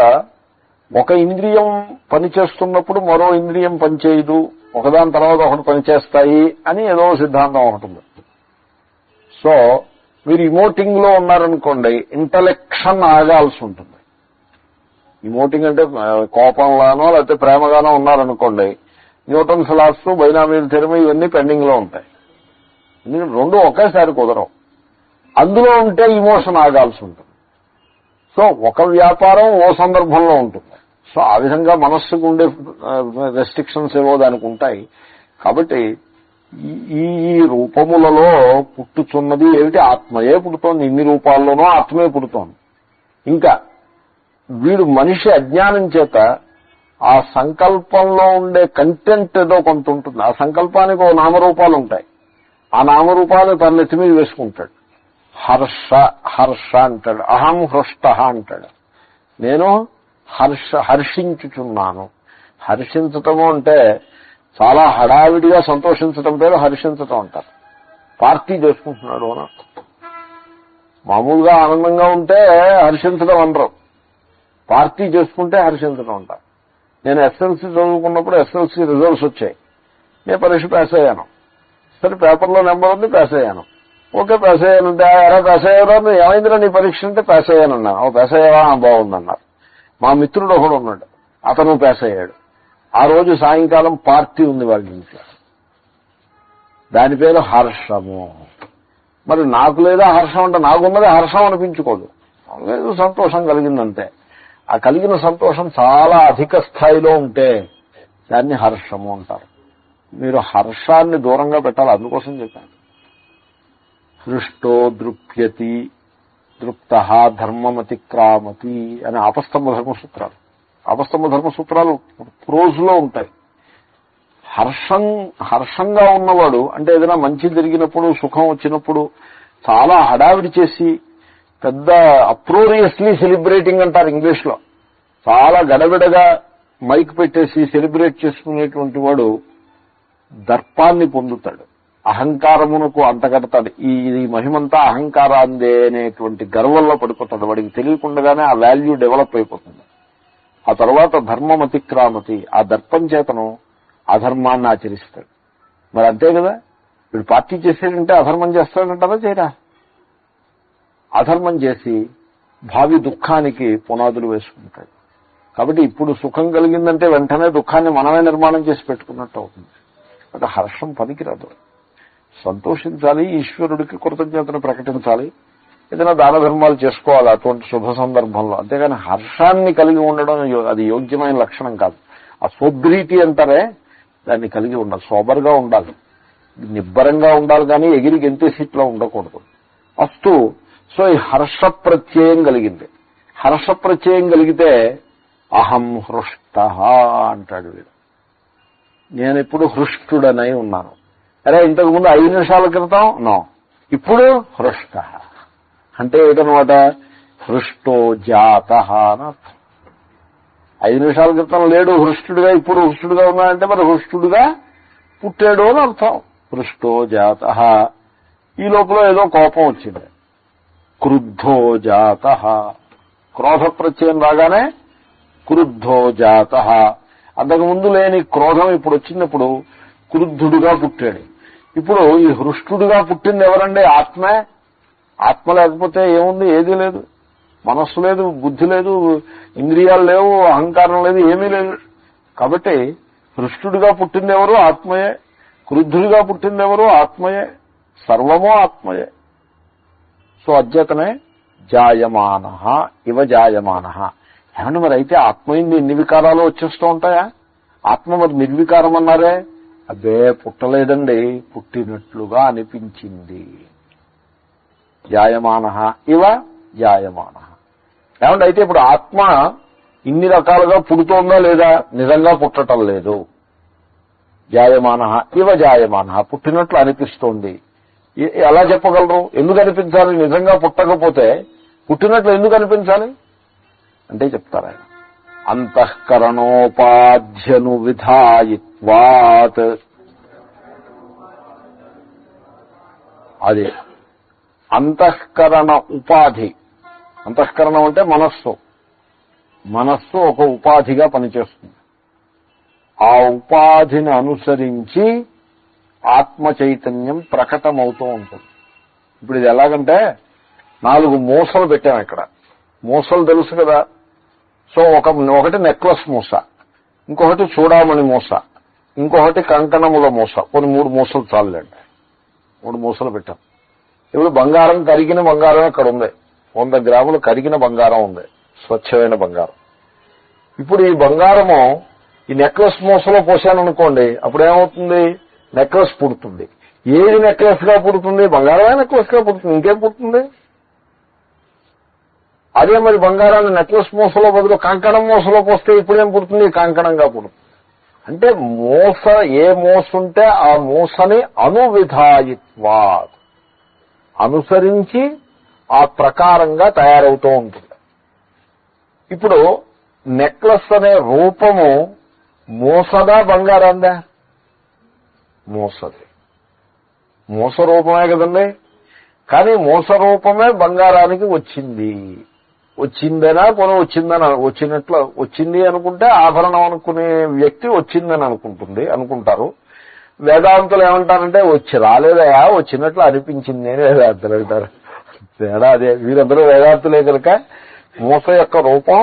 ఒక ఇంద్రియం పనిచేస్తున్నప్పుడు మరో ఇంద్రియం పనిచేయదు, ఒకదాని తర్వాత ఒకటి పనిచేస్తాయి అని ఏదో సిద్ధాంతం ఒకటి ఉంది. సో మీరు ఇమోటింగ్ లో ఉన్నారనుకోండి, ఇంటలెక్షన్ ఆగాల్సి ఉంటుంది. ఇమోటింగ్ అంటే కోపంగానో లేకపోతే ప్రేమగానో ఉన్నారనుకోండి, న్యూటన్స్ లాస్, బైనామియల్ థియరమ్ ఇవన్నీ పెండింగ్ లో ఉంటాయి. ఎందుకంటే రెండు ఒకేసారి కుదరవు. అందులో ఉంటే ఇమోషన్ ఆగాల్సి ఉంటుంది. సో ఒక వ్యాపారం ఓ సందర్భంలో ఉంటుంది. సో ఆ విధంగా మనస్సుకు ఉండే రెస్ట్రిక్షన్స్ ఏవో దానికి ఉంటాయి. కాబట్టి ఈ రూపములలో పుట్టుచున్నది ఏమిటి? ఆత్మయే పుడుతోంది. ఇన్ని రూపాల్లోనూ ఆత్మే పుడుతోంది. ఇంకా వీడు మనిషి అజ్ఞానం చేత ఆ సంకల్పంలో ఉండే కంటెంట్ ఏదో కొంత ఉంటుంది. ఆ సంకల్పానికి ఓ నామరూపాలు ఉంటాయి. ఆ నామరూపాలు తన నెత్తి మీద వేసుకుంటాడు. హర్ష అంటాడు, అహం హృష్ట అంటాడు. నేను హర్షించుచున్నాను. హర్షించటము అంటే చాలా హడావిడిగా సంతోషించటం పేరు హర్షించటం అంటారు. పార్టీ చేసుకుంటున్నాడు అని అర్థం. మామూలుగా ఆనందంగా ఉంటే హర్షించడం అనరు, పార్టీ చేసుకుంటే హర్షించడం అంటారు. నేను ఎస్ఎల్సీ చదువుకున్నప్పుడు ఎస్ఎల్సీ రిజల్ట్స్ వచ్చాయి. నేను పరీక్ష పాస్ అయ్యాను. సరే పేపర్లో నెంబర్ ఉంది, పాస్ అయ్యాను. ఓకే పాస్ అయ్యానంటే ఎలా పాస్ అయ్యారో ఏమైందిరా నీ పరీక్ష అంటే పాస్ అయ్యానన్నాను. పాస్ అయ్యావా బాగుందన్నారు. మా మిత్రుడు ఒకడు ఉన్నాడు, అతను పాస్ అయ్యాడు. ఆ రోజు సాయంకాలం పార్టీ ఉంది వాళ్ళ ఇంట్లో. దాని పేరు హర్షము. మరి నాకు లేదా హర్షం అంటే నాకున్నది హర్షం అనిపించుకోదు, లేదు సంతోషం కలిగిందంతే. ఆ కలిగిన సంతోషం చాలా అధిక స్థాయిలో ఉంటే దాన్ని హర్షము అంటారు. మీరు హర్షాన్ని దూరంగా పెట్టాలి, అందుకోసం చెప్పాను. హృష్టో దృప్యతి దృప్త ధర్మమతిక్రామతి అని ఆపస్తంభ ధర్మసూత్రాలు. ఆపస్తంభ ధర్మసూత్రాలు ప్రోజ్లో ఉంటాయి. హర్షంగా ఉన్నవాడు అంటే ఏదైనా మంచి జరిగినప్పుడు, సుఖం వచ్చినప్పుడు చాలా హడావిడి చేసి పెద్ద అప్రోరియస్లీ సెలబ్రేటింగ్ అంటారు ఇంగ్లీష్లో. చాలా గడబిడగా మైక్ పెట్టేసి సెలబ్రేట్ చేసుకునేటువంటి వాడు దర్పాన్ని పొందుతాడు, అహంకారమునకు అంటగడతాడు. ఈ మహిమంతా అహంకారాందే అనేటువంటి గర్వంలో పడిపోతాడు. వాడికి తెలియకుండానే ఆ వాల్యూ డెవలప్ అయిపోతుంది. ఆ తర్వాత ధర్మం అతిక్రామతి, ఆ దర్పం చేతను అధర్మాన్ని ఆచరిస్తాడు. మరి అంతే కదా, వీడు పార్టీ చేసేటంటే అధర్మం చేస్తాడంటారా చేయరా? అధర్మం చేసి భావి దుఃఖానికి పునాదులు వేసుకుంటాడు. కాబట్టి ఇప్పుడు సుఖం కలిగిందంటే వెంటనే దుఃఖాన్ని మనమే నిర్మాణం చేసి పెట్టుకున్నట్టు అవుతుంది. అంటే హర్షం పనికిరాదు. సంతోషించాలి, ఈశ్వరుడికి కృతజ్ఞతను ప్రకటించాలి, ఏదైనా దాన ధర్మాలు చేసుకోవాలి అటువంటి శుభ సందర్భంలో. అంతేగాని హర్షాన్ని కలిగి ఉండడం అది యోగ్యమైన లక్షణం కాదు. ఆ సోబ్రీతి అంటారే దాన్ని కలిగి ఉండాలి. సోబర్గా ఉండాలి, నిబ్బరంగా ఉండాలి, కానీ ఎగిరి గెంతేసిట్లో ఉండకూడదు. అస్తు. సో ఈ హర్ష ప్రత్యయం కలిగింది. హర్ష ప్రత్యయం కలిగితే అహం హృష్ట అంటాడు వీడు. నేను ఇప్పుడు హృష్టుడనై ఉన్నాను. అరే ఇంతకుముందు 5 నిమిషాల క్రితం నో, ఇప్పుడు హృష్ట అంటే ఏటనమాట, హృష్టో జాత అని అర్థం. 5 నిమిషాల క్రితం లేడు హృష్టుడిగా, ఇప్పుడు హృష్టుడిగా ఉన్నాడంటే మరి హృష్టుడిగా పుట్టాడు అని అర్థం. హృష్టో జాత. ఈ లోపల ఏదో కోపం వచ్చింది, క్రుద్ధో జాత. క్రోధ ప్రత్యయం రాగానే క్రుద్ధో జాత. అంతకుముందు లేని క్రోధం ఇప్పుడు వచ్చినప్పుడు క్రుద్ధుడుగా పుట్టాడు. ఇప్పుడు ఈ హృష్టుడిగా పుట్టింది ఎవరండి? ఆత్మే. ఆత్మ లేకపోతే ఏముంది? ఏదీ లేదు. మనస్సు లేదు, బుద్ధి లేదు, ఇంద్రియాలు లేవు, అహంకారం లేదు, ఏమీ లేదు. కాబట్టి హృష్టుడిగా పుట్టింది ఎవరు? ఆత్మయే. క్రుద్ధుడిగా పుట్టింది ఎవరు? ఆత్మయే. సర్వమో ఆత్మయే. సో అద్యతనే జాయమాన ఇవ జాయమాన. ఏమంటే మరి అయితే ఆత్మయింది ఎన్ని వికారాలు వచ్చేస్తూ ఉంటాయా? ఆత్మ మరి నిర్వికారం అన్నారే, అబ్బే పుట్టలేదండి, పుట్టినట్లుగా అనిపించింది. జాయమాన ఇవ జాయమాన. ఏమంటే అయితే ఇప్పుడు ఆత్మ ఇన్ని రకాలుగా పుడుతోందా లేదా? నిజంగా పుట్టటం లేదు. జాయమాన ఇవ జాయమాన, పుట్టినట్లు అనిపిస్తోంది. ఎలా చెప్పగలరు? ఎందుకు అనిపించాలి? నిజంగా పుట్టకపోతే పుట్టినట్లు ఎందుకు అనిపించాలి అంటే చెప్తారు ఆయన. అంతఃకరణోపాధ్యను విధాయిత్వాత్. అదే అంతఃకరణ ఉపాధి. అంతఃకరణం అంటే మనస్సు. మనస్సు ఒక ఉపాధిగా పనిచేస్తుంది. ఆ ఉపాధిని అనుసరించి ఆత్మ చైతన్యం ప్రకటమవుతూ ఉంటుంది. ఇప్పుడు ఇది ఎలాగంటే 4 మూసలు పెట్టాం ఇక్కడ. మూసలు తెలుసు కదా. సో ఒకటి నెక్లెస్ మూస, ఇంకొకటి చూడామణి మూస, ఇంకొకటి కంకణముల మూస. కొన్ని 3 మూసలు చాలండి. 3 మూసలు పెట్టాం. ఇప్పుడు బంగారం, కరిగిన బంగారం ఇక్కడ ఉంది. 100 గ్రాములు కరిగిన బంగారం ఉంది, స్వచ్ఛమైన బంగారం. ఇప్పుడు ఈ బంగారము ఈ నెక్లెస్ మూసలో పోసాననుకోండి, అప్పుడేమవుతుంది? నెక్లెస్ పుడుతుంది. ఏది నెక్లెస్ గా పుడుతుంది? బంగారమే నెక్లెస్ గా పుడుతుంది. ఇంకేం పుడుతుంది? అదే మరి బంగారాన్ని నెక్లెస్ మూసలో బదులు కంకణం మూసలో పోస్తే ఇప్పుడేం పుడుతుంది? కంకణంగా పుడుతుంది. అంటే మూస ఏ మూస ఉంటే ఆ మూసని అనువిధాయిత్వా అనుసరించి ఆ ప్రకారంగా తయారవుతూ ఉంటుంది. ఇప్పుడు నెక్లెస్ అనే రూపము మూసదా బంగారందా? మూసది. మూస రూపమే కదండి. కానీ మూస రూపమే బంగారానికి వచ్చిందనా కొని వచ్చినట్లు వచ్చింది అనుకుంటే ఆభరణం అనుకునే వ్యక్తి వచ్చిందని అనుకుంటారు. వేదాంతులు ఏమంటారంటే రాలేదయా వచ్చినట్లు అనిపించింది అని వేదాంతులు అంటారు. తేడా అదే. వీరందరూ వేదాంతులే కనుక మూస యొక్క రూపం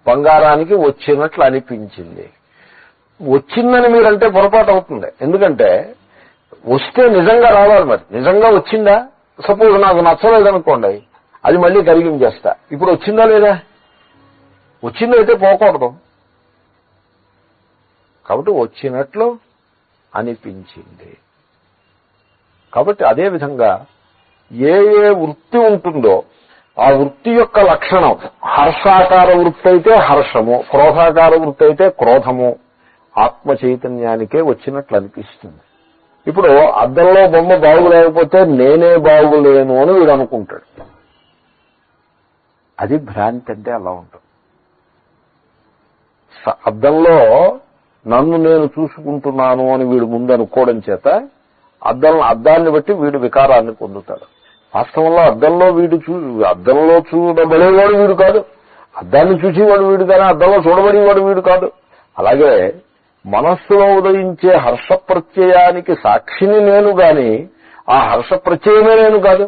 బంగారానికి వచ్చినట్లు అనిపించింది. వచ్చిందని మీరంటే పొరపాటు అవుతుంది. ఎందుకంటే వస్తే నిజంగా రావాలి. మరి నిజంగా వచ్చిందా? సపోజ్ నాకు నచ్చలేదనుకోండి, అది మళ్ళీ కరిగించేస్తా. ఇప్పుడు వచ్చిందా లేదా? వచ్చిందైతే పోకూడదు. కాబట్టి వచ్చినట్లు అనిపించింది. కాబట్టి అదేవిధంగా ఏ వృత్తి ఉంటుందో ఆ వృత్తి యొక్క లక్షణం హర్షాకార వృత్తి అయితే హర్షము, క్రోధాకార వృత్తి అయితే క్రోధము ఆత్మ చైతన్యానికే వచ్చినట్లు అనిపిస్తుంది. ఇప్పుడు అద్దంలో బొమ్మ బాగులేకపోతే నేనే బాగులేను అని వీడు అనుకుంటాడు. అది భ్రాంతి. అంటే అలా ఉంటుంది. అద్దంలో నన్ను నేను చూసుకుంటున్నాను అని వీడు ముందు అనుకోవడం చేత అద్దాన్ని బట్టి వీడు వికారాన్ని పొందుతాడు. వాస్తవంలో అద్దంలో చూడబడేవాడు వీడు కాదు, అద్దాన్ని చూసేవాడు వీడు కానీ అద్దంలో చూడబడేవాడు వీడు కాదు. అలాగే మనస్సులో ఉదయించే హర్ష ప్రత్యయానికి సాక్షిని నేను గాని ఆ హర్ష ప్రత్యయమే నేను కాదు.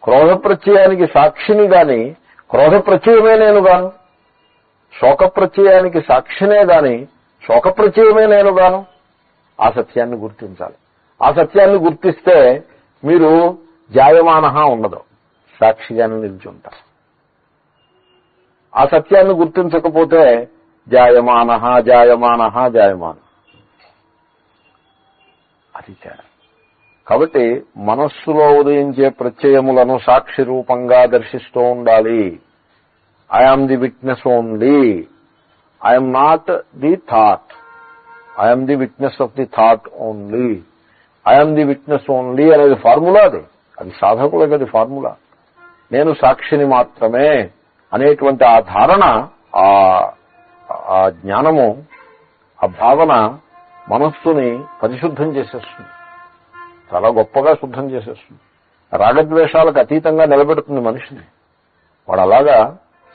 క్రోధ ప్రత్యయానికి సాక్షిని గాని క్రోధ ప్రత్యయమే నేను గాను. శోక ప్రత్యయానికి సాక్షినే గాని శోక ప్రత్యయమే నేను గాను. ఆ సత్యాన్ని గుర్తించాలి. ఆ సత్యాన్ని గుర్తిస్తే మీరు జాయమానహ ఉండదు, సాక్షిగానే నిల్చుంటారు. ఆ సత్యాన్ని గుర్తించకపోతే జాయమానహ జాయమానహ జాయమాన అది తేడా. కాబట్టి మనస్సులో ఉదయించే ప్రత్యయములను సాక్షి రూపంగా దర్శిస్తూ ఉండాలి. I am the witness only, I'm not the thought, I'm the witness of the thought only, I'm the witness only అనేది ఫార్ములా. అది సాధకులకి అది ఫార్ములా. నేను సాక్షిని మాత్రమే అనేటువంటి ఆ ధారణ, ఆ జ్ఞానము, ఆ భావన మనస్సుని పరిశుద్ధం చేసేస్తుంది. చాలా గొప్పగా శుద్ధం చేసేస్తుంది. రాగద్వేషాలకు అతీతంగా నిలబెడుతుంది మనిషిని. వాడు అలాగా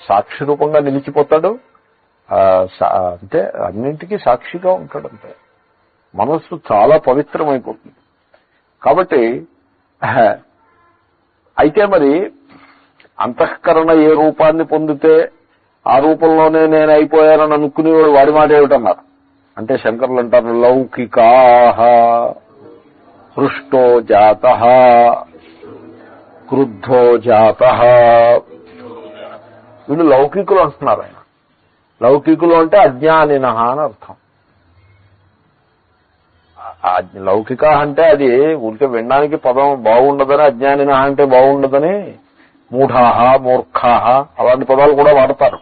సాక్షి రూపంగా నిలిచిపోతాడు. అంటే అన్నింటికీ సాక్షిగా ఉంటాడంతే. మనస్సు చాలా పవిత్రమైపోతుంది. కాబట్టి అయితే మరి అంతఃకరణ ఏ రూపాన్ని పొందితే ఆ రూపంలోనే నేను అయిపోయానని అనుకునేవాడు వాడి మాట ఏమిటన్నారు అంటే శంకరులు అంటారు, లౌకికాః హృష్టో జాతః క్రుద్ధో జాతః. వీళ్ళు లౌకికులు అంటున్నారు. ఆయన లౌకికులు అంటే అజ్ఞానినః అని అర్థం. లౌకిక అంటే అది ఊరికే వినడానికి పదం బాగుండదని, అజ్ఞానినః అంటే బాగుండదని మూఢాహ మూర్ఖాహ అలాంటి పదాలు కూడా వాడతారు.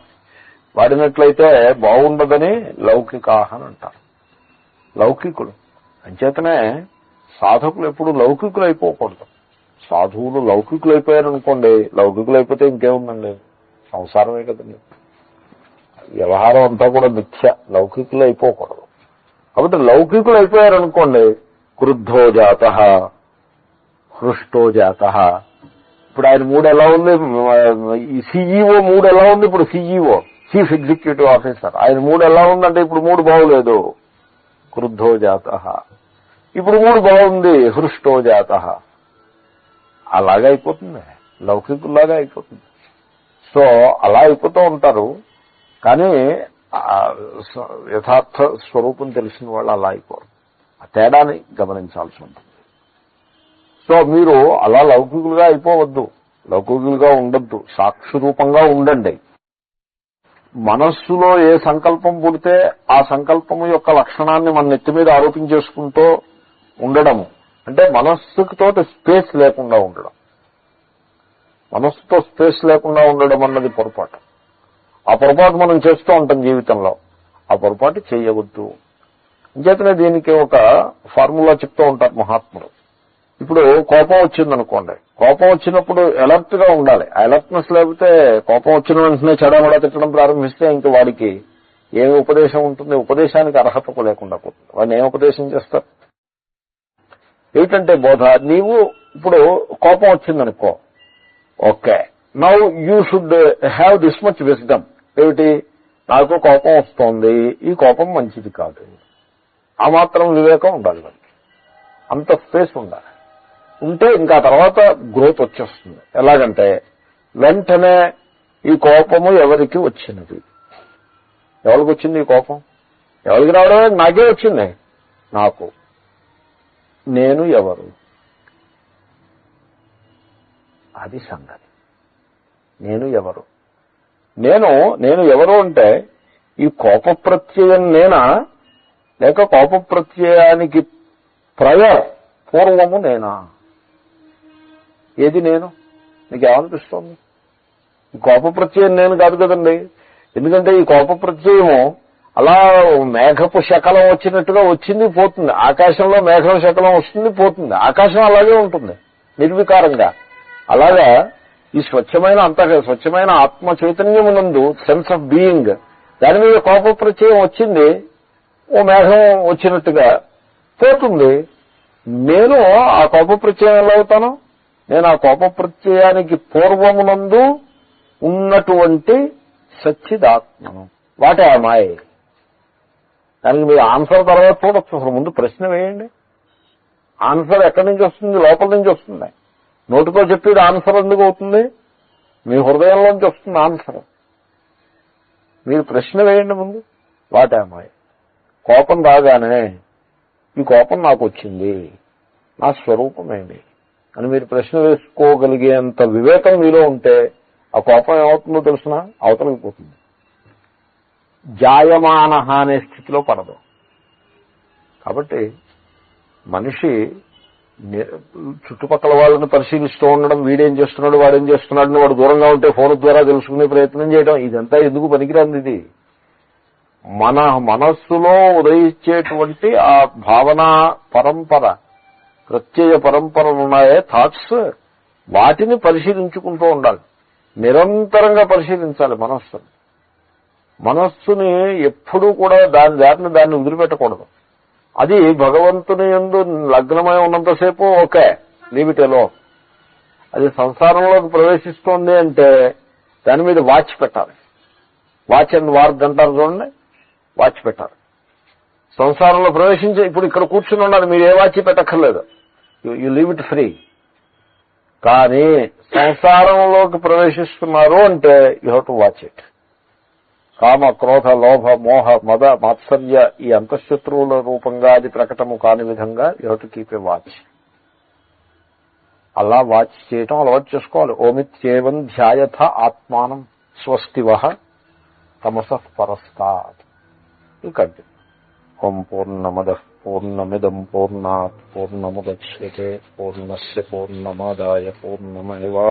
వాడినట్లయితే బాగుండదని లౌకికాహ అని అంటారు. లౌకికులు అంచేతనే సాధకులు ఎప్పుడు లౌకికులు అయిపోకూడదు. సాధువులు లౌకికులు అయిపోయారనుకోండి, లౌకికులు అయిపోతే ఇంకేముందండి, సంసారమే కదండి. వ్యవహారం అంతా కూడా మిథ్య. లౌకికులు అయిపోకూడదు. కాబట్టి లౌకికులు అయిపోయారనుకోండి, క్రుద్ధో జాతః హృష్టో జాతః. ఇప్పుడు ఆయన మూడు ఎలా ఉంది, ఈ సిఇఓ మూడు ఎలా ఉంది, ఇప్పుడు సిఇఓ చీఫ్ ఎగ్జిక్యూటివ్ ఆఫీసర్ ఆయన మూడు ఎలా ఉందంటే ఇప్పుడు మూడు బాగులేదు, క్రుద్ధో జాతః. ఇప్పుడు మూడు బాగుంది, హృష్టో జాతః. అలాగా అయిపోతుంది, లౌకికుల్లాగా అయిపోతుంది. సో అలా అయిపోతూ ఉంటారు. కానీ యథార్థ స్వరూపం తెలిసిన వాళ్ళు అలా అయిపోరు. ఆ తేడాని గమనించాల్సి ఉంటుంది. సో మీరు అలా లౌకికులుగా అయిపోవద్దు, లౌకికులుగా ఉండొద్దు, సాక్షి రూపంగా ఉండండి. మనస్సులో ఏ సంకల్పం పుడితే ఆ సంకల్పం యొక్క లక్షణాన్ని మన నెత్తి మీద ఆరోపించేసుకుంటూ ఉండడము అంటే మనస్సుతో స్పేస్ లేకుండా ఉండడం. మనస్సుతో స్పేస్ లేకుండా ఉండడం అన్నది పొరపాటు. ఆ పొరపాటు మనం చేస్తూ ఉంటాం జీవితంలో. ఆ పొరపాటు చేయవద్దు. అంచేతనే దీనికి ఒక ఫార్ములా చెప్తూ ఉంటారు మహాత్ములు. ఇప్పుడు కోపం వచ్చిందనుకోండి, కోపం వచ్చినప్పుడు అలర్ట్ గా ఉండాలి. అలర్ట్నెస్ లేకపోతే కోపం వచ్చిన వెంటనే చెడమడా తిట్టడం ప్రారంభిస్తే ఇంకా వాడికి ఏమి ఉపదేశం ఉంటుంది? ఉపదేశానికి అర్హత లేకుండా పోతుంది. వాడిని ఏం ఉపదేశం చేస్తారు? ఏమిటంటే బోధ. నీవు ఇప్పుడు కోపం వచ్చిందనుకో, okay, now you should have this much wisdom. ఏమిటి? నాకు కోపం వస్తోంది, ఈ కోపం మంచిది కాదు. ఆ మాత్రం వివేకం ఉండాలి మనకి. అంత స్పేస్ ఉండాలి. ఉంటే ఇంకా తర్వాత గ్రోత్ వచ్చేస్తుంది. ఎలాగంటే వెంటనే ఈ కోపము ఎవరికి వచ్చినది? ఎవరికి వచ్చింది ఈ కోపం? ఎవరికి రావడమే? నాకే వచ్చింది. నాకు. నేను ఎవరు? అది సంగతి. నేను ఎవరు? నేను ఎవరు అంటే ఈ కోప ప్రత్యయం నేనా, లేక కోప ప్రత్యయానికి పూర్వము నేనా? ఏది నేను? నీకు ఏమనిపిస్తోంది? ఈ కోప ప్రత్యయం నేను కాదు కదండి. ఎందుకంటే ఈ కోప ప్రత్యయము అలా మేఘపు శకలం వచ్చినట్టుగా వచ్చింది పోతుంది. ఆకాశంలో మేఘం శకలం వస్తుంది పోతుంది. ఆకాశం అలాగే ఉంటుంది నిర్వికారంగా. అలాగా ఈ స్వచ్ఛమైన ఆత్మ చైతన్యమునందు సెన్స్ ఆఫ్ బీయింగ్, దాని మీద కోప ప్రత్యయం వచ్చింది, ఓ మేఘం వచ్చినట్టుగా పోతుంది. నేను ఆ కోప ప్రత్యయం ఎలా అవుతాను? నేను ఆ కోప ప్రత్యయానికి పూర్వమునందు ఉన్నటువంటి సచ్చిదాత్మను. What am I? దానికి మీరు ఆన్సర్ తర్వాత చూడొచ్చు. అసలు ముందు ప్రశ్న వేయండి. ఆన్సర్ ఎక్కడి నుంచి వస్తుంది? లోపల నుంచి వస్తుంది. నోటితో చెప్పేది ఆన్సర్ ఎందుకు అవుతుంది? మీ హృదయంలోంచి వస్తుంది ఆన్సర్. మీరు ప్రశ్న వేయండి ముందు. What am I? కోపం రాగానే ఈ కోపం నాకు వచ్చింది, నా స్వరూపమేమి అని మీరు ప్రశ్న వేసుకోగలిగేంత వివేకం మీలో ఉంటే ఆ కోపం ఏమవుతుందో తెలుసిన? అవతలకి పోతుంది. జాయమాన అనే స్థితిలో పడదు. కాబట్టి మనిషి చుట్టుపక్కల వాళ్ళని పరిశీలిస్తూ ఉండడం, వీడేం చేస్తున్నాడు వాడేం చేస్తున్నాడని వాడు దూరంగా ఉంటే ఫోన్ ద్వారా తెలుసుకునే ప్రయత్నం చేయడం, ఇదంతా ఎందుకు పనికిరాంది? ఇది మన మనస్సులో ఉదయించేటువంటి ఆ భావన పరంపర, ప్రత్యయ పరంపరలు ఉన్నాయే థాట్స్, వాటిని పరిశీలించుకుంటూ ఉండాలి. నిరంతరంగా పరిశీలించాలి మనస్సుని ఎప్పుడూ కూడా దాన్ని వదిలిపెట్టకూడదు. అది భగవంతుని యందు లగ్నమై ఉన్నంతసేపు ఓకే, లీవ్ ఇట్ అలోన్. అది సంసారంలోకి ప్రవేశిస్తోంది అంటే దాని మీద వాచ్ పెట్టాలి. వాచ్ అండ్ వార్క్ అంటారు చూడండి, వాచ్ పెట్టాలి. సంసారంలో ప్రవేశించి ఇప్పుడు ఇక్కడ కూర్చుని ఉండాలి, మీరు ఏ వాచ్ పెట్టక్కర్లేదు, యూ లీవ్ ఇట్ ఫ్రీ. కానీ సంసారంలోకి ప్రవేశిస్తున్నారు అంటే you have to watch it. కామ, క్రోధ, లోభ, మోహ, మద, మాత్సర్య ఈ అంతఃశత్రువుల రూపంగా అది ప్రకటము కాని విధంగా you have to keep a watch. అలా వాచ్ చేయటం అలవాటు చేసుకోవాలి. ఓమిత్యేవం ధ్యాయథ ఆత్మానం స్వస్తివః తమసః పరస్తాత్. ఇంకంటే ఓం పూర్ణమదః పూర్ణమిదం పూర్ణాత్ పూర్ణముదచ్యతే పూర్ణస్య పూర్ణమాదాయ పూర్ణమేవా